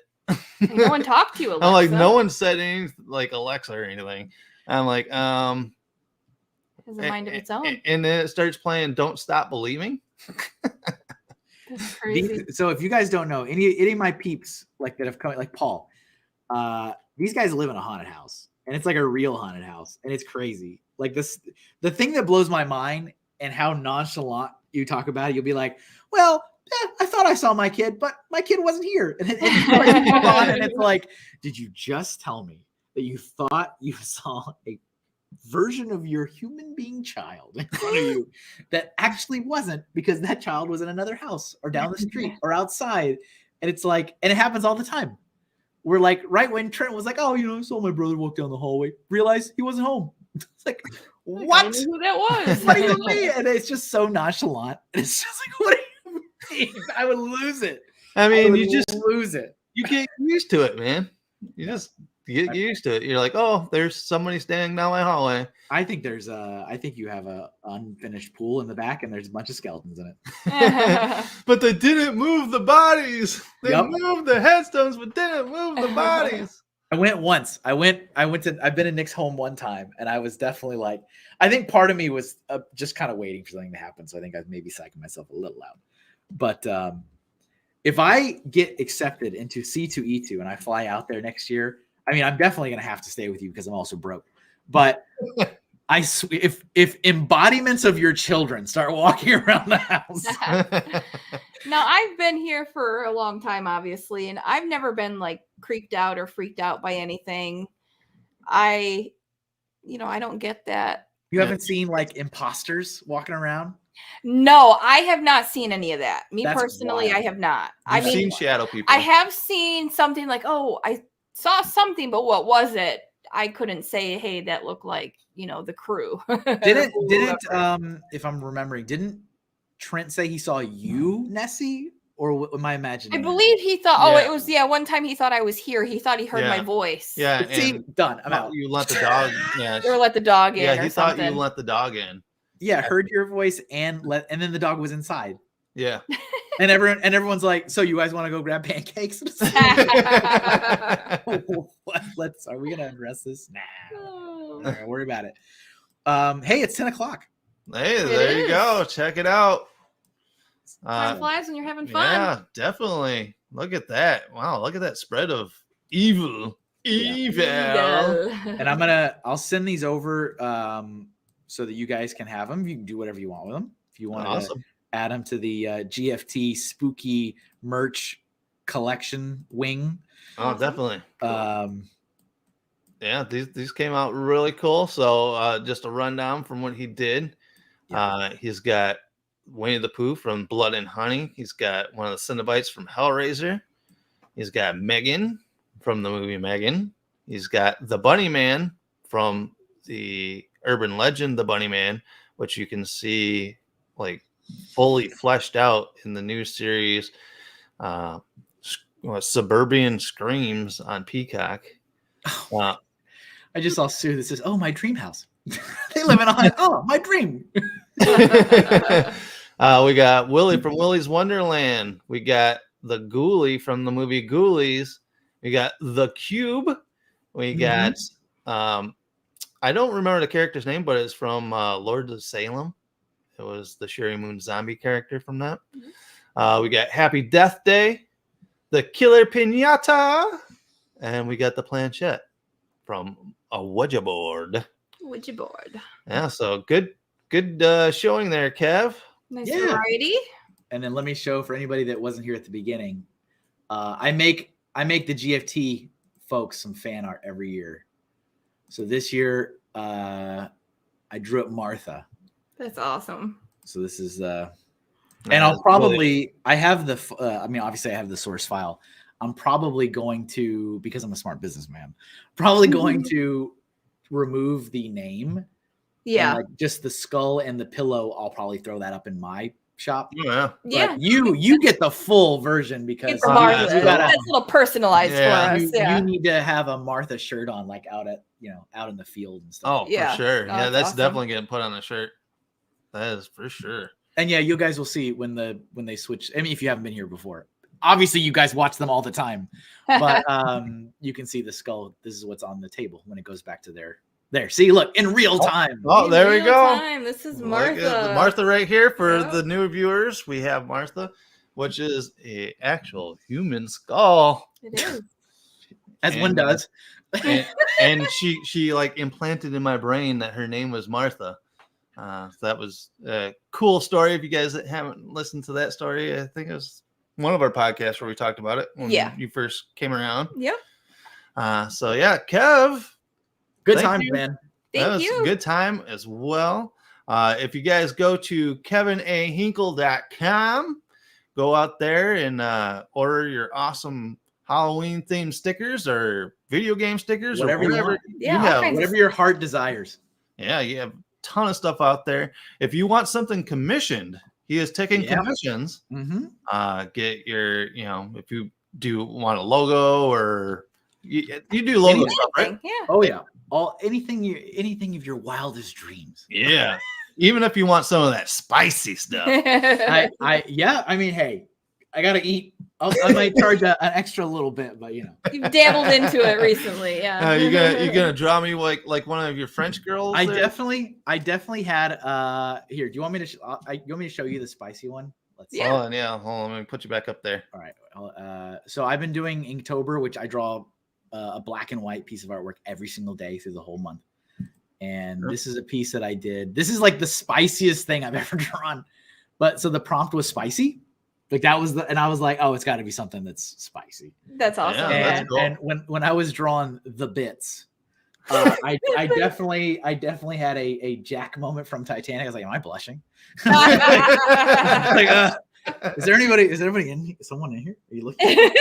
No one talked to you, Alexa. I'm like, no one said anything like Alexa or anything. I'm like, it has a mind of its own. And then it starts playing "Don't Stop Believing." That's crazy. So if you guys don't know, any of my peeps like that have come, like Paul, these guys live in a haunted house, and it's like a real haunted house, and it's crazy. Like the thing that blows my mind and how nonchalant you talk about it, you'll be like, well, I thought I saw my kid, but my kid wasn't here. And it's like, did you just tell me that you thought you saw a version of your human being child in front of you that actually wasn't, because that child was in another house or down the street or outside? And it's like, and it happens all the time. We're like, right when Trent was like, oh, I saw my brother walk down the hallway, realized he wasn't home. It's like, what? I knew who that was. What do you mean? And it's just so nonchalant. And it's just like, what do you mean? I would lose it. I mean, you just lose it. You get used to it, man. You just get used to it. You're like, oh, there's somebody standing down my hallway. I think you have a unfinished pool in the back, and there's a bunch of skeletons in it. But they didn't move the bodies. They moved the headstones, but didn't move the bodies. I went once. I've been in Nick's home one time, and I was definitely like, I think part of me was just kind of waiting for something to happen. So I think I was maybe psyching myself a little out. But if I get accepted into C2E2 and I fly out there next year, I mean, I'm definitely going to have to stay with you because I'm also broke. But if embodiments of your children start walking around the house. Now, I've been here for a long time, obviously, and I've never been like creeped out or freaked out by anything. I don't get that. You haven't seen like imposters walking around? No, I have not seen any of that. That's personally, wild. I have not. I've seen shadow people. I have seen something like, oh, I saw something, but what was it? I couldn't say, hey, that looked like, the crew. Didn't if I'm remembering, didn't Trent say he saw you, Nessie? Or am I imagining? I believe he thought, it was, one time he thought I was here. He thought he heard my voice. Yeah. See, done. I'm out. You let the dog. Yeah. Or let the dog in. Yeah, he thought you let the dog in. Yeah, heard your voice and then the dog was inside. Yeah. And everyone's like, so you guys want to go grab pancakes? Are we gonna address this? Nah. Don't worry about it. Hey, it's 10 o'clock. Hey, there you go. Check it out. Time flies when you're having fun. Yeah, definitely. Look at that. Wow, look at that spread of evil. Evil. And I'll send these over so that you guys can have them. You can do whatever you want with them. If you want to add them to the GFT spooky merch collection wing. Oh, definitely. Yeah, these came out really cool. So just a rundown from what he did. Yeah. He's got Winnie the Pooh from Blood and Honey. He's got one of the Cenobites from Hellraiser. He's got Megan from the movie Megan. He's got the Bunny Man from the urban legend The Bunny Man, which you can see like fully fleshed out in the new series Suburban Screams on Peacock. I just saw Sue that says, "Oh, my dream house." They live in a oh, my dream. We got Willie from Willy's Wonderland. We got the Ghoulie from the movie Ghoulies. We got the Cube. We got I don't remember the character's name, but it's from Lords of Salem. It was the Sherry Moon zombie character from that. We got Happy Death Day, the Killer Pinata, and we got the Planchette from a Ouija board. Ouija board. Yeah, so good showing there, Kev. Nice variety. And then let me show for anybody that wasn't here at the beginning. I make the GFT folks some fan art every year. So this year I drew up Martha. That's awesome. So this is and I'll probably I have the obviously I have the source file. I'm probably going to, because I'm a smart businessman, probably going to remove the name. Yeah. Like just the skull and the pillow, I'll probably throw that up in my shop. Yeah. Yeah. You get the full version because it's Martha. That's a little personalized for us. You need to have a Martha shirt on, like out in the field and stuff. Oh, for sure. Oh, yeah, that's awesome. definitely getting put on a shirt. That is for sure. And yeah, you guys will see when they switch. I mean, if you haven't been here before, obviously you guys watch them all the time, but you can see the skull. This is what's on the table when it goes back to there. See, look, in real time. Oh, there we go. This is Martha. Martha right here for the new viewers. We have Martha, which is a actual human skull. It is. As one does. and she like implanted in my brain that her name was Martha. So that was a cool story. If you guys haven't listened to that story, I think it was one of our podcasts where we talked about it when you first came around. Yep. So yeah, Kev. Good time, man. Thank you. Good time as well. If you guys go to KevinAHinkle.com, go out there and order your awesome Halloween themed stickers or video game stickers or whatever you have. Whatever your heart desires. Yeah, you have a ton of stuff out there. If you want something commissioned, he is taking commissions. Get your, if you do want a logo or you do logo stuff, right? Yeah. Oh yeah. Anything of your wildest dreams. Yeah. Even if you want some of that spicy stuff. I mean, hey, I gotta eat. I might charge an extra little bit, but you've dabbled into it recently. Yeah. You gonna draw me like one of your French girls? I definitely had here. Do you want me to show you the spicy one? Let's see. Hold on. Let me put you back up there. All right. So I've been doing Inktober, which I draw a black and white piece of artwork every single day through the whole month. And this is a piece that I did. This is like the spiciest thing I've ever drawn. But so the prompt was spicy. Like that was and I was like, oh, it's got to be something that's spicy. That's awesome. Yeah, and when I was drawing the bits, I definitely had a Jack moment from Titanic. I was like, am I blushing? Is there anybody in here? Someone in here? Are you looking?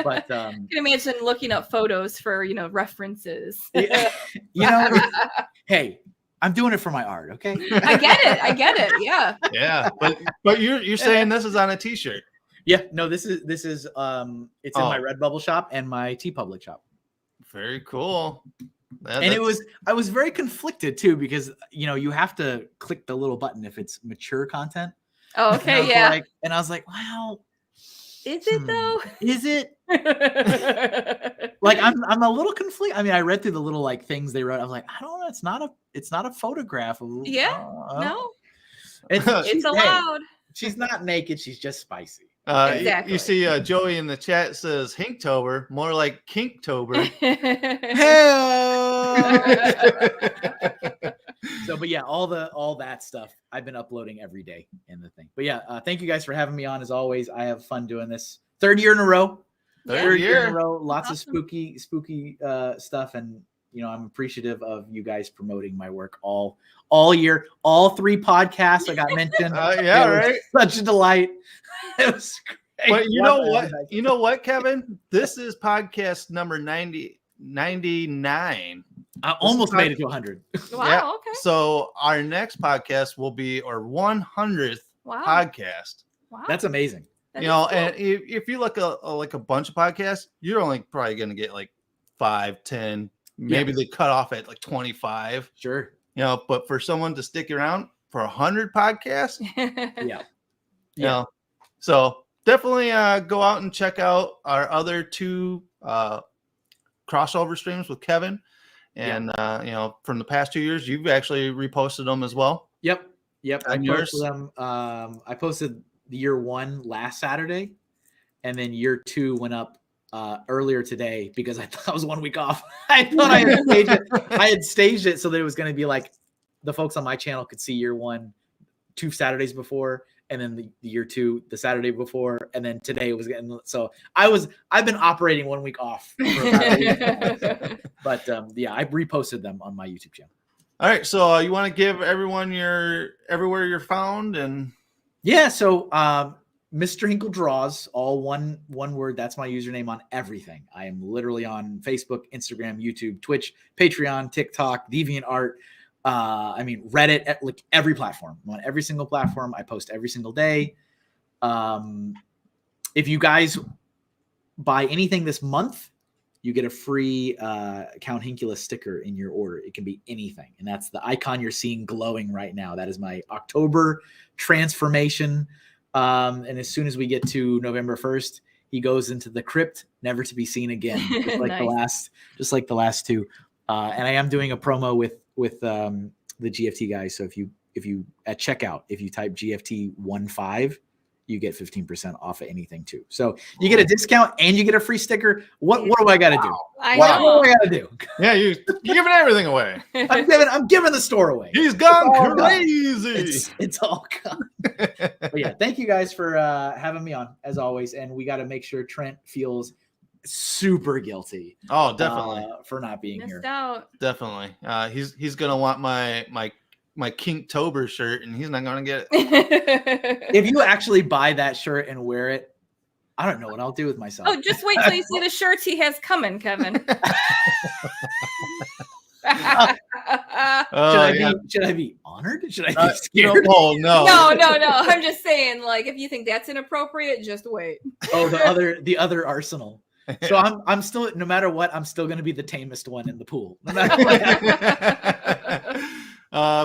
But I can imagine looking up photos for references. Hey, I'm doing it for my art, okay? I get it. Yeah. Yeah, but you're saying this is on a t-shirt. Yeah, no, this is it's in my Redbubble shop and my TeePublic shop. Very cool. I was very conflicted too, because you have to click the little button if it's mature content. Oh, okay, yeah. And I was like, wow. Is it though? Is it? Like I'm a little conflicted. I mean, I read through the little like things they wrote. I was like, I don't know. It's not a photograph of. Yeah. No. It's allowed. She's not naked. She's just spicy. Exactly. You see, Joey in the chat says Hinktober, more like Kinktober. So, but yeah, all that stuff I've been uploading every day in the thing. But yeah, thank you guys for having me on. As always, I have fun doing this. Third year in a row. Third year in a row. Lots of spooky stuff, and I'm appreciative of you guys promoting my work all year. All 3 podcasts I got mentioned. Yeah, right. Such a delight. It was great. But you know what? You know what, Kevin? This is podcast number 99. I almost made it to 100. Wow. Yeah. Okay. So our next podcast will be our 100th podcast. Wow. That's amazing. And if you look like a bunch of podcasts, you're only probably going to get like 5, 10, maybe they cut off at like 25. Sure. But for someone to stick around for 100 podcasts, so definitely go out and check out our other 2 crossover streams with Kevin. And from the past 2 years, you've actually reposted them as well. Yep. I posted them. I posted the year 1 last Saturday, and then year 2 went up earlier today because I thought I was 1 week off. I thought I had staged it. I had staged it so that it was going to be like the folks on my channel could see year 1 2 Saturdays before, and then the year 2 the Saturday before, and then today was getting. So I've been operating 1 week off for about a week now. But I reposted them on my YouTube channel. All right, so you want to give everyone everywhere you're found and so MrHinkleDraws, all one word. That's my username on everything. I am literally on Facebook, Instagram, YouTube, Twitch, Patreon, TikTok, DeviantArt. Reddit, like every platform. I'm on every single platform. I post every single day. If you guys buy anything this month, you get a free Count Hinkula sticker in your order. It can be anything. And that's the icon you're seeing glowing right now. That is my October transformation. And as soon as we get to November 1st, he goes into the crypt, never to be seen again. Just like just like the last 2. And I am doing a promo with the GFT guys. So if you at checkout, if you type GFT15, you get 15% off of anything too. So you get a discount and you get a free sticker. What do I got to do? What do I got to do? Yeah, you're giving everything away. I'm giving the store away. He's gone crazy. It's all gone. But yeah, thank you guys for having me on as always. And we got to make sure Trent feels super guilty. Oh, definitely for not being Missed here. out. Definitely. He's gonna want my Kinktober shirt, and he's not gonna get it. If you actually buy that shirt and wear it, I don't know what I'll do with myself. Oh, just wait till you see the shirts he has coming, Kevin. Should I be honored? Should I be scared? No. No. I'm just saying, like, if you think that's inappropriate, just wait. Oh, the other arsenal. So I'm still, no matter what, I'm still going to be the tamest one in the pool. No matter what.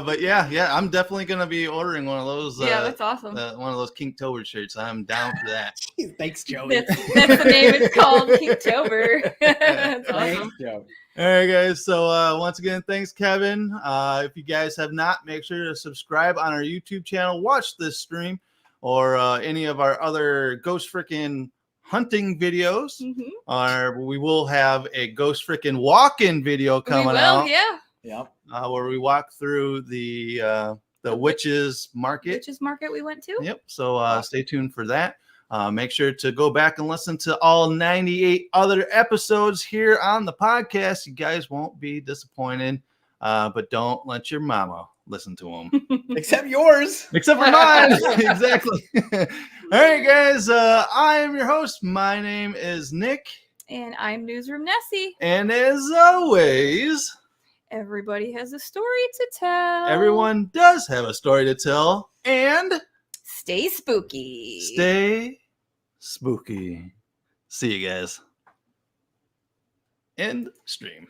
But yeah, I'm definitely going to be ordering one of those. That's awesome. One of those Kinktober shirts. I'm down for that. Thanks, Joey. That's the name. It's called Kinktober. That's awesome. Thanks, Joey. All right, guys. So once again, thanks, Kevin. If you guys have not, make sure to subscribe on our YouTube channel. Watch this stream or any of our other ghost freaking hunting videos. We will have a ghost freaking walk-in video coming out. Yep. Where we walk through the witches market. Witches market we went to. Yep. So stay tuned for that. Make sure to go back and listen to all 98 other episodes here on the podcast. You guys won't be disappointed, but don't let your mama listen to them. Except yours. Except for mine. Exactly. All right, guys. I am your host. My name is Nick. And I'm Newsroom Nessie. And as always, everybody has a story to tell. Everyone does have a story to tell. And stay spooky. Stay spooky. See you guys. End stream.